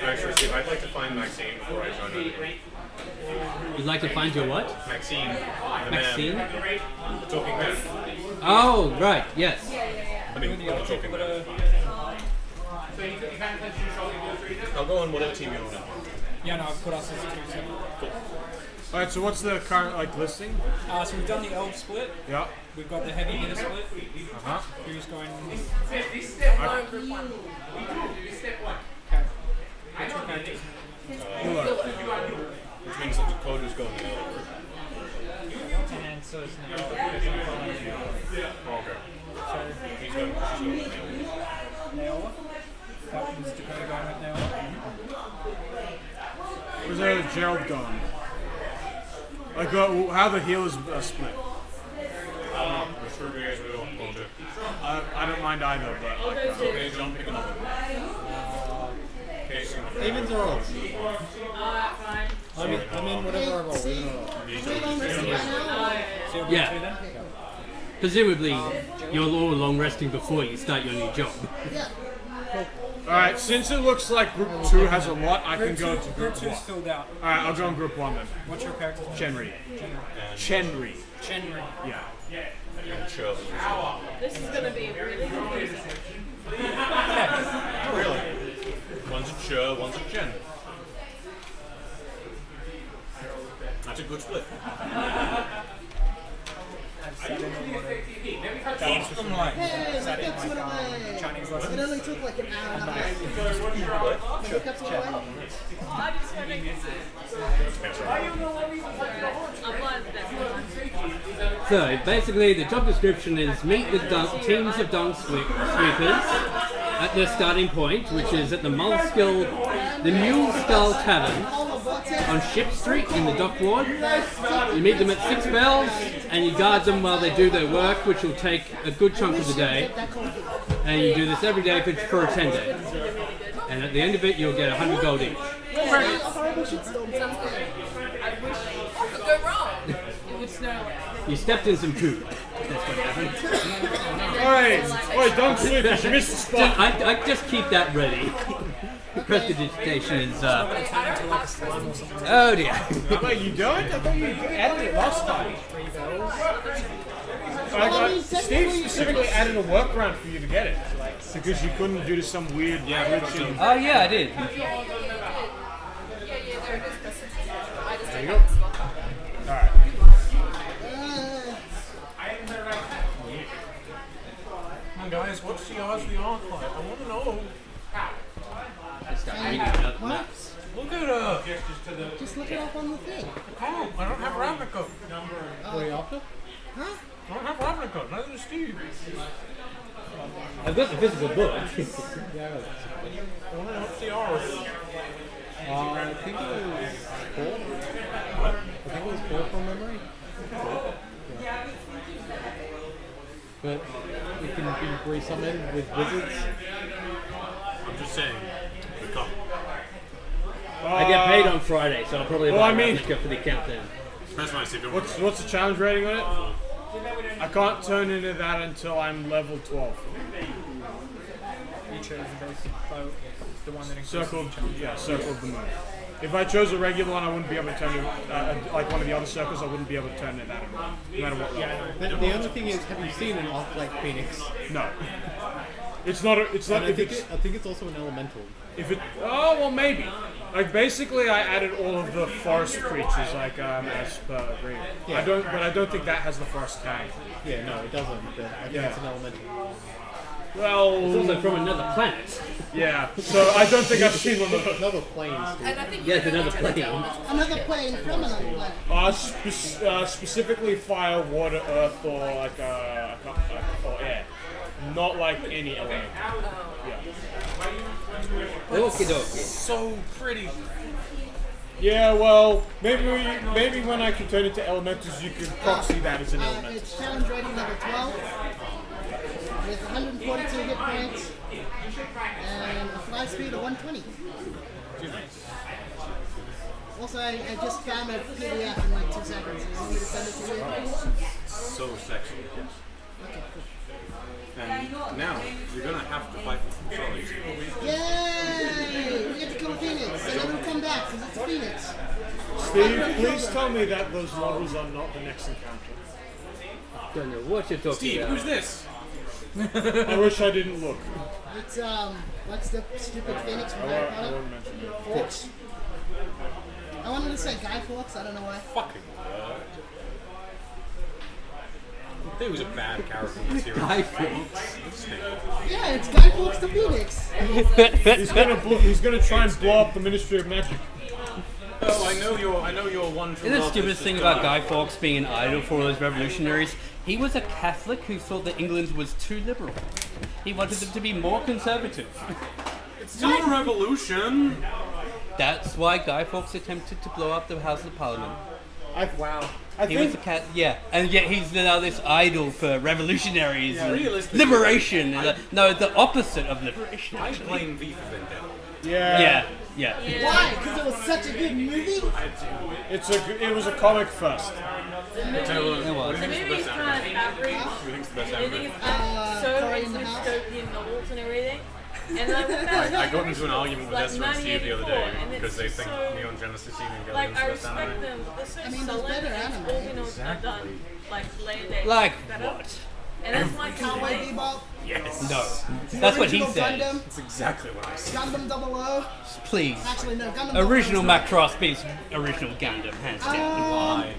Actually, Steve, I'd like to find Maxine before I join her. You'd like to find your what? Maxine. The Maxine? Man. The talking man. Oh, right, yes. I mean, the talking man. I'll go on whatever team you want. Yeah, no, I've put us as 2 separate. Cool. Alright, so what's the current listing? So we've done the elf split. Yeah. We've got the heavy hitter split. Uh-huh. Who's going? No, group one. Okay. What's your character? Which means that the code is going in. And so it's now. Okay. So She's going with Naola. That was Dakota going with Naola. Where's Gerald going? Like, how the healers split? I'm sure you guys will want to. I don't mind either, but like, Okay, John, pick another one. Okay, so Evens or odds? Fine. I'm in whatever I roll. Even or odds. Yeah. Presumably, you're all long resting before you start your new job. Alright, since it looks like group 2 has a lot, I can go to Group group 1. 2's filled out. Alright, I'll go on group 1 then. What's your character's name? Chenry. Chenry. Chenry. Yeah. Sure. This is gonna be really confusing. Really? One's a Chur, one's a Chen. That's a good split. Keep them like. Hey, my cups went away. Chinese It lessons. only took like an hour and a half. My cups went away. Oh, I just want to make this. I'm blind to that. So, basically, the job description is meet the teams of dunk sweepers at their starting point, which is at the Mule Skull Tavern on Ship Street in the Dock Ward. You meet them at 6 bells, and you guard them while they do their work, which will take a good chunk of the day. And you do this every day for 10 days. And at the end of it, you'll get 100 gold each. Horrible shitstorm. Sounds good. I wish. What could go wrong? It would snow. You stepped in some food. That's what happened. Oi, don't sleep, you missed the spot. I just keep that ready. Prestidigitation is, oh dear. Wait, you don't? I thought you added it last time. Steve specifically added a workaround for you to get it. Because you couldn't due to some weird glitching. Oh yeah, I did. Yeah, there it is. I just There don't you have go. the spot. Alright. Guys, what's the odds of the arc like? I want to know. Start reading out the maps. Look at her. Just look it up on the thing. Come, I don't have Ravnica. What are you after? Huh? I don't have Ravnica. Neither does Steve. I've got the physical book. Yeah. What's the R? I think it was 4. I think it was 4 from memory. Yeah. But it can be resummoned with wizards. I'm just saying. We come. I get paid on Friday, so I'll probably Well, buy I mean- Ravnica for the account then. Specify if you What's the challenge rating on it? I can't turn into that until I'm level 12. You chose the base boat, the one that includes Circle of the moon. If I chose a regular one, I wouldn't be able to turn it, like one of the other circles, I wouldn't be able to turn it that no matter what level. The other thing is, have you seen an Arc like Phoenix? No. It's not. It's not. And If it's, I think it's also an elemental. if it. Oh well, maybe. Like basically, I added all of the forest creatures, like as per agreement. Yeah. I don't think that has the forest tag. Yeah, no, it doesn't. But I think Yeah. it's an elemental. Well, It's also from another planet. yeah. So I don't think I've seen one of those. Another plane, Steve. And I think Yeah, it's another plane. Another plane from another planet. Specifically fire, water, earth, or like or air. Not like any element. Okie dokie. So pretty. Yeah, well, maybe when I can turn it to elementals, you could proxy that as an element. It's challenge rating level 12 with 142 hit points and a fly speed of 120. Also, I just found a PDF in like 2 seconds. You want me to send it to you? So sexy. Okay, cool. And now you're gonna have to fight with Charlie's. Yay! We get to kill a phoenix, and then we'll come back because it's a phoenix. Steve, please tell me that those models are not the next encounter. Don't know what you're talking Steve, about. who's this? I wish I didn't look. It's what's the stupid phoenix from I Harry won't Potter? mention it. Fawkes. I wanted to say Guy Fawkes. I don't know why. Fucking. He was a bad character in the series. Guy Fawkes. Yeah, it's Guy Fawkes the Phoenix. He's gonna try and blow up the Ministry of Magic. Oh, I know you're one from. The stupidest thing about Guy Fawkes being an idol for all those revolutionaries, he was a Catholic who thought that England was too liberal. He wanted them to be more conservative. It's still a revolution. That's why Guy Fawkes attempted to blow up the House of Parliament. I He was think a cat, yeah, and yet he's now this idol for revolutionaries and realistically- liberation. No, the opposite of liberation. I Actually. blame V for Vendetta. Yeah. Why? Because it was such a good movie? it was a comic first. It was. The movie is kind of average. Who do you think's the best I think anime? it's so Cory in into the House. dystopian novels and everything. And like, what about I got into an argument with like Esther and Steve the other day 1984, and because they it's think so- Neon Genesis Evangelion like, is I the best respect anime. them, but they're so I mean, there's sullen better and anime. all you know are done like later days. Like better. what? And that's my Cowboy thing. Bebop, Yes. No. That's what he original said. Gundam, That's exactly what I said. Gundam 00. Please. Actually, no, Gundam 00 Original is Macross beats original Gundam, hands down. Why?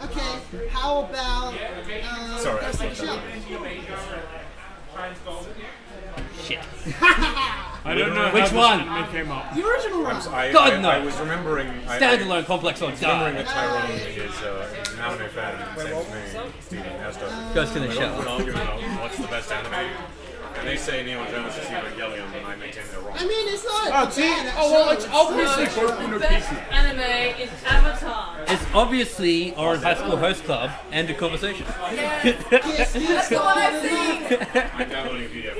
Okay. How about Sorry, Ghost I in the Shell? Shit. I don't know Which how one? this anime came up. The original one. God, no. I was remembering. Standalone complex or Remembering that die. Tyrone is an anime fan, and same as me, Steve and Esther. Goes to the We got into an shell. argument about what's the best anime, and they say Neon Genesis Evangelion, and I maintain they're wrong. I mean, it's not Oh, bad. see? That Oh, well, show. it's obviously Boku no The best Pico. anime is Avatar. It's obviously Orange High School Host Club and a conversation. Yes, That's the one I've seen. I'm downloading a PDF.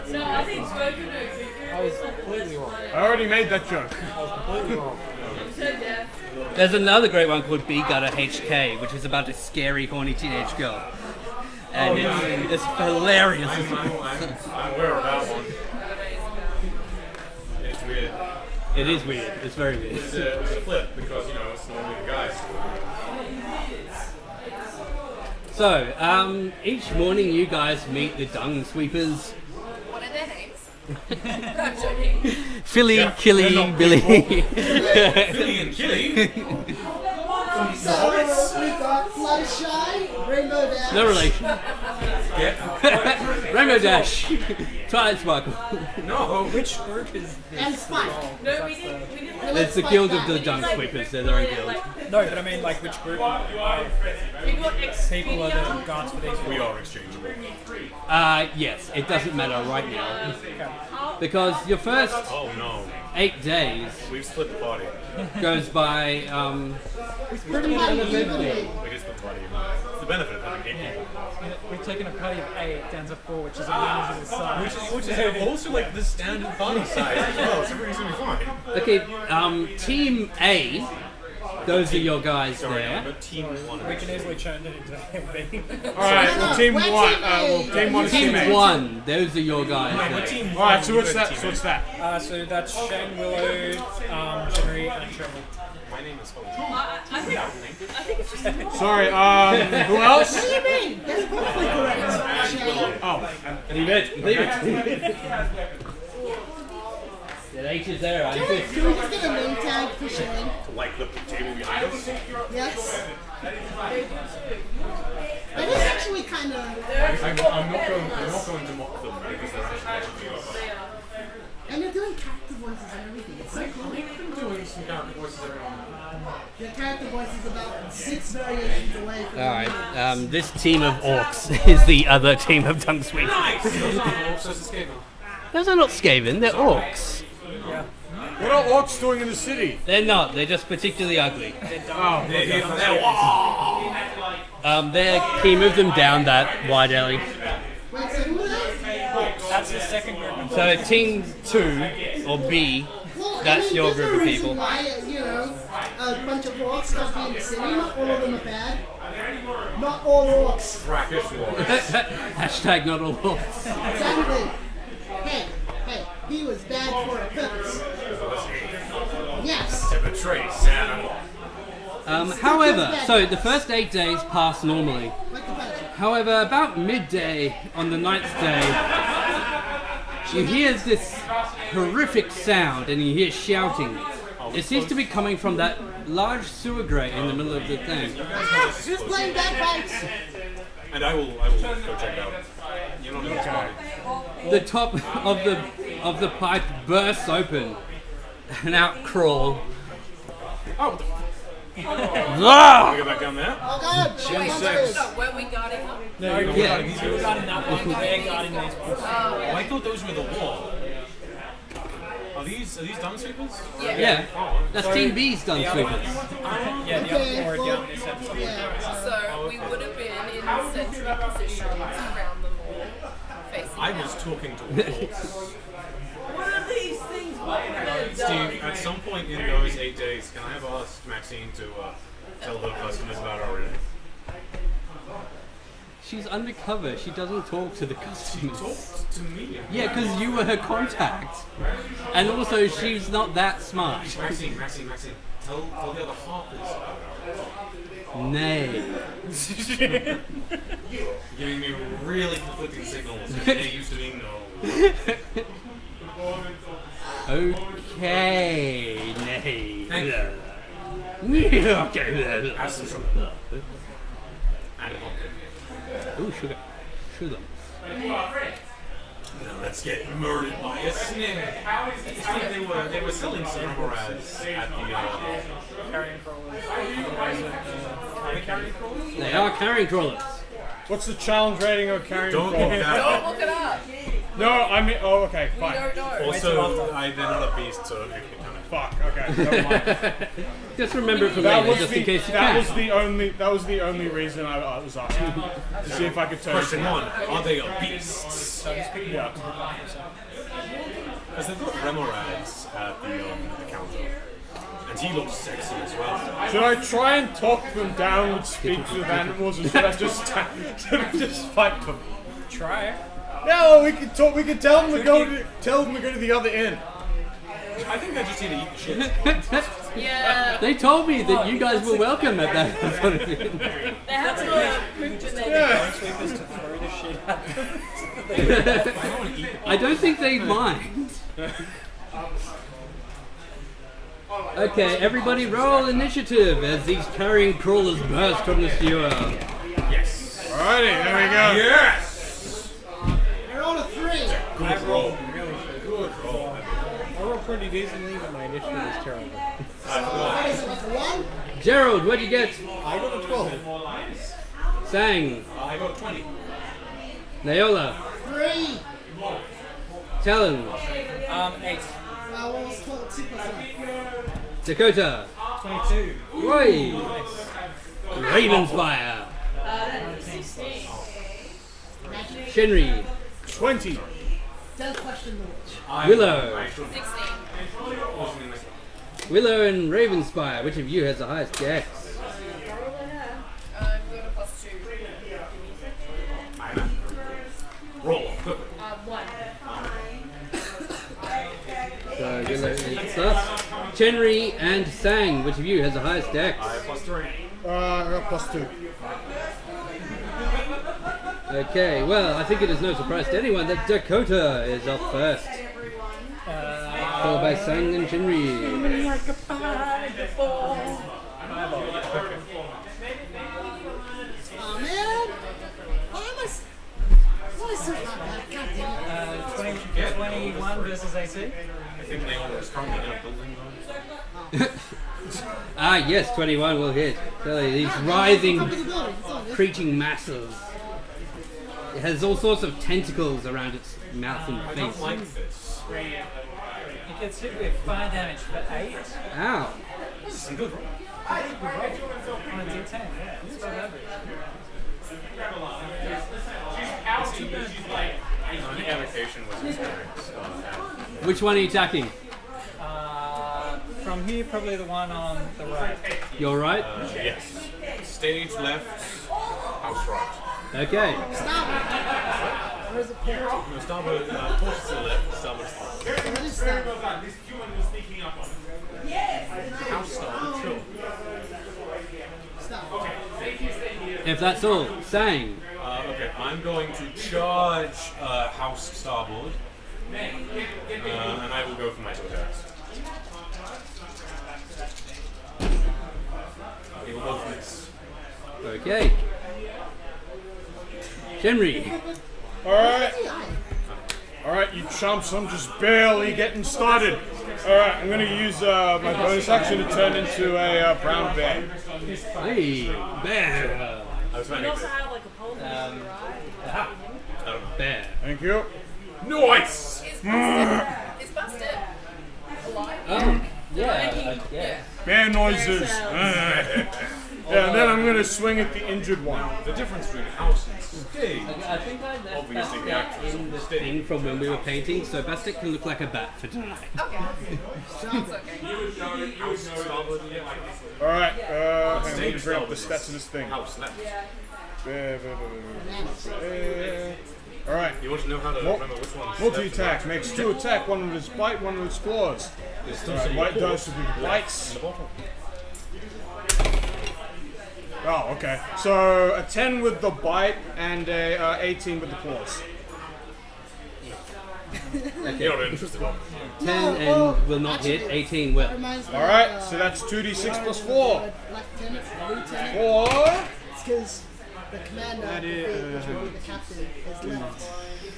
No, I think Boku no Pico is like the best one. I already made that joke. I'm so deaf. There's another great one called B Gutter HK, which is about a scary, horny teenage girl. And it's hilarious. I'm aware of that one. It's weird. It is weird. It's very weird. It's a flip because, it's normally the guys. So, each morning you guys meet the dung sweepers. What are their names? No, I'm joking. Philly, Killy, Billy. Philly and Killy. So we got Fluttershy, Rainbow Dash. No relation. Rainbow Dash. Twilight Sparkle. No. Which group is this? And Spike. No, we didn't. It's the Guild of the Dung Sweepers. They're their own guild. No, but I mean, like, which group of We got people are the guards for these? We are exchangeable. Yes, it doesn't matter right now. Because your first Oh no. 8 days We've split the party. goes by pretty uneventfully. We just split the party. It's the benefit of having 8 people. We've taken a party of 8 down to 4, which is a manageable size. Which is also like the standard party size as well, so everything's gonna be fine. Okay, Team A, those are your guys there. But team 1. We can easily turn it into a B. Alright, well, team 1. Team 1 is team Team A. 1, those are your guys there. Alright, so what's that? So what's that? So that's Shane, Willow, Jenny, and Trevor. My name is Hope. I think it's just. Sorry, who else? What do you mean? That's perfectly correct. Shane. Oh, Leave it. The H is there, I Can we just get a name tag for Shane? Like the table behind us? Yes. That is actually kind of. I'm not going to mock them because they're actually And they're doing character voices and everything. It's so cool. I'm doing some character voices every now and then. Your character voice is about 6 variations away from Alright, this team of orcs is the other team of Dung Sweepers. Those are not Skaven, they're orcs. what are orcs doing in the city? They're not, they're just particularly ugly. Oh, He moved them down that wide alley. Wait, so who are they? That's the second group. So Team 2, or B, Well, that's your there's group a of reason people. Why, a bunch of orcs can't be in the city. Not all of them are bad. Not all orcs. Brackish ones. Hashtag not all orcs. Exactly. Hey, he was bad for a purpose. Yes. To betray Santa. However, so the first 8 days pass normally. Like the Punisher. However, about midday on the 9th day, you hear this horrific sound and you hear shouting. It seems to be coming from that large sewer grate in the middle of the thing. Ah, who's playing bagpipes? And I will go check it out. You don't know what's going. The top of the pipe bursts open and out crawl. Oh, what the Ah! Can we go back down there? Oh god, Wait, downstairs. were we guarding them? No, you're Yeah. guarding that one, they're guarding these ones. Oh, I thought those were the wall. Are these Dung Sweepers? Yeah, that's Team B's Dung Sweepers. Yeah, the Okay, other four well, down this episode. yeah. So we would have been in sentry positions around them all, facing I out. was talking to orcs. What are these things? Steve, at some point in those 8 days, can I have asked Maxine to tell her customers about our inn? She's undercover. She doesn't talk to the She customers. talked to me. Yeah, because you were her contact. And also, she's not that smart. Maxine, tell the other Harpers about Nay. You're giving me really conflicting signals. They used to be no. Okay, nay. Thank Okay. Have some sugar. And Ooh, sugar. Sugar. now let's get murdered by a snake. They were selling some Moraz at the Carrying crawlers. They are carrying crawlers. What's the challenge rating of carrying Don't crawl? look that Don't look it up. No, I mean, oh, okay, We fine. don't know. Also, they're not a beast, so it can kind of. Fuck, okay, never mind. Just remember it for That later, was just the in case you that can. was the only reason I was asking to see if I could turn. Question 1: are they a beast? Yeah. Because they've got Remorads at the counter, and he looks sexy as well. Should I try and talk them down with speech of animals, or should I just fight them? Try. No, we can talk. We can tell them to go to the other inn. I think they just need to eat the shit. Yeah. They told me that you guys were welcome at that sort of thing. They have to poop in their Sweepers to throw the shit at them. I don't think they mind. Okay, everybody roll initiative as these carrying crawlers burst from the sewer. Yes. Alrighty, there we go. Yes. 3. Good roll. I rolled pretty decently, but my initiative was terrible. What is it, like a 1? Gerald, what'd you get? I got a 12. Sang. I got 20. Nayola. 3. Talon. 8. What was 2 plus 1? Dakota. 22. Roy. Ravensfire. 16. Shinri. 20. Don't question the witch. Willow. 16. Willow and Ravenspire. Which of you has the highest dex? I've got a +2. Roll. 1. So Willow is us. Chenri and Sang. Which of you has the highest dex? I have +3. I got +2. Okay, well, I think it is no surprise to anyone that Dakota is up first. Followed by Sang and Chenri. Oh man! Why am I so bad? God damn it. 21 versus AC. I think Naomi was currently in a building. Ah, yes, 21 will hit. So these Top writhing, of the building. It's on this. creaking masses. It has all sorts of tentacles around its mouth and I don't face. like this. It gets hit with fire damage for 8. Ow. This is some good roll. On a D10, yeah. It's above average. My allocation was experience. Which one are you attacking? From here, probably the one on the right. You're right? Yes. Stage left, house right. Okay. Stop it! Where's it put? No, starboard, torch to the left, starboard to the right. What is that? House starboard, chill. Stop. If that's all, Sang. Okay, I'm going to charge house starboard. And I will go for my two attacks. They will both miss. Okay. Shenri. Alright, you chumps, I'm just barely getting started. Alright, I'm gonna use my bonus action to turn into a brown bear. Hey, bear. I was You trying also to have like a pole right? I don't know. Bear. Thank you. Nice! Is Busted alive? Yeah. Bear noises. Yeah, and then I'm gonna swing at the injured one. The difference between house and stage. I think I left Obviously, the Bastet actress in the stage. thing from when we were painting, so Bastet can look like a bat for tonight. Okay. Sounds okay. House starboard, Alright, hang on, let me Stage bring up the starboard stats of this thing. House left. Alright, You want to know how to remember which one's multi-attack. Makes 2 attack, one with its bite, one with its claws. There's still Alright, some white more dice will be the bites. in the bottom. Oh, okay. So a 10 with the bite and a 18 with the claws. You're not interested in 10 and will not hit, 18 will. Alright, so that's 2d6 plus 4. Lieutenant, lieutenant. 4. It's because the commander, That is, which would be the captain, is left.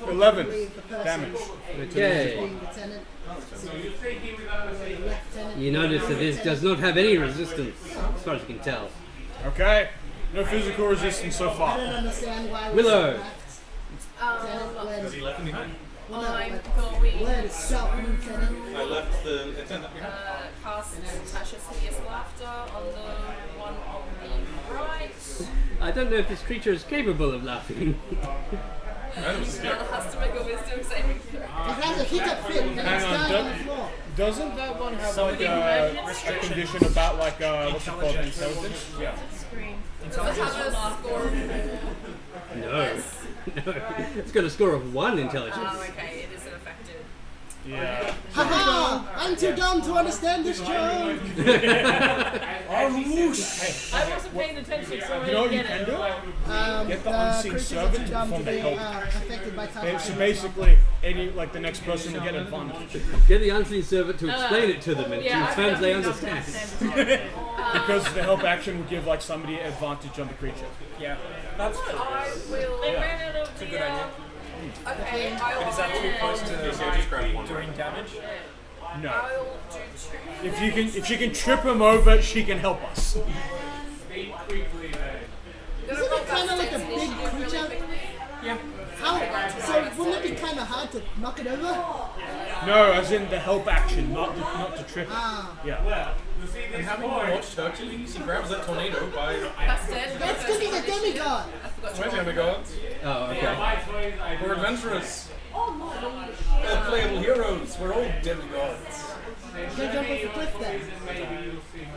11 Leave the person damage. Okay. being lieutenant. So the lieutenant. You notice that this does not have any resistance, as far as you can tell. Okay. No physical resistance so I far. don't understand why Willow. we left. Because he left me behind. Well, I'm no, going where is Salt Lieutenant? I left the attendant behind. cast Tasha's Hideous Laughter on the one on the right. I don't know if this creature is capable of laughing. Now has to make a wisdom saving throw. It has a hiccup fit and it's Hang on, down on the floor. Doesn't that one have like a condition about like what's it called, intelligence? Yeah. Does it have a score of 4? No. No. It's got a score of 1 intelligence. Oh, okay, it isn't affected. Yeah. Haha! I'm too dumb to understand this joke! I wasn't paying attention, so I You know what didn't you get can it. do? Get the unseen creatures servant are too to dumb perform to the be help. affected by So touch. basically, any like the next person will get advantage Get the unseen servant to explain it to them in Yeah, few times they understand. because the help action will give like somebody advantage on the creature. Yeah. That's They ran out of the Okay, But is that too close to just grab one. doing damage? No. I'll do 2. If she can trip him over, she can help us. Isn't it kind of like a big creature? Yeah. How? So wouldn't it be kind of hard to knock it over? No, as in the help action, not to trip. Ah. Yeah. And having watched Hercules, he grabs that tornado by. That's dead. That's because he's a demigod. We're demigods. Oh, okay. We're adventurous. We're playable heroes. We're all demigods. Go jump off the cliff then.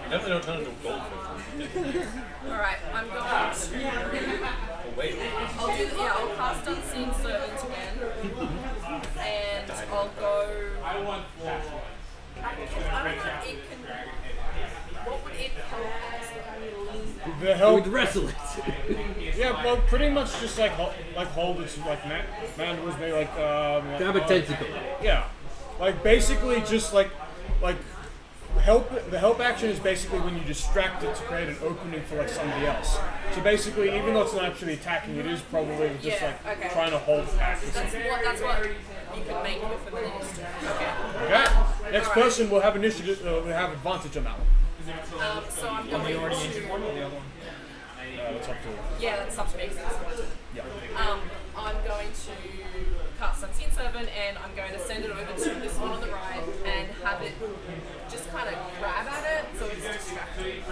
Definitely don't turn into a goldfish. Alright, I'm going to. Oh, wait. I'll cast Unseen Servant again. And I'll go. I don't know if it can. What would it help? The help. We'd wrestle it. Yeah, well, pretty much just like hold its like mandibles, maybe like Grab a tentacle. Yeah, like basically just like help. The help action is basically when you distract it to create an opening for like somebody else. So basically, even though it's not actually attacking, it is probably just trying to hold back. That's what you can make with the minutes. Okay. Next person will have initiative. Will have advantage on that one. So I'm going to. Already injured one or the other one? That's up to you. Yeah, that's up to me. Yeah. I'm going to cast Unseen Servant and I'm going to send it over to this one on the right and have it just kind of grab at it so it's distracted.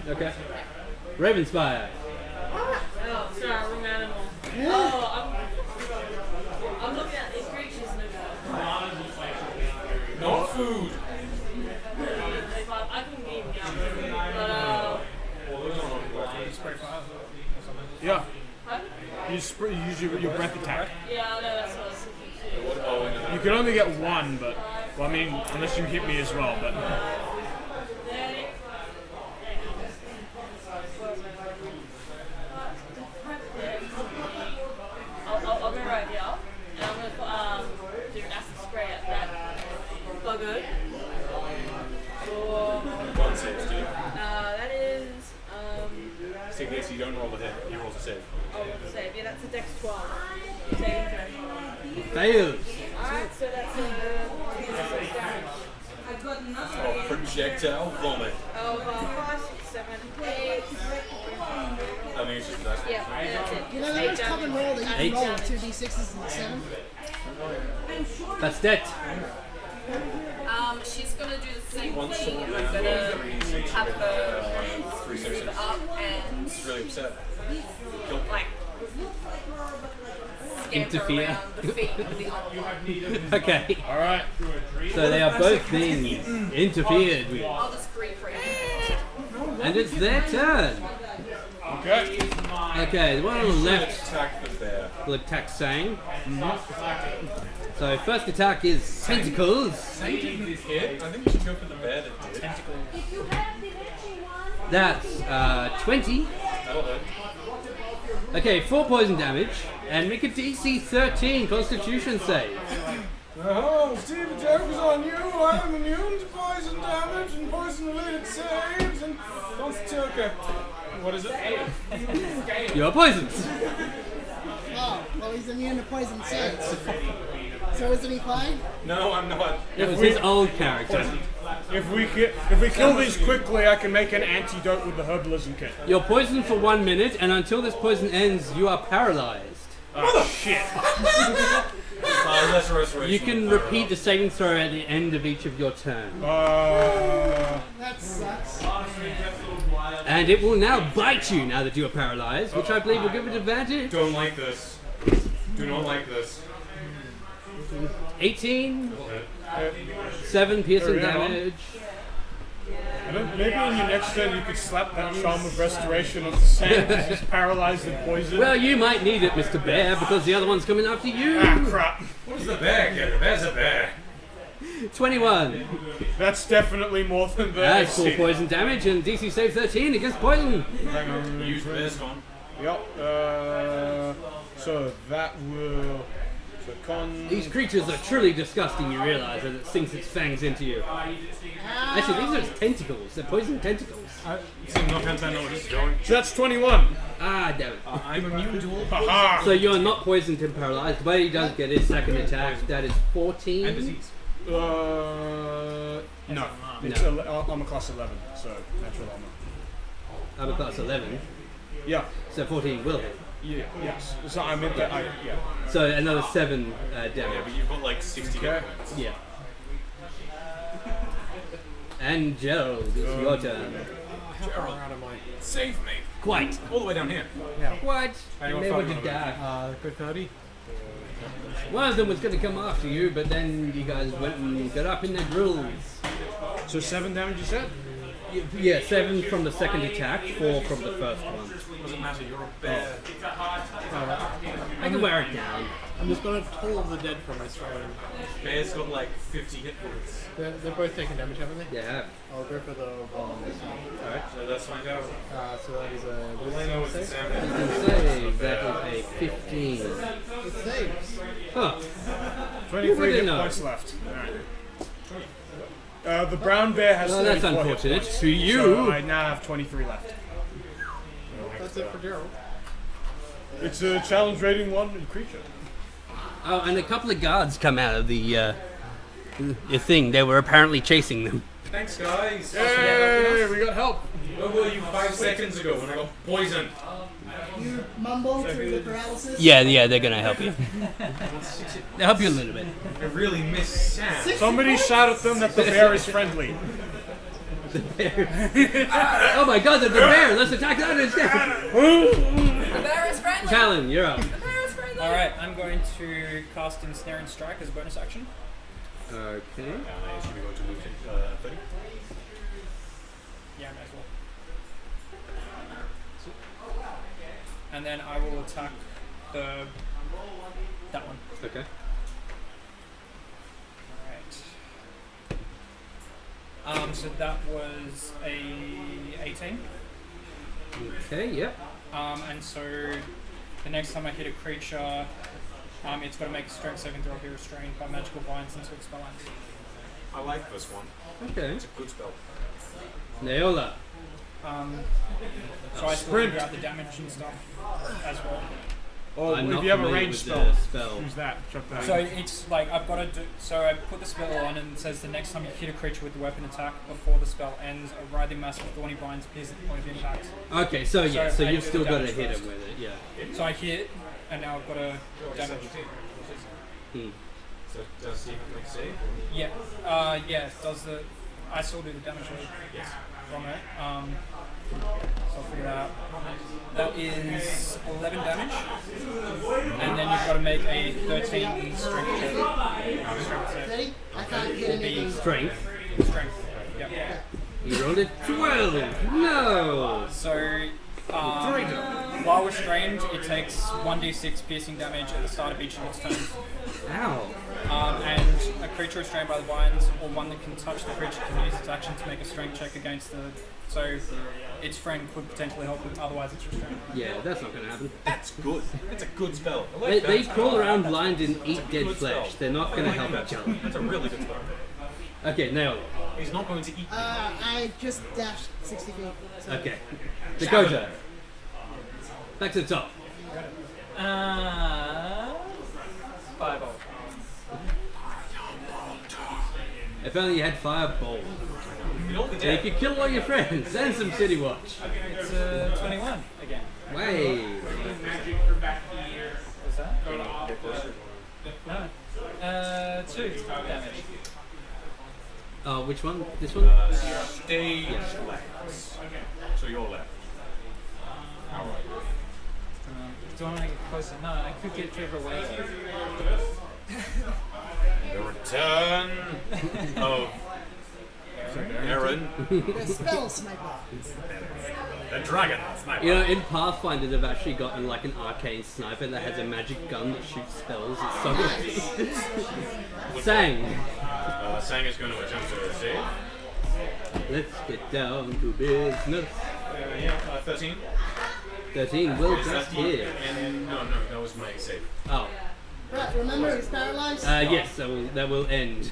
Okay. Ravenspire. Oh, sorry, wrong animal. Oh, I'm looking at these creatures and Not food. I couldn't even get them. But, Spray fire. Yeah. huh? You use your breath attack. Yeah, I know, that's what I was thinking. You can only get one, but well, I mean, unless you hit me as well. But I'll go right here, and I'm going to do an acid spray at that bugger. For, One save, Steve. that is, Just in case you don't roll a hit, he rolls a save. I'll roll the save. Yeah, that's a dex 12. Saving throw. Fails. Alright, so that's a 26 damage. Oh, projectile vomit. Of 5, 6, 7, 8. I think it's just that. Yeah, that's it. You know, there is common roll that you can 8. roll with 2d6s and 7. That's dead. She's going to do the same thing. I'm going to have her move up and He's really upset. like Interfere. around the feet of the other one. Okay. all right. So they are both being interfered with. I'll just free. And it's their turn. Okay. Okay, the one on the left Attack the bear. will attack Sang. So first attack is tentacles. Say didn't hit. I think you should go for the bear that did. That's 20. That'll hit. Okay, 4 poison damage. And make a DC 13 Constitution save. Oh, Steve, the joke is on you. I'm immune to poison damage and poison-related saves and okay. What is it? You're poisoned. Oh, well, he's immune to poison saves. So isn't he fine? No, I'm not. It was his old character. If we kill these quickly, I can make an antidote with the herbalism kit. You're poisoned for 1 minute, and until this poison ends, you are paralyzed. Oh shit! That's a restoration. You can repeat the saving throw at the end of each of your turns. That sucks. And it will now bite you now that you are paralyzed, which I believe will give it advantage. Don't like this. Do not like this. 18, 7 piercing damage. Maybe in your next turn you could slap that charm of restoration on the sand because he's paralyzed and poisoned. Well, you might need it, Mr. Bear, because the other one's coming after you. Ah, crap. What's the bear get? The bear's a bear. 21. That's definitely more than the That's 4 AC. poison damage, and DC save 13 against poison. Hang on. Use bear's gone. Yep. So that will So con. These creatures are truly disgusting, you realize, as it sinks its fangs into you. Actually, these are its tentacles. They're poison tentacles. See, no offense, I know what this is going. So that's 21. Ah, damn it. I'm immune to all. Haha. So you're not poisoned and paralyzed, but he does get his second attack. That is 14. And disease. No. It's armor class 11, so natural armor. Armor class 11. Yeah. So 14 will hit. Yeah. Yes. So I meant that. Yeah. So another 7 damage. Yeah, but you've got like 60 hit points. Yeah. And Gerald, it's your turn. Gerald, save me. Quite. All the way down here. What? Anyone Never fucking did that. Good 30. One of them was going to come after you, but then you guys went and got up in their grills. So 7 damage, you said? Yeah, 7 from the second attack, 4 from the first one. Doesn't matter, you're a bear. I can wear it down. I'm just gonna toll the dead from my throne. Bear's got like 50 hit points. They're both taking damage, haven't they? Yeah. I'll go for the one. Alright. So let's find out. So that is a All I know is wisdom it's save. You can save. That is a 15. It saves. Huh. 23 hit know. points left. Alright. The brown bear has Well, that's 34 hit unfortunate. points. For you. So I now have 23 left. That's it for Gerald. It's a challenge rating 1 creature. Oh, and a couple of guards come out of the thing. They were apparently chasing them. Thanks, guys. Hey, we got help. Where were you 5 seconds ago when I got poisoned? You mumble through the paralysis. Yeah, they're gonna help you. They'll help you a little bit. I really miss Sam. Somebody shout at them that the bear is friendly. Oh my god, the bear! Let's attack that instead! The bear is friendly. Talon, you're up. The bear is friendly. Alright, I'm going to cast Ensnare and Strike as a bonus action. Okay. Should we go to move 30? Yeah, may as well. And then I will attack that one. Okay. Alright. So that was a 18. Okay, yep. And so the next time I hit a creature, it's got to make a strength saving throw or be restrained by magical vines until its spell ends. I like this one. Okay. It's a good spell. Naola. So I still figure out the damage and stuff as well. Oh, I'm if not you have a familiar ranged with spell, the spell. use that. Chuck that. So it's like I've got to do. So I put the spell on and it says the next time you hit a creature with the weapon attack before the spell ends, a writhing mass of thorny vines appears at the point of impact. Okay, so yeah, So so I you've do still the got to damage hit first. him with it, yeah. So I hit, and now I've got to damage. So does Steve make a save? Yeah, yeah. Does the I still do the damage from it? So I'll figure that out. That is 11 damage, and then you've got to make a 13 strength check. Ready? I can't get anything. Strength. Strength. Yep. You rolled a 12. No. So, while restrained, it takes 1d6 piercing damage at the start of each of its turns. Ow. And a creature restrained by the vines, or one that can touch the creature, can use its action to make a strength check against the. So, its friend could potentially help it, otherwise it's restrained. Yeah, that's not going to happen. That's good. It's a good spell. I like They that. crawl around blind and eat dead good flesh. spell. They're not going to help that. each other. That's a really good spell. Okay, Naola. He's not going to eat. I just dashed 60 feet. So Okay. Dakota. Back to the top. Fireball. If only you had Fireball. You'd all be You dead. could kill all your friends and some City Watch. It's 21 again. Way. What's that? No. 2 damage. Oh, which one? This one? Stage left. So you're left. Alright. Do I want to get closer? No, I could get further away. The return of Aaron, the spell sniper. the dragon sniper. You know, in Pathfinder, they've actually gotten like an arcane sniper that has a magic gun that shoots spells. It's so good. Sang. Sang is going to attempt to save. Let's get down to business. 13. 13 will Is that just the- hit. And no, that was my save. Oh. Right, remember he's paralyzed? Yes, that will end.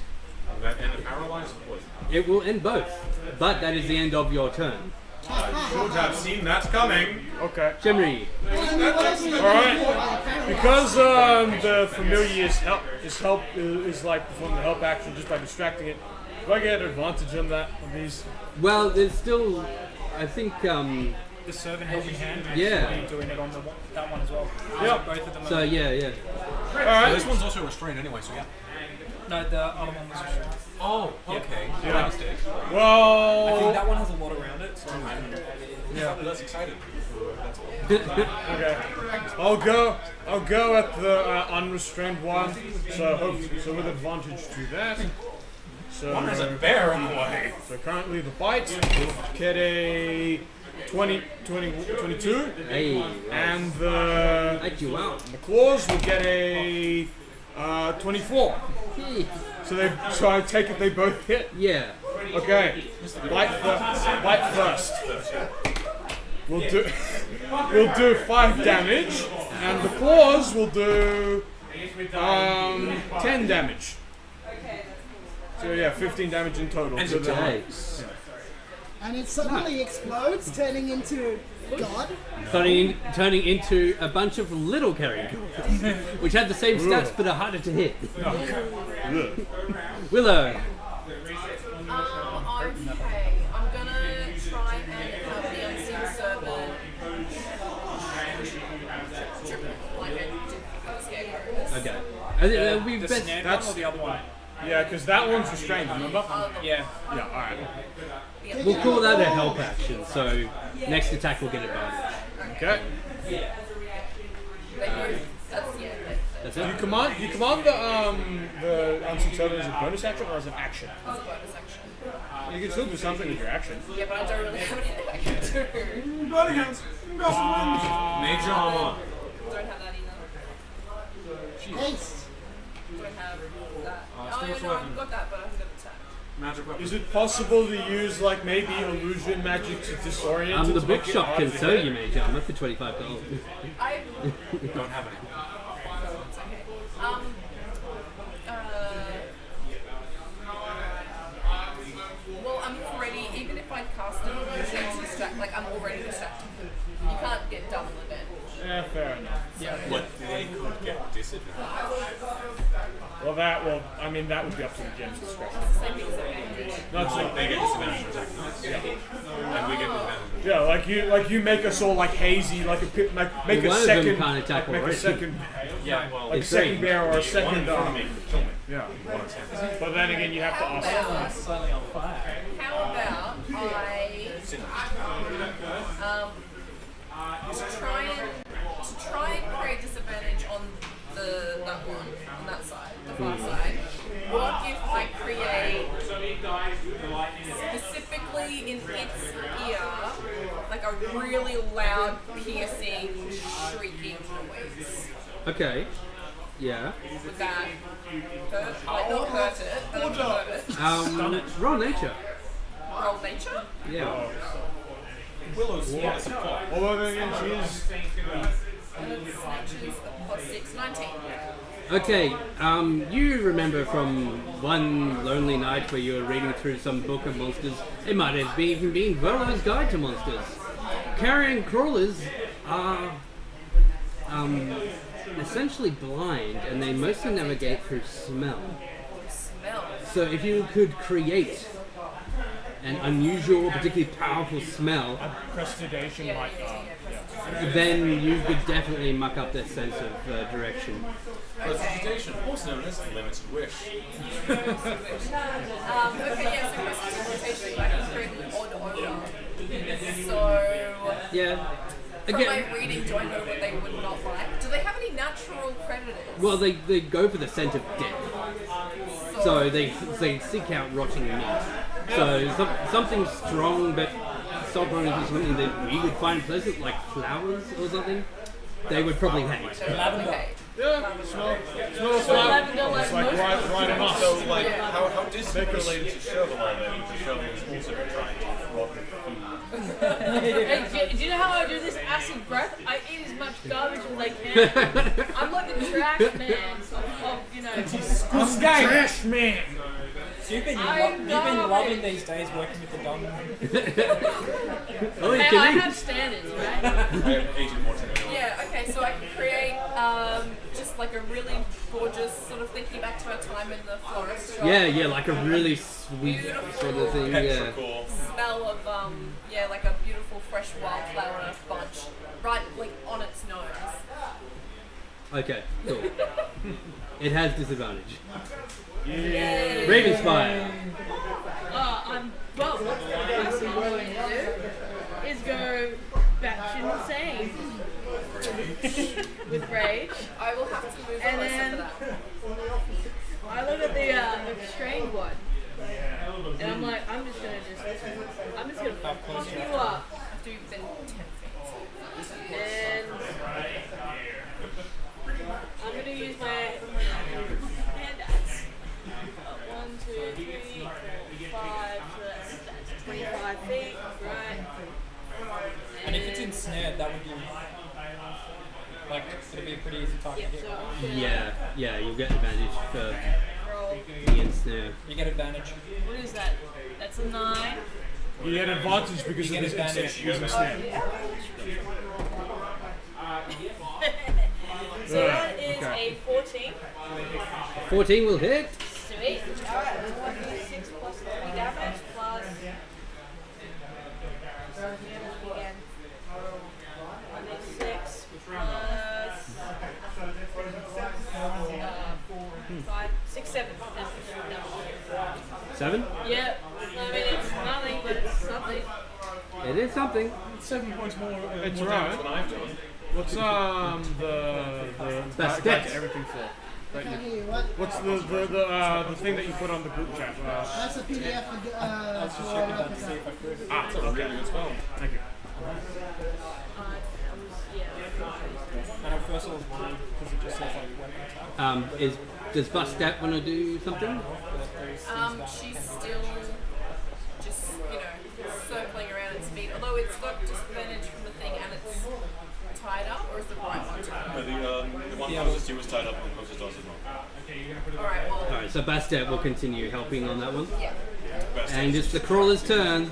That and a paralyzed poison. It will end both, but that is the end of your turn. I should have seen that coming. Okay. Shimri. Alright. Because the familiar is like performing the help action just by distracting it. Do I get advantage on that on these? Well, there's still, I think, The servant helping hand. Yeah. Doing it on that one as well. Yeah. Both of them. so yeah. Alright. This one's also restrained anyway, so yeah. No, the other one was restrained. Oh, okay. Yeah. My mistake. I think Well. that one has a lot around it, so I'm less excited. That's all. Okay. I'll go at the unrestrained one. So with advantage to that. So One has a bear in the way. So currently the bite will get a 22, Hey, and the let you out. claws will get a 24. So I take it they both hit. Yeah. Okay. Bite first. We'll do 5 damage, and the claws will do 10 damage. So yeah, 15 damage in total. And to the Okay. And it suddenly explodes, turning into God. Turning into a bunch of little carrion crawlers, which have the same stats but are harder to hit. Willow. Okay, I'm gonna try and have the unseen servant like a scarecrow. Okay. I think that would be The best. snared That's- one or the other one? Yeah, because that one's restrained. Remember? Yeah. Yeah. All right. We'll call that a help action, so next attack will get advantage. Okay. That's You it. command the unseen servant as a bonus action or as an action? You can still do something with your action. Yeah, but I don't really have anything I can do. Major armor. Don't have that either. Haste. Don't have that. still Yeah, no, sweating. I've got that, but I haven't got attack. Magic weapon. Is it possible to use like maybe illusion magic to disorient? The it to make it bookshop harder can to sell hit? you mage armor for 25 gold. I Don't have any. it's okay. Well, I'm already, even if I cast an illusion to distract, like I'm already distracted. You can't get double advantage. Yeah, fair enough. What they could get disadvantage. Well, that would be up to the GM's discretion. It's the same thing as advantage. Not so, They get disadvantage for attacking us. And we get disadvantage. yeah, like you make us all like hazy, like make Well, a one of them second, can't attack like make a already. second, Yeah, well, like a It's second range. bear or a one second in front of me could kill me. Yeah. One attempt. But then again, you have to ask. Slightly on fire. How about to try and create disadvantage on that one on that side, the far side. What if I create specifically in its ear like a really loud, piercing, shrieking noise? Okay. Yeah. Would that hurt? Like not hurt it, but hurt it. Roll nature. Roll nature? Yeah. Willow's yes, of course. Although then again, she is. Nature's plus 6, 19. Okay, you remember from one lonely night where you were reading through some book of monsters, it might have even been Volo's Guide to Monsters. Carrion crawlers are essentially blind and they mostly navigate through smell. Smell. So if you could create an unusual, particularly powerful smell, Prestidigitation might. then you could definitely muck up their sense of direction. Prestidigitation, also known as limited wish. Okay, yeah, so prestidigitation, I can create an odd odor. So, Yeah. from Again, my reading, do I know what they would not like? Do they have any natural predators? well, they go for the scent of death. So they seek out rotting meat. So something strong but sovereign is something that we would find pleasant, like flowers or something, they would probably hate. Okay. Yeah, smell So flat. lavender, like It's like most right enough. So, like, how distant related to Shovel are they? Because Shovel is also trying to rob food. Hey, do you know how I do this acid breath? I eat as much garbage as I can. I'm like the trash man of you know. Trash man. So you've been garbage. loving these days working with the dog. Oh, you Hey, I can have standards, right? I have Agent Morton. Yeah, okay, so I can create just like a really gorgeous sort of thinking back to our time in the florist shop. Yeah, like a really sweet sort of thing. Yeah. Cool. Smell of like a beautiful fresh wildflower bunch right like on its nose. Okay, cool. It has disadvantage. Yay. Ravenspire. Well, what I'm going to do is go batshit insane with rage. I will have to move And closer then for that. I look at the restrained one, and I'm like, I'm just gonna pump you up, Do within 10 feet. and I'm gonna use my handouts. 1, 2, 3, 4, 5. So that's 25 feet, right? And if it's ensnared, that would be like it'd be a pretty easy target Yep, hit. so I'm gonna Yeah, you'll get advantage for roll. the ensnare. You get advantage. What is that? That's a 9. You get advantage because You of get this advantage. using snap. So that is a 14. 14 will hit. Sweet. Alright, 1d6 plus 3 damage plus. Again. 1d6 plus. 5, 6, 7. 7? Yeah. I mean, it's nothing, but it's something. It is something. 7 points more. It's More damage than right. I've done. What's the That's back it. to everything for? That Can't you- hear you. What? What's the thing that you put on the group chat? That's a PDF for, I was just checking that to see if I could. That's That's a really good spell. Thank you. And our first one was weird because it just says like weapon attack. Does Bustat want to do something? She's still just, circling around its feet. Although it's got disadvantage from the thing and it's tied up, or is the right one? No, the one closest to you was tied up and the closest to us is not. Alright, well, Alright, so Bastet will continue helping on that one. yeah. Best And it's the crawler's turn.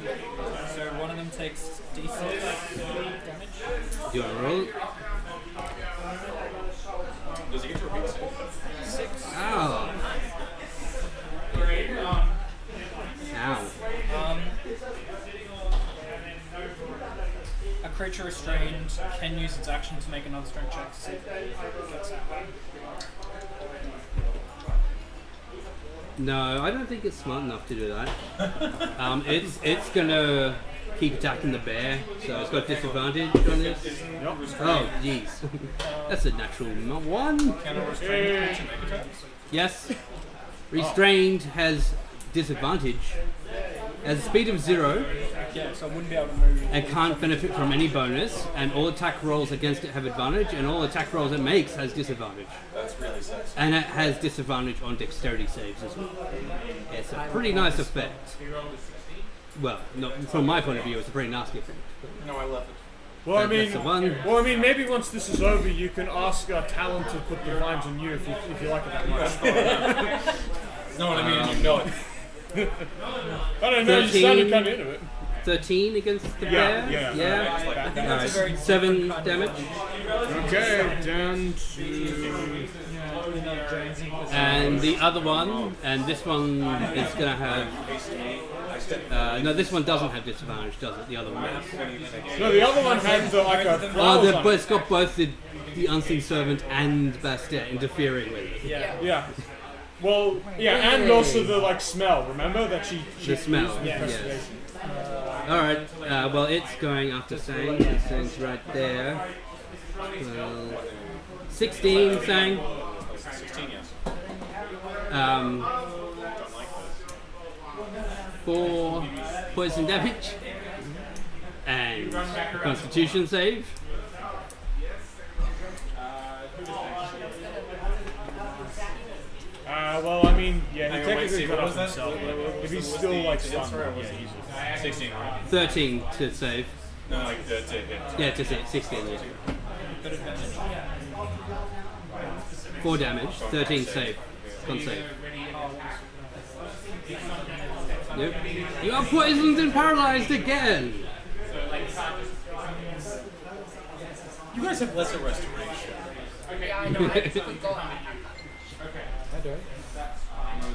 So one of them takes D6 damage. Do you want to roll? Does he get to repeat it? 6. Ow. Ow. A creature restrained can use its action to make another strength check to see if it gets out. No, I don't think it's smart enough to do that. It's gonna keep attacking the bear, so it's got disadvantage on this. Oh, jeez. That's a natural 1. Can a restrained creature make attacks? Yes. Restrained has disadvantage. Has a speed of 0 Yeah, so I wouldn't be able to move. and can't benefit from any bonus, and all attack rolls against it have advantage, and all attack rolls it makes has disadvantage. That's really sexy. And it has disadvantage on dexterity saves as well. It's a pretty nice effect. Well, no, from my point of view, it's a pretty nasty effect. No, I love it. Well, That's the one. maybe once this is over, you can ask Talon to put the vines on you if you like it that much. No, what I mean, you know it. I don't know. You 13. sounded kind of into it. 13 against the Yeah, bear? yeah. Yeah? That's a very Alright, 7 different kind of damage. Okay, down to. And the other one, and this one is going to have. No, this one doesn't have disadvantage, does it? The other one does. No, the other one had like a Oh, flowers on it. it's got both the Unseen Servant and Bastet interfering with it. Yeah. Well, yeah, and also the smell. Remember that she The smell, used in yes. investigation. Alright, well, it's going after Sang. Sang's right there. 16, Sang. 16, yes. 4 poison damage. And Constitution save. Well, I mean, yeah, he Hang on, wait, technically see, got what up was that? himself. What If he's was still the like to hit, stunned, sorry, yeah, was 16, right? 13 to save. No, like to hit. Yeah, to save. 16. Yeah. 4 damage. 13 save. Con save. Nope. You are poisoned and paralyzed again. You guys have lesser restoration. Yeah, I know. I forgot. I do. No,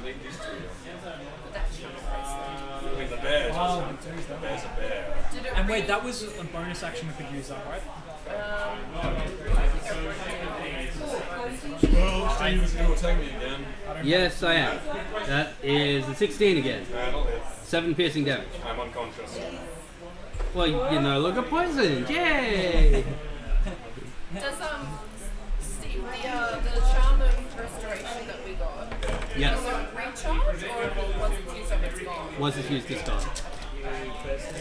these two don't. But that's your bracelet. I mean, the bear. Oh, The bear's a bear. Did it and really- wait, that was a bonus action we could use that, right? Well, Steve, you will take me again. Yes, I am. That is a 16 again. That'll hit. 7 piercing damage. I'm unconscious. Well, you no longer poisoned. Yay! Does Steve, the charm of restoration that we got, Yes. does it recharge or once it's used up it's gone? Once it's used, it's gone.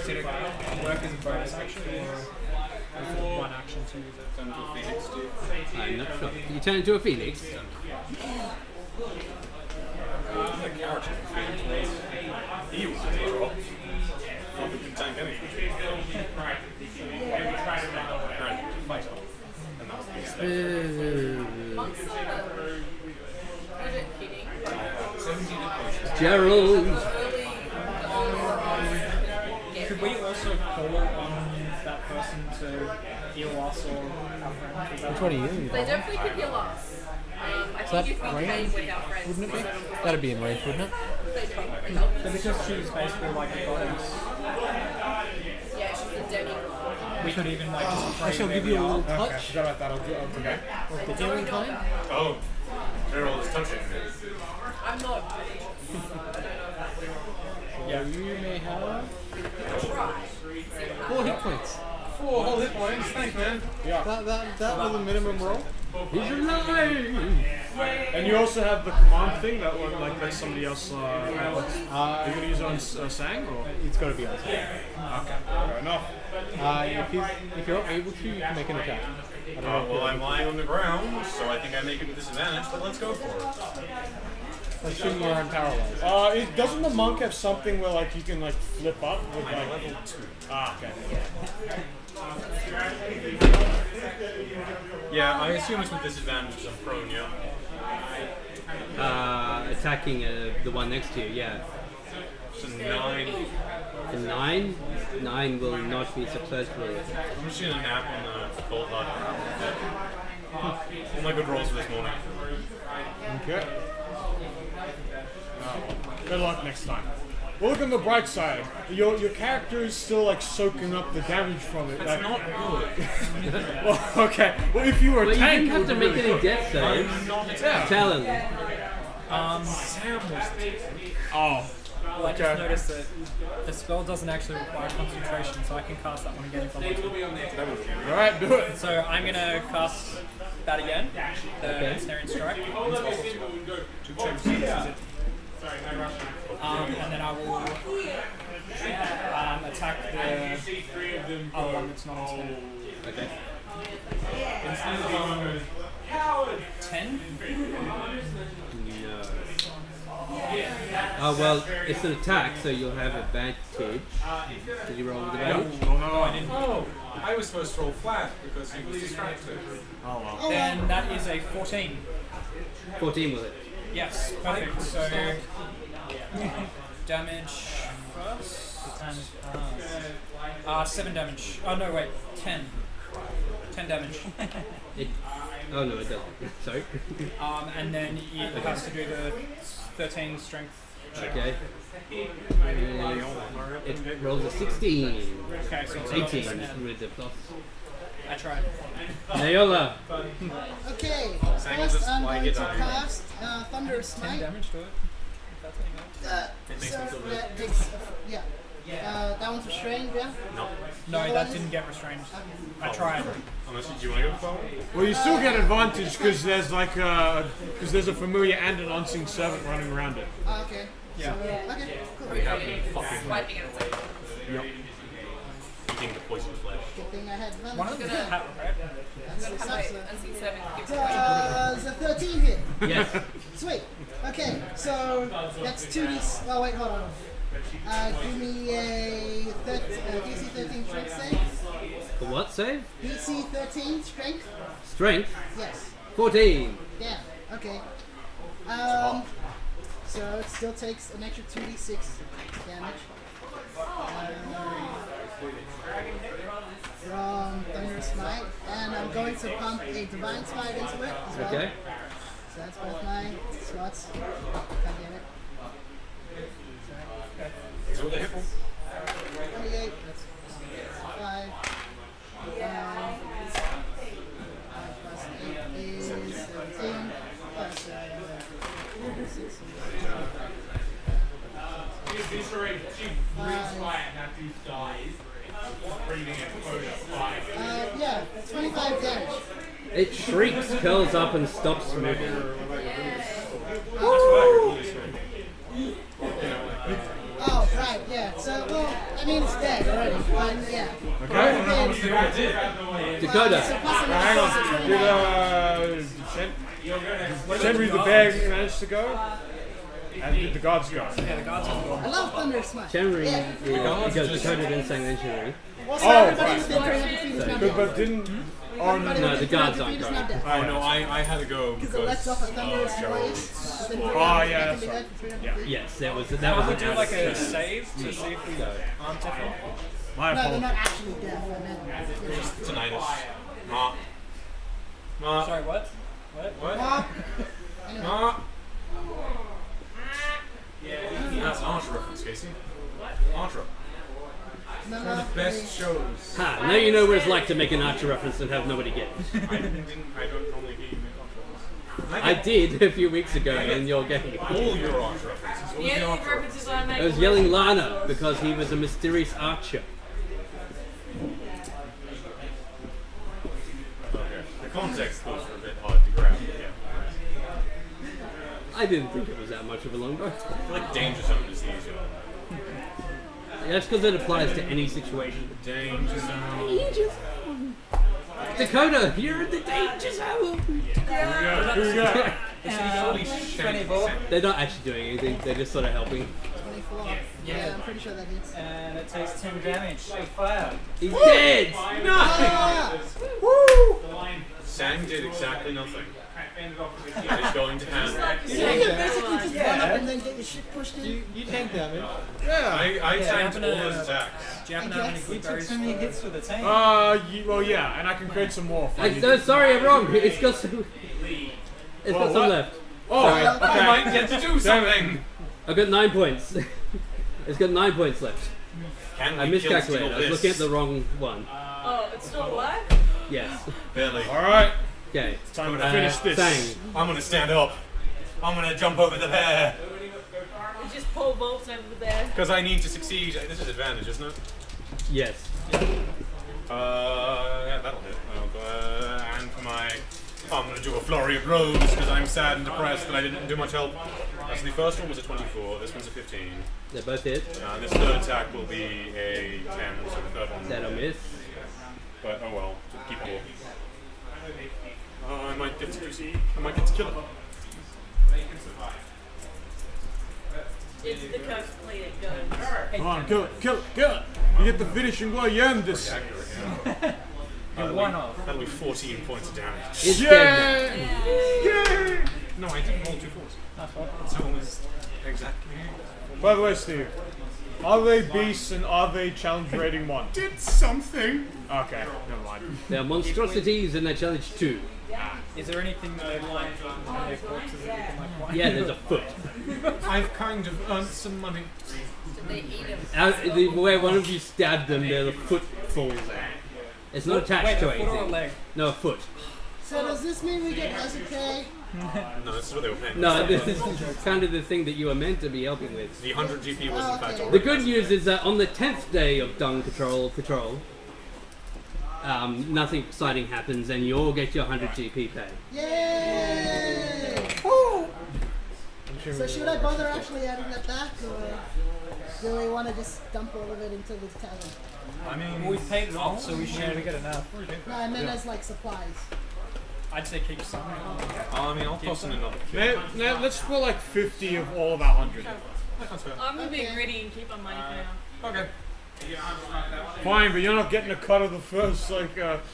Did it work as a bonus action or was it one action to use it? Turn into a phoenix, Steve. I'm not sure. You turn into a phoenix. The character of Phoenix was. He was a drop. He can tank anything. Apparently, fight off. And that was the mistake. Monks are good at hitting. 17 potions. Gerald! Could we also call on that person to heal us or our friends? Which one are you? They definitely could heal us. I that think if we range? came with our friends, Wouldn't it be? That'd be in range, wouldn't it? they'd probably help But us. because she's basically like a goddess, Yeah, she's a demigod. we could even like just pray Actually, I'll where give we you a are. little Okay, I touch. forgot about that. I'll do that. Of the healing kind. Oh, Gerald is touching me. I'm not. Yeah, you may have Try. 4 hit points. 4 whole hit points. Thanks, man. That was a minimum roll. He's alive! And you also have the command thing that one, like let somebody else. Alex. Are you gonna use it on Sang or? It's got to be on top. Okay, fair enough. If you're not able to, you can make an attack. I don't know if Well, you're- I'm lying on the ground, so I think I make it a disadvantage, but let's go for it. assuming you're unparalyzed. Doesn't the monk have something where like you can like flip up with I'm like level 2. Ah, okay. Yeah, I assume it's with disadvantage because I'm prone, yeah. Attacking the one next to you, yeah. So 9. The 9? 9 will not be successful. I'm just gonna nap on the cold hut. All my good rolls for this morning. Okay. Oh, well. Good luck next time. Well, look on the bright side. Your character is still like soaking up the damage from it. That's not good. Well, okay. Well, if you were a Well, you tank, didn't have to it would make be any really death saves. I'm not Talon. Sam was Oh. Well, I just noticed that the spell doesn't actually require concentration, so I can cast that one again if I want to. All right, do it. So I'm going to cast that again, the Ensnaring Strike. And then I will attack the other one that's not ensnared. Okay. 10? No. Oh, well, it's an attack, so you'll have advantage. Did you roll with advantage? no, I didn't. Oh, I was supposed to roll flat because he was distracted. Oh well. Then that is a 14. 14 will it. Yes, perfect. So damage first. 7 damage. Oh no, wait, 10. 10 damage. Oh no, it doesn't. Sorry. And then it has to do the 13 strength. Okay. It rolls a 16. Okay, so it's 18 not with the plus. I tried. Nayola. Okay, Sang first just I'm like going it to on. cast Thunder 10 Smite. damage to it. That's any good. So that takes, yeah. That one's restrained, yeah? No, that didn't get restrained. I tried. Unless do you want to go forward? Well, you still get advantage because there's like because there's a familiar and an unseen servant running around it. Okay. Yeah. Okay, cool. We have been fucking. Wiping it out. Yep. eating the poison flesh. Good thing I had advantage. One of them is a hat, right? That's I'm the gonna have subset. a NC7 give it Does a 13 hit? Yes. Sweet. Okay, so that's 2d. Oh wait, hold on. Give me a DC 13 strength save. The what save? DC 13 strength. Strength. Yes. 14. Damn. Okay. So it still takes an extra 2d6 damage. From Thunder Smite, and I'm going to pump a Divine Smite into it as well. Okay. So that's both my slots. God damn it. So what the hit roll? 28, that's 5. 5 plus 8 is 17. Plus 6. Yeah, 25 damage. It shrieks, curls up, and stops moving. Oh, right, yeah. So, well, I mean, it's dead already, but yeah. Okay. Dakota. So plus Hang another on. Did Henry the Bag manage to go? And did the gods go? Yeah, the guards are I love Thunder Smite. Chenry, Yeah. it goes Dakota, then saying then Chenry. Also, Oh, everybody right. within 300 feet is now dead. But didn't... Oh, Everybody No, within the guards 300 aren't feet is going. now dead. Oh no, I had to go Because it lets off a Thunderous Gerald Blaze. within Oh, 300 yeah, feet that's can be right. heard for 300 Yeah. feet. Yes, that was Can we an do like a out. save to see if we aren't different? My No, they're apologies. not actually deaf. I meant they're just... tinnitus. Ma. Ma. Sorry, what? What? Ah. Anyway. Ma. That's an Archer reference, Casey. Archer. No, One of the best shows. Ha! Now you know what it's like to make an Archer reference and have nobody get it. I don't normally hear you make Archer references. I did a few weeks ago in your game. All your Archer references. What was The the only Archer reference? references I make I was yelling Lana because he was a mysterious archer. Okay. The context was a bit hard to grab. Yeah. I didn't think it was that much of a longbow. I feel like Danger Zone is the easier one. That's because it applies to any situation. Danger Zone. Dakota, you're in the danger zone! Who we got? Holy shit. They're not actually doing anything, they're just sort of helping. 24. Yeah, I'm pretty sure that hits. And it takes 10 damage of fire. He's dead! Ah! Sang did exactly nothing. He's going to have. You can basically just run up and then get your shit pushed in. You tank damage. I tanked happen all to- those attacks. Do you happen to have any You good took berries? so many hits with the tank? Well, yeah, and I can create some more. No, sorry, I'm wrong. It's got some. It's got Well, some what? left. Oh, I might get to do something. I've got 9 points. It's got 9 points left. Can I we kill miscalculated. I was this? looking at the wrong one. Oh, it's still alive? Yes. Barely. Alright, Okay. time to finish this. Sang. I'm gonna stand up. I'm gonna jump over the bear. We just pull bolts over there. Because I need to succeed. This is advantage, isn't it? Yes. Yeah, that'll hit. And for my. I'm gonna do a flurry of blows because I'm sad and depressed that I didn't do much help. So the first one was a 24, this one's a 15. They're both hit. This third attack will be a 10, so the third one. That'll miss. But oh well, just keep it all. I might get to kill it. It's the coast bleeding. Go. Come on, kill it, kill it, kill it! You get the finishing blow, you end this! Accurate, yeah. One off. That'll be 14 points of damage. It's dead. Yay! No, I didn't roll 2 fours. That's what. So it was exactly. By the way, Steve, are they beasts and are they challenge rating 1? Did something. Okay, never mind. They're monstrosities and they're challenge 2. Is there anything that they like in their corpses that you can like find? Yeah, there's a foot. I've kind of earned some money. Did they eat him? Where one of you stabbed them, the foot falls out. It's not attached Wait, to a foot or a anything. leg? No, a foot. So does this mean we get Hezekiah? No, this is what they were paying. No, this is kind of the thing that you were meant to be helping with. The 100 GP was in fact The already. good news is that on the 10th day of Dung Patrol, nothing exciting happens and you all get your 100 GP pay. Yay! So should I bother actually adding that back, or do we want to just dump all of it into the tavern? I mean, we've paid it off, so we should get enough. No, I meant as like supplies. I'd say keep some. I mean, I'll toss in another. Let's put like 50 of all of our 100. I'm gonna be greedy and keep my money for now. Okay. Fine, but you're not getting a cut of the first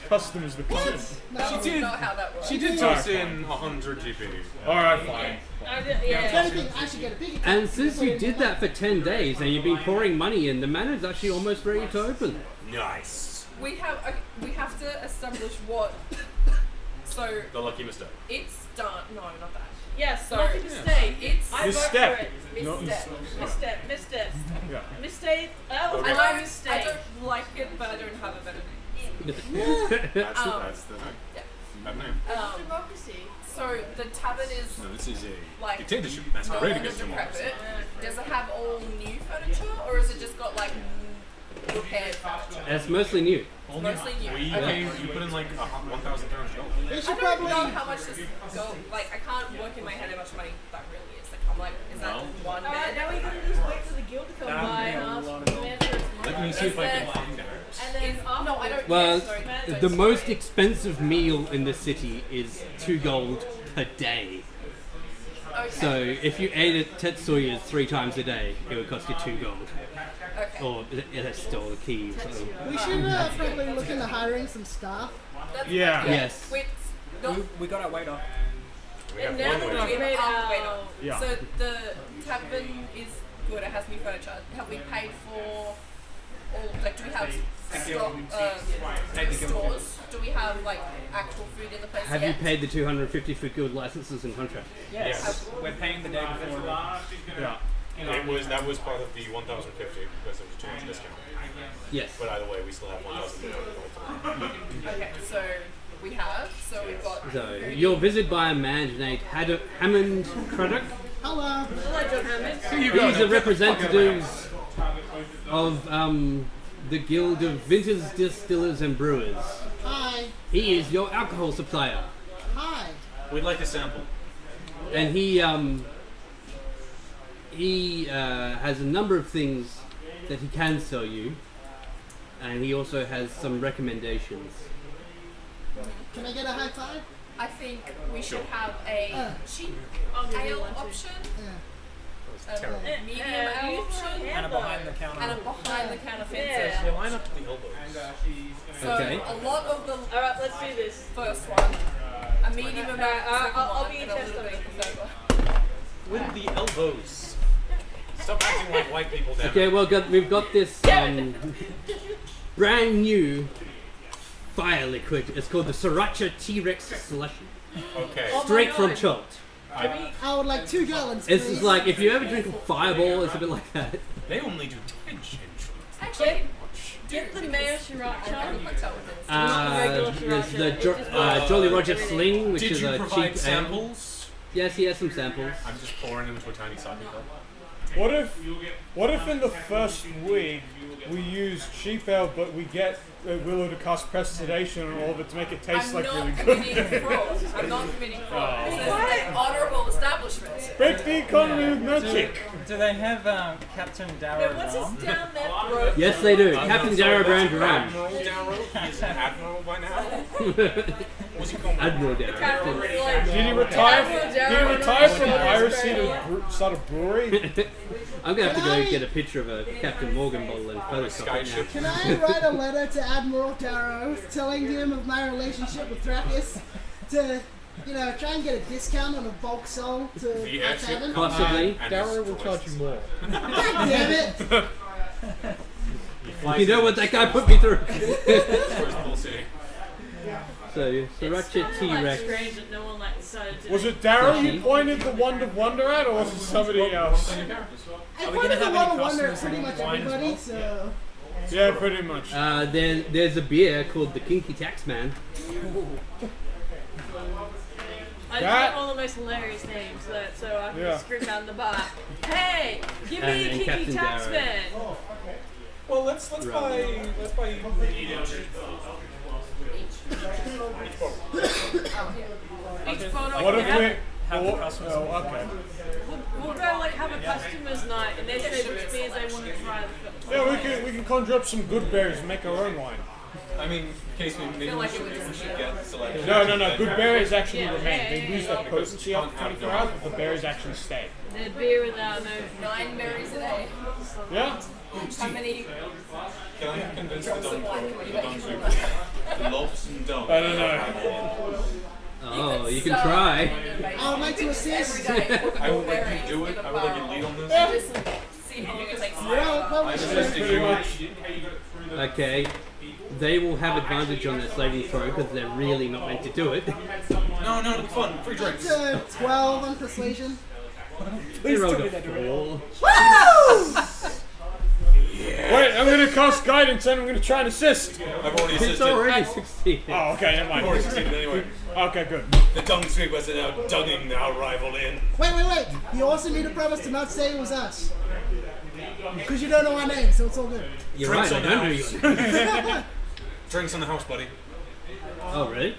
customers that come in. No, She did. Not how that works. She did toss in 100 GP. All right, fine. If anything, I should get a bigger. And since you did that for 10 days and you've been pouring money in, the manor's actually almost ready to open. Nice. We have to establish what. So The lucky mistake. it's done. No, not that. Yes, So lucky mistake. It's I vote for Misstep. it. No, misstep. Misstep. Yeah. Mistake. Oh, I I don't, mistake. I don't like it, but I don't have a better name. That's Um, the thing. Yeah. Bad name. Democracy. So the tavern is No, this is a like dictatorship no masquerade one against democracy. decrepit. Does it have all new furniture, or has it just got like repaired furniture? It's mostly new. It's mostly new. We Okay. you put in like 1,000 pounds gold. We I should don't probably. know how much this gold. Like I can't work in my head how much money that really is. Like I'm like, is that one Alright, bed? now we gotta just wait for the guild to come by and ask the man for his money. Let me see if I can find it. And then No, I don't. Well, yes, sorry. the most expensive meal in the city is 2 gold per day. Okay. So if you ate at Tetsuya's 3 times a day, it would cost you 2 gold. Okay. Or that's still the key. So. We should probably look into hiring some staff. That's Yeah. Yes. Wait, no, We got our weight off. We have And now one that way. we've made wait, our... Yeah. So the tavern is good. It has new furniture. Have we paid for all? Like, do we have stores? Do we have like actual food in the place Have yet? you paid the 250 for guild licenses and contract? Yes. We're paying the day before. Yeah. That was part of the 1,050 because there was too much discount. Yes. But either way, we still have 1,000. Okay, so we have. So we've got. So you're visited by a man named Hammond Craddock. Hello. Hello, John Hammond. He's a representative of the Guild of Vintners, Distillers and Brewers. Hi. He is your alcohol supplier, Hi. We'd like a sample. and he has a number of things that he can sell you, and he also has some recommendations. Can I get a high five? I think we should have a cheap I'll give you ale one too. option, Yeah. a medium ale option, And a behind the counter. and a behind the counter Yeah. fancy. Yeah, line up to the elbows. So Okay. a lot of the Alright, let's do this. first one, a medium amount, I'll one, be and a little interested. bit of the third one. With the elbows. Stop acting like white people, damn Okay, it. well, we've got this brand new fire liquid. It's called the Sriracha T-Rex Slushy, Okay. straight from God. Chopped. I would like 2 gallons, It's please. just like if you ever drink a Fireball, it's a bit like that. They only do 10 gin. Actually, Get the mayo sriracha. There's the Jolly Roger Sling, which Did is you a provide cheap ale. samples? Yes, he has some samples. I'm just pouring them into a tiny sake cup. What if in the first week we use cheap ale, but we get Willow to cast prestidigitation on all of it to make it taste I'm like not really committing good? fraud. I'm not committing fraud. This is an honourable establishment. Break the economy with magic. Do they have Captain Darrow? What's his down there throat? Yes, they do. Captain Darrow Brown Durham. Admiral Darrow? He is an admiral by now? What's he called? Admiral Darrow. Did he retire from piracy to start a brewery? I'm gonna have to go get a picture of a Captain Morgan bottle and Photoshop it now. Can I write a letter to Admiral Darrow telling him of my relationship with Thracias to, try and get a discount on a bulk sold to The my airship tavern? Possibly. Darrow will charge you more. God damn it! You know what that guy put me through? So, It's Sriracha kind of T-Rex. strange that no one decided to. Was it Darrow you pointed the Wand of Wonder at, or was it somebody else? I Are we pointed gonna the have one any to wonder customers pretty in much wine as everybody, well? so... Yeah, pretty much. There's a beer called the Kinky Taxman. I just got one of the most hilarious names, so I can just scream out in the bar. Hey, give me a And Kinky Captain Darrow. Taxman. Well, let's buy Each photo. What if have the customers. Oh, okay. We'll go like have a customers night and they say which beers they want to try. Yeah, we can conjure up some good berries and make our own wine. I mean, in case maybe we should get selected. No. Good berries actually remain. They lose their potency after 24 hours, but the berries actually stay. The beer without no 9 berries a day. Yeah. How many? Can I convince the lobs and dung? I don't know. Oh, you can try. I would like to assist. I will let you do it. I will let you lead on this. Just see how long it takes. I'm suggesting you. Okay. They will have advantage on their saving throw because they're really not meant to do it. No, it'll be fun. Free drinks. That's 12 on persuasion. They rolled a 4. Woo! Wait, I'm gonna cast guidance and I'm gonna try and assist. I've already It's assisted. already succeeded. Oh, okay, never I've mind. already succeeded anyway. Okay, good. The dung sweepers are now dunging our rival in. Wait. You also need a promise to not say it was us. Because you don't know our name, so it's all good. You're Drinks right, I on don't know the you. Drinks on the house, buddy. Oh, really?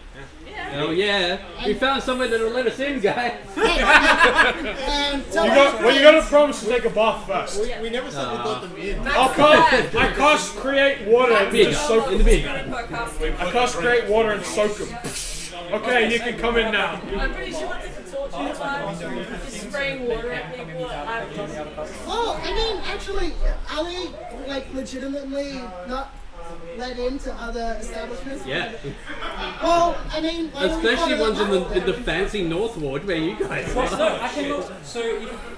Oh, yeah. We found somewhere that'll let us in, guy. And tell You us gotta promise to take a bath first. We never said we got them in. I cast create water and Beer just gun. soak In the beer them. gun. I cast create water and soak them. Okay, you can come in now. I'm pretty sure it's a torture device. Just spraying water at people. Oh, I mean, actually, are they like legitimately not let into other establishments? Yeah. Well, I mean, why don't we Especially call it ones in the fancy North Ward where you guys Well, are. no, I can also, so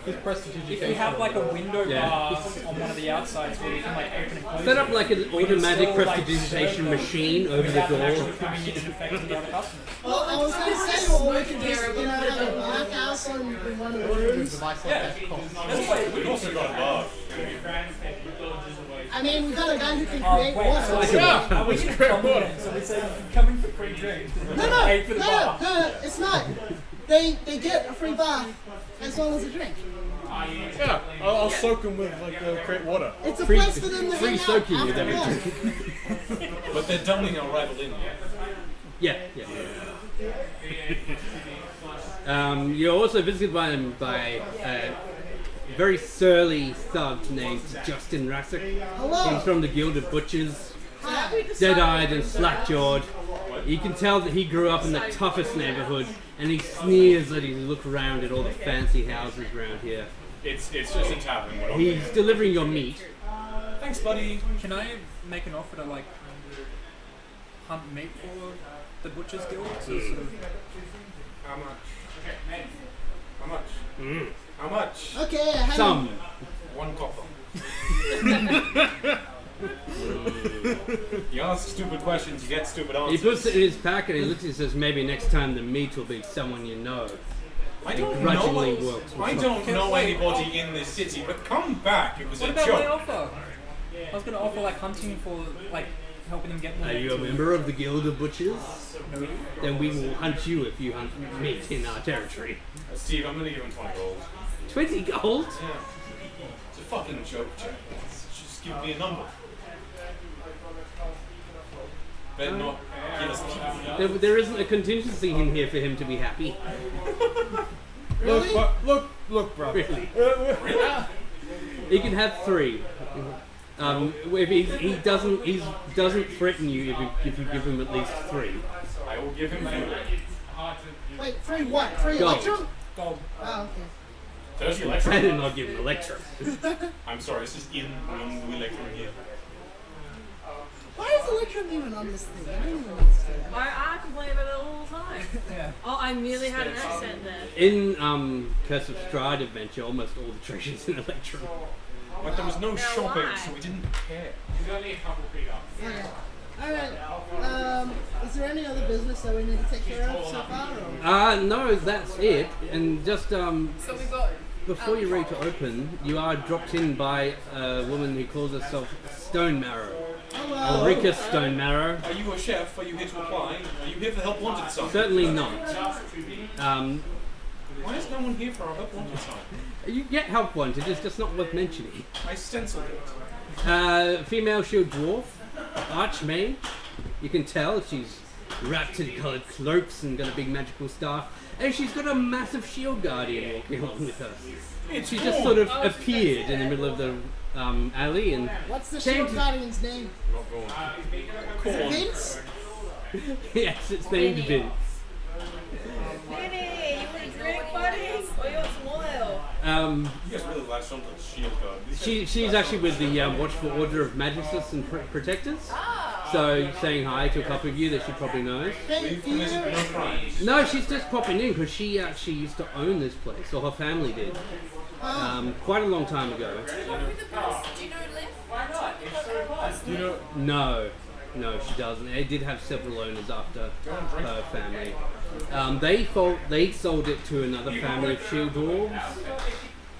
if you have like a window Yeah. bar on one of the outsides where you can like open and close Set up it, like an we can automatic still, like, prestidigitation serve them machine over the without them actually door. coming in and affecting the other customers. Well, I was going to say, well, we could just, have a black house in one of the rooms. Device like that costs. We've also got a bar. I mean, we got a guy who can Oh, create wait, water. so we can come in, so we say you can come in for free drinks, No, pay for the bar. no, it's not. They get a free bath as well as a drink. Yeah, I'll soak them with like create water. It's a Free- place for them to free hang out soaking with after every work. But they're dunging our rival in. Yeah. You're also visited by a very surly thug named Justin Rassick. Hello. He's from the Guild of Butchers. Hi. Dead-eyed and slack-jawed. You can tell that he grew up in the toughest neighborhood, and he sneers as he looks around at all the fancy houses around here. It's just a tavern. We're not He's delivering your meat. Thanks, buddy. Can I make an offer to like hunt meat for the Butchers Guild? To sort of How much? How much? How much? Okay, I had Some. 1 copper. You ask stupid questions, you get stupid He answers. puts it in his pack and he looks and says, maybe next time the meat will be someone you know. I don't grudgingly know. works. I don't know anybody in this city, but come back. It was What a about my joke. offer? I was going to offer like hunting for like helping them get more. Are you a member of the Guild of Butchers? No. Then we will hunt you if you hunt meat in our territory. Steve, I'm gonna give him 20 gold. 20 gold? Yeah. It's a fucking joke, Jack. Just give me a number. Better not give us people. There isn't a contingency in here for him to be happy. Look, bro. Really? He can have 3. If he doesn't threaten you if you give him at least 3. I will give him 4. Wait, 3 what? 3 Gold. electrum? Gold. Oh, okay. 30 I electrum. did not give him Electrum. I'm sorry, this is in the electrum here. Why is electrum even on this thing? I don't even understand. I complain about it all the time. Yeah. Oh, I nearly had an accent there. In Curse of Strahd Adventure, almost all the treasures in Electrum. But there was no shopping, why? so we didn't care. There's only a couple feet up. Okay. Alright. Is there any other business that we need to take care of so far? Or? No, that's it. And just So we've got. before you're ready to open, you are dropped in by a woman who calls herself Stone Marrow. Hello. Ulrika Stone Marrow. Are you a chef? Are you here to apply? Are you here for help wanted sign? Certainly not. Why is no one here for our help wanted sign? You get help wanted, it's just not worth mentioning. I stenciled it. Female shield dwarf, archmage. You can tell she's wrapped in coloured cloaks and got a big magical staff. and she's got a massive shield guardian walking along with her. She just sort of appeared in the middle of the alley and What's the came shield to- guardian's name? Is it Vince? Yes, it's named Vince. Vinny, you want a drink, buddy? Or you want some oil? You guys really latched onto the shield guard. She's actually with the Watchful Order of Magicists and Protectors. So saying hi to a couple of you that she probably knows. Hey, do you know? No, she's just popping in because she actually used to own this place, or her family did. Quite a long time ago. Do you know Liv? No, she doesn't. They did have several owners after her family. They sold it to another family of shield dwarves,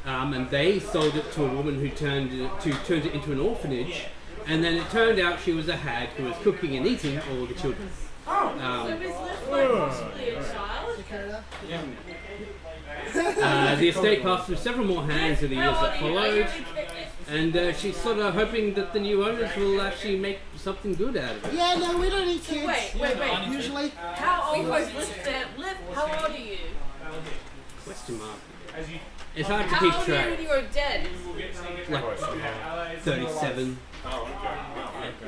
and they sold it to a woman who turned it into an orphanage. And then it turned out she was a hag who was cooking and eating all the children. So is Liv like possibly a child? The estate passed through several more hands in the years that followed, and she's sort of hoping that the new owners will actually make something good out of it. Yeah, no, we don't need kids. Wait. Usually. How old is Liv then? Liv, how old are you? Question mark. It's hard to How keep old are you track. when you were dead? Like 37. Oh,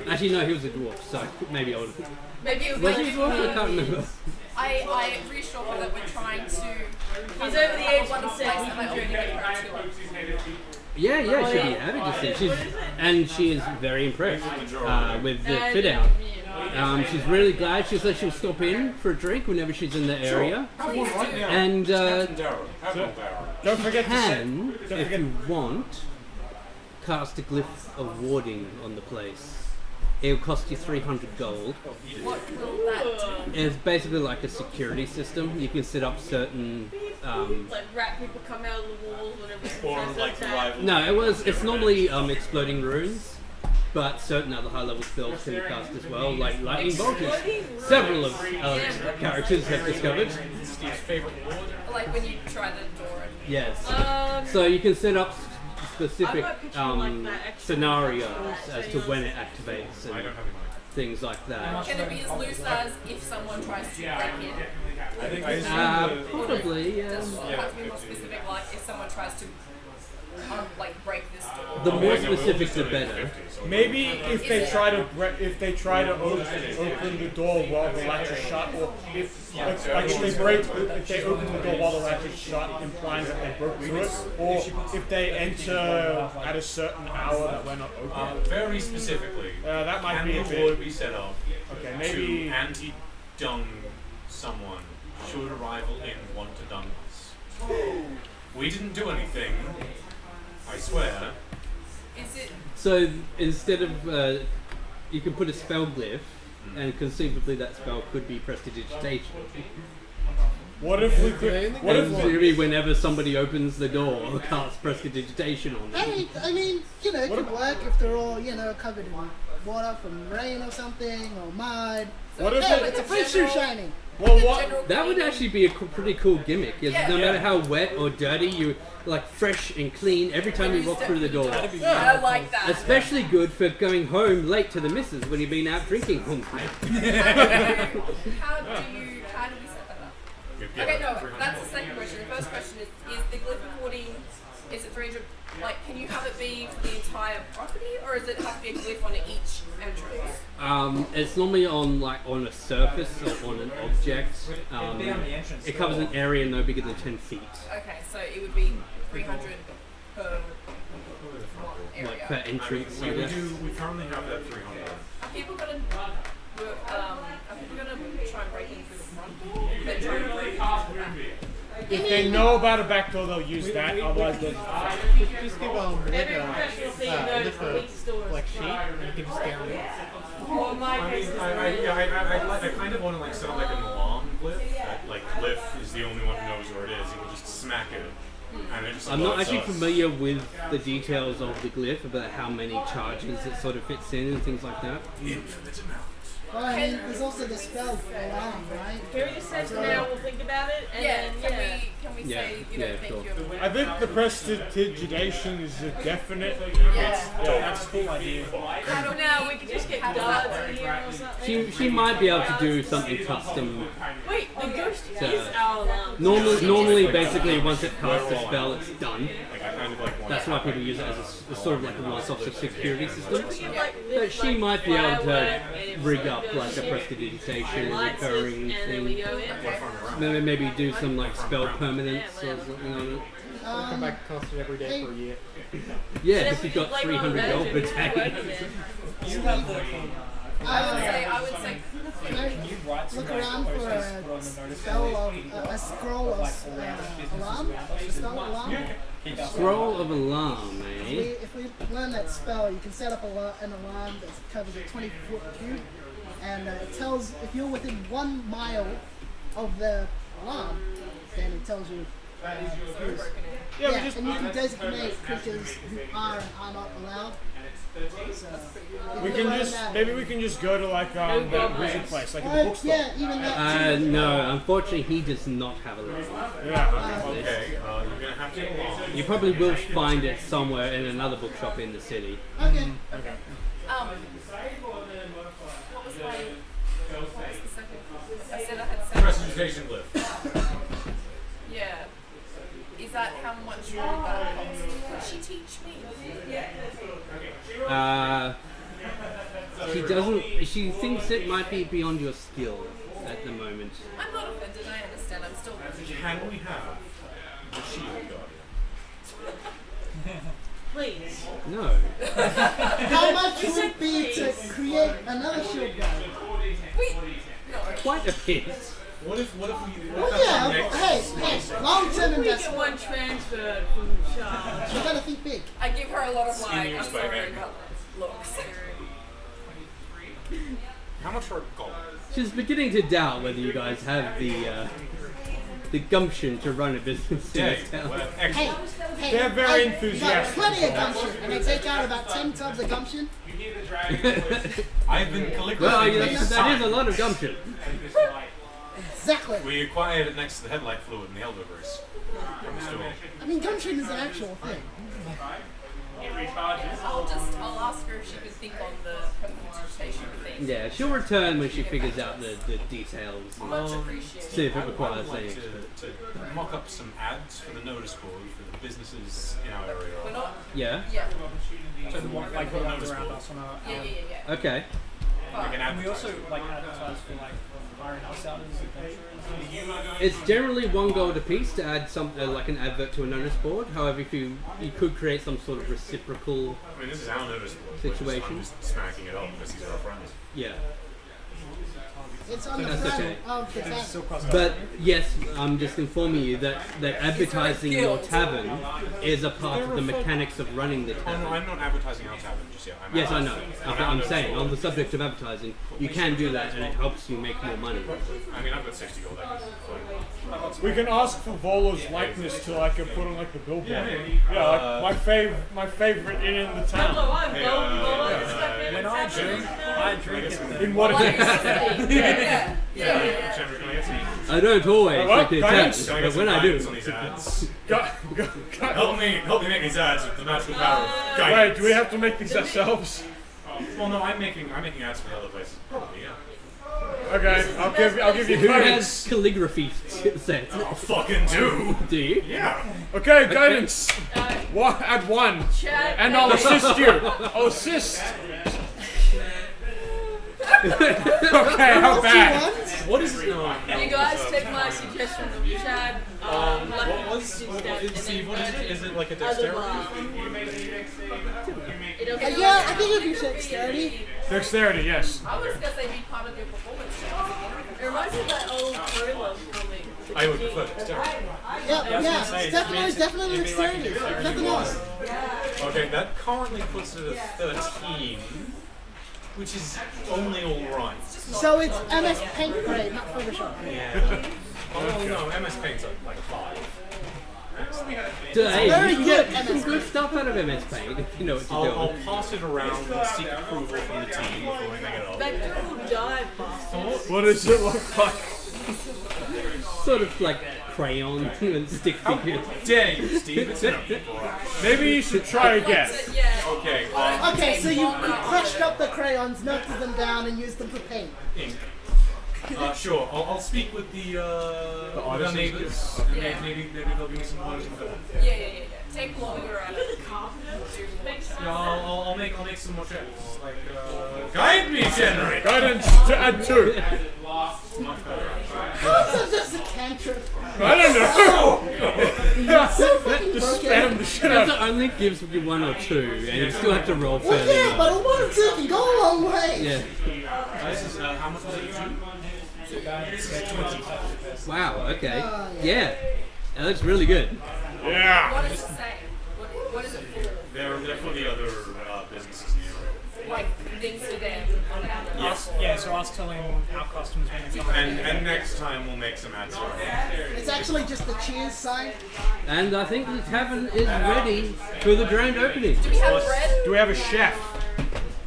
okay. Actually, no, he was a dwarf, so maybe older. Maybe it was Was like he a dwarf? I can't remember. I reassure her that we're trying to. He's over the age of place that I only get her to. Yeah, she'd be happy to see. She is very impressed with the fit out. She's really glad. She said she'll stop in for a drink whenever she's in the area. And Don't forget if you want, cast a glyph of warding on the place. It'll cost you 300 gold. What will that do? It's basically like a security system. You can set up certain. like rat people come out of the walls whenever Or like the rival. No, it's normally exploding runes, but certain other high-level spells can be cast as well, like lightning bolt. As several of characters have discovered. Steve's favorite ward. Like when you try the door. Yes. So you can set up specific I'm not picturing like that actually. scenarios as to when it activates and things like that. Can it be as loose as if someone tries to break in? Probably, yeah. Does it have to be more specific, like if someone tries to like break this door? The more specific, the better. Maybe if they try to open the door while the latch is shut, or if they open the door while the latch is shut, implying that they broke through it, or if they enter at a certain hour that we're not open. Very specifically, that might be a candle would bit. be set up Okay, maybe. to anti-dung someone should a rival in want to dung us. We didn't do anything, I swear. Is it? So instead of you can put a spell glyph, and conceivably that spell could be prestidigitation. What if we could? What And if? maybe whenever somebody opens the door, cast prestidigitation on them. Hey, I mean, it could work if they're all, covered in water from rain or something, or mud. What if Hey, it's a fresh shoe shining. Well, what? That would actually be a pretty cool gimmick. Is Yeah. no matter how wet or dirty, you like fresh and clean every time you walk through the door. I like that. Especially good for going home late to the missus when you've been out drinking all night. How do we set that up? Okay, no, that's the second question. The first question is the glyph recording, is it 300, can you have it be for the entire property, or does it have to be a glyph on each entrance? It's normally on a surface or on an object. It covers an area no bigger than 10 feet. Okay, so it would be 300 per area. Like per entrance. We currently have that 300. Are people gonna try and break in through the front door? They're trying to break in through the back. If they know about a back door, they'll use that. Otherwise, they'll Just give Every professional thing knows from each store. sheet and you can just scan it. Well, in my case, it's I kind of want to set up an alarm glyph. That glyph is the only one who knows where it is. You can just smack it. And it just I'm not alerts actually us. familiar with the details of the glyph, about how many charges it sort of fits in and things like that. Infinite amount. Well, I mean, there's also the spell alarm, right? Can we just say for now we'll think about it and then Can we Yeah, say, yeah, thank sure. you? I think the prestidigitation is a definite. That's a cool idea. I don't know, we could just get guards in here or something. She might be able to do something custom. Wait, the ghost So- is our alarm. Normally, basically, once it casts a spell, it's done. Like, I kind of like want That's why people use it as a sort of like a once-off security system. Like, But she might be able to firework rig up and like a prestidigitation, a lights it, recurring and then we thing. go in. Maybe do some like spell permanence or something on it. Come back and cast it every day for a year. Yeah, because you've got 300 gold per day. I would say, Can I look around for a spell of a scroll of alarm? Spell alarm? Scroll of alarm, eh? If we learn that spell, you can set up an alarm that covers a 20-foot cube, and it tells if you're within 1 mile of the alarm, then it tells you. Yeah, and you can designate creatures who are and are not allowed. So, We can just maybe we can just go to like that wizard place, like in the bookstore. yeah, even that. No, unfortunately, he does not have a alarm. Yeah. Okay, you're gonna have to get along. You probably will find it somewhere in another bookshop in the city. Okay. what was the second? I said I had 7. Prestidigitation glyph. Yeah. Is that how much would that cost? Could she teach me? She doesn't. She thinks it might be beyond your skill at the moment. I'm not offended, I understand. I'm still. Can we have the shield guardian? Please. No. How much would it be to create another shield guard? Quite a bit. What if we? Well, yeah, hey, long-term We get investment. one transfer from Charles. You gotta think big. I give her a lot of like, Senior I'm sorry spec. about looks. How much for gold? She's beginning to doubt whether you guys have the gumption to run a business in this town. Hey, They're very I enthusiastic. got plenty of gumption, and I take out about 10 tubs of gumption. I've been calligraphy. Well, that is a lot of gumption. Exactly. We acquired it next to the headlight fluid in the elderberries. I mean, gumption is an actual thing. I'll ask her if she could think on the presentation thing. Yeah, she'll return when she figures out the details. Much appreciated. See if it I would requires like anything. to mock up some ads for the notice board for the businesses in our area. We're not. Yeah? Yeah. So the one, like the ones around us on our. Yeah. Okay. Like an And we advertisement. also like advertise for like hiring us out as adventurers. It's generally $1 gold a piece to add some like an advert to a notice board. However, if you could create some sort of reciprocal I mean, this is our notice board. situation. I'm just smacking it up because these are our friends. Yeah. It's on the That's front okay. of the tent. But yes, I'm just informing you that advertising your tavern is a part of the mechanics of running the Oh no, tavern. I'm not advertising our tavern just yet. Yes, I know. I'm saying, on the subject of advertising, you can do that and it helps you make more money. I mean, I've got 60 gold. We can ask for Volo's likeness to like put on like the billboard. Yeah, like my favorite inn in the town. Hello, I'm Volo. When I drink it. In what it is. I don't always What? take the Guidance? tavern, but when I do. On these ads. Help Help me make these ads with the magical power of Wait, guidance. do we have to make these ourselves? Well, no, I'm making ads for the other places. Probably, yeah. Okay, I'll give you Who guidance. has calligraphy sets? I'll fucking do. Do you? Yeah. Okay, guidance. Add 1. And I'll assist you. I'll assist. Okay, how bad? What is it? You guys take my suggestion of Chad. What was Steve? What is it? Is it like a dexterity? Yeah, I think it'd be dexterity. Dexterity, yes. I was gonna say be part of your performance. It reminds me of that old thriller comic. I would prefer dexterity. Yeah, it's definitely dexterity. Nothing else. Okay, that currently puts it at 13, which is only alright. So it's MS Paint grade, not Photoshop grade. Yeah. Oh no, MS Paint's like a 5. Hey, very you can good get some MS good stuff out of MS Paint if you know what you're I'll doing. pass it around and seek approval from the team before we make it up. That girl will die, bastards. What does it look like? Sort of like crayon and stick figures. Dare you, Steve? It's in a brush. Maybe you should try again. Okay, Okay, so you crushed up the crayons, melted them down, and used them for paint. ink. Sure. I'll speak with the our neighbors. Maybe they'll give me some more info. Yeah. Take longer at it. Yeah, I'll make some more checks. Like guide me, generate. Guidance to add 2. How is that just a cantrip? I don't know. So fucking Just broken. spam the shit out. It only gives you 1 or 2, and you still have to roll Well, fairly yeah, but well. a 1 or 2 can go a long way. Yeah. This is how much was it? 20. Wow. Okay. Yeah. That looks really good. Yeah. What does it say? What is it for? They're for the other businesses here. Like things for them on our Yes. Yeah, so I was telling our customers when they come in. And next time we'll make some ads. It's actually just the cheers sign. And I think the tavern is ready for the grand opening. Do we have bread? Do we have a chef?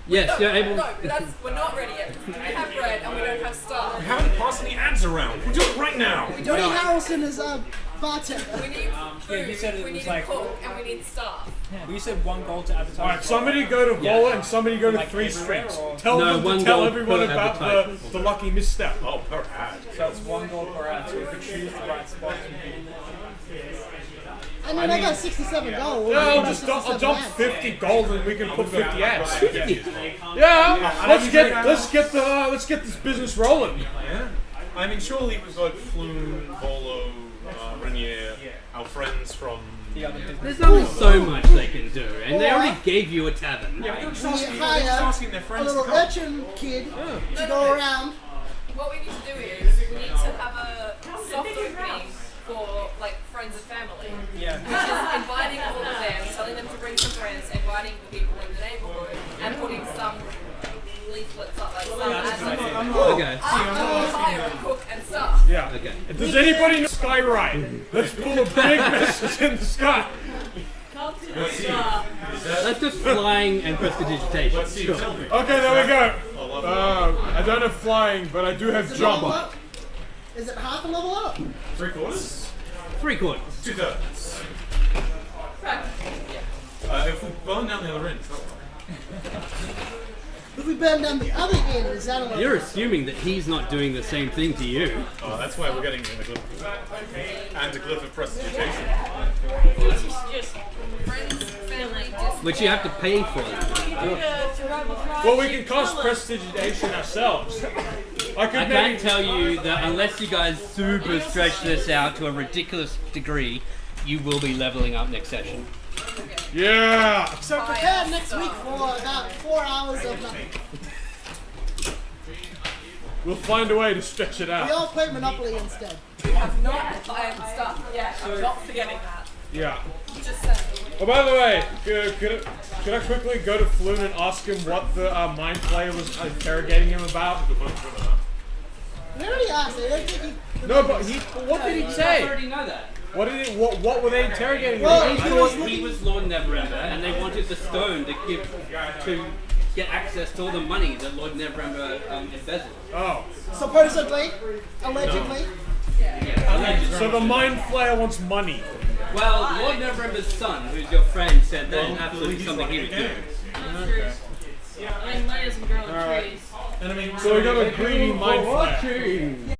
Yes, you're able. No, we're not ready yet. We have bread and we don't have stuff. We haven't passed any ads around. We'll do it right now. We Woody don't have. Harrelson is a bartender. We need food. you said it we was need like- a cook and we need staff. Well, you said 1 gold to advertise. Alright, somebody go to Vola and somebody go to Like 3 everywhere, Strings. or- Tell No, them 1 to tell gold everyone per about advertisement. the lucky misstep. Oh, per ad. So it's 1 gold per ad, so if you choose the right spot to be. I mean, I got 67 gold. Yeah, We'll I'll dump 50 gold and we can put 50 ads. 50. Yeah, let's get this business rolling. Yeah. I mean, surely we've got Floon, Volo, Renier, our friends from. The other business. There's only so much they can do, and they already gave you a tavern. Yeah, they're just We asking, they're just hire asking their a friends little to come. urchin kid to go around. What we need to do is we need to have a soft opening for like friends and family. Yeah. Which is inviting all of them, telling them to bring some friends, inviting the people in the neighborhood, and putting some leaflets up like some ads. Okay. Hire a cook and stuff. Yeah. Okay. Does anybody know Skyride? Let's pull a big message in the sky. That's just flying and prestidigitation. Let's see, Sure. tell me. Okay, there we go. I don't have flying, but I do have Is it level jump. up? Is it half a level up? 3/4? 3/4. 2/3. If we burn down the other end, If we burn down the other end, is that a level You're up? assuming that he's not doing the same thing to you. that's why we're getting the glyph. And a glyph of prestidigitation. This is just Friends, family, just Which you have to pay for. Well, we can cost prestidigitation ourselves. I could I maybe can tell you that unless you guys super stretch this out to a ridiculous degree, you will be leveling up next session. Yeah. So prepare next week for about 4 hours of nothing. We'll find a way to stretch it We out. all play Monopoly instead. we have not stuff yet. I'm not forgetting that. Yeah. Just saying. Oh, by the way, could I quickly go to Floon and ask him what the mind flayer was interrogating him about? We already asked. I don't think he. No, but what did he say? already know that. What were they interrogating him Well, about? He thought he was Lord Neverember, and they wanted the stone to get access to all the money that Lord Neverember embezzled. Oh, Supposedly, allegedly. so the mind flayer wants money. Well, Lord Neverember's son, who's your friend, said that is absolutely something he would do. I mean, layers and growing trees. And I mean, So we got a greedy mind flayer.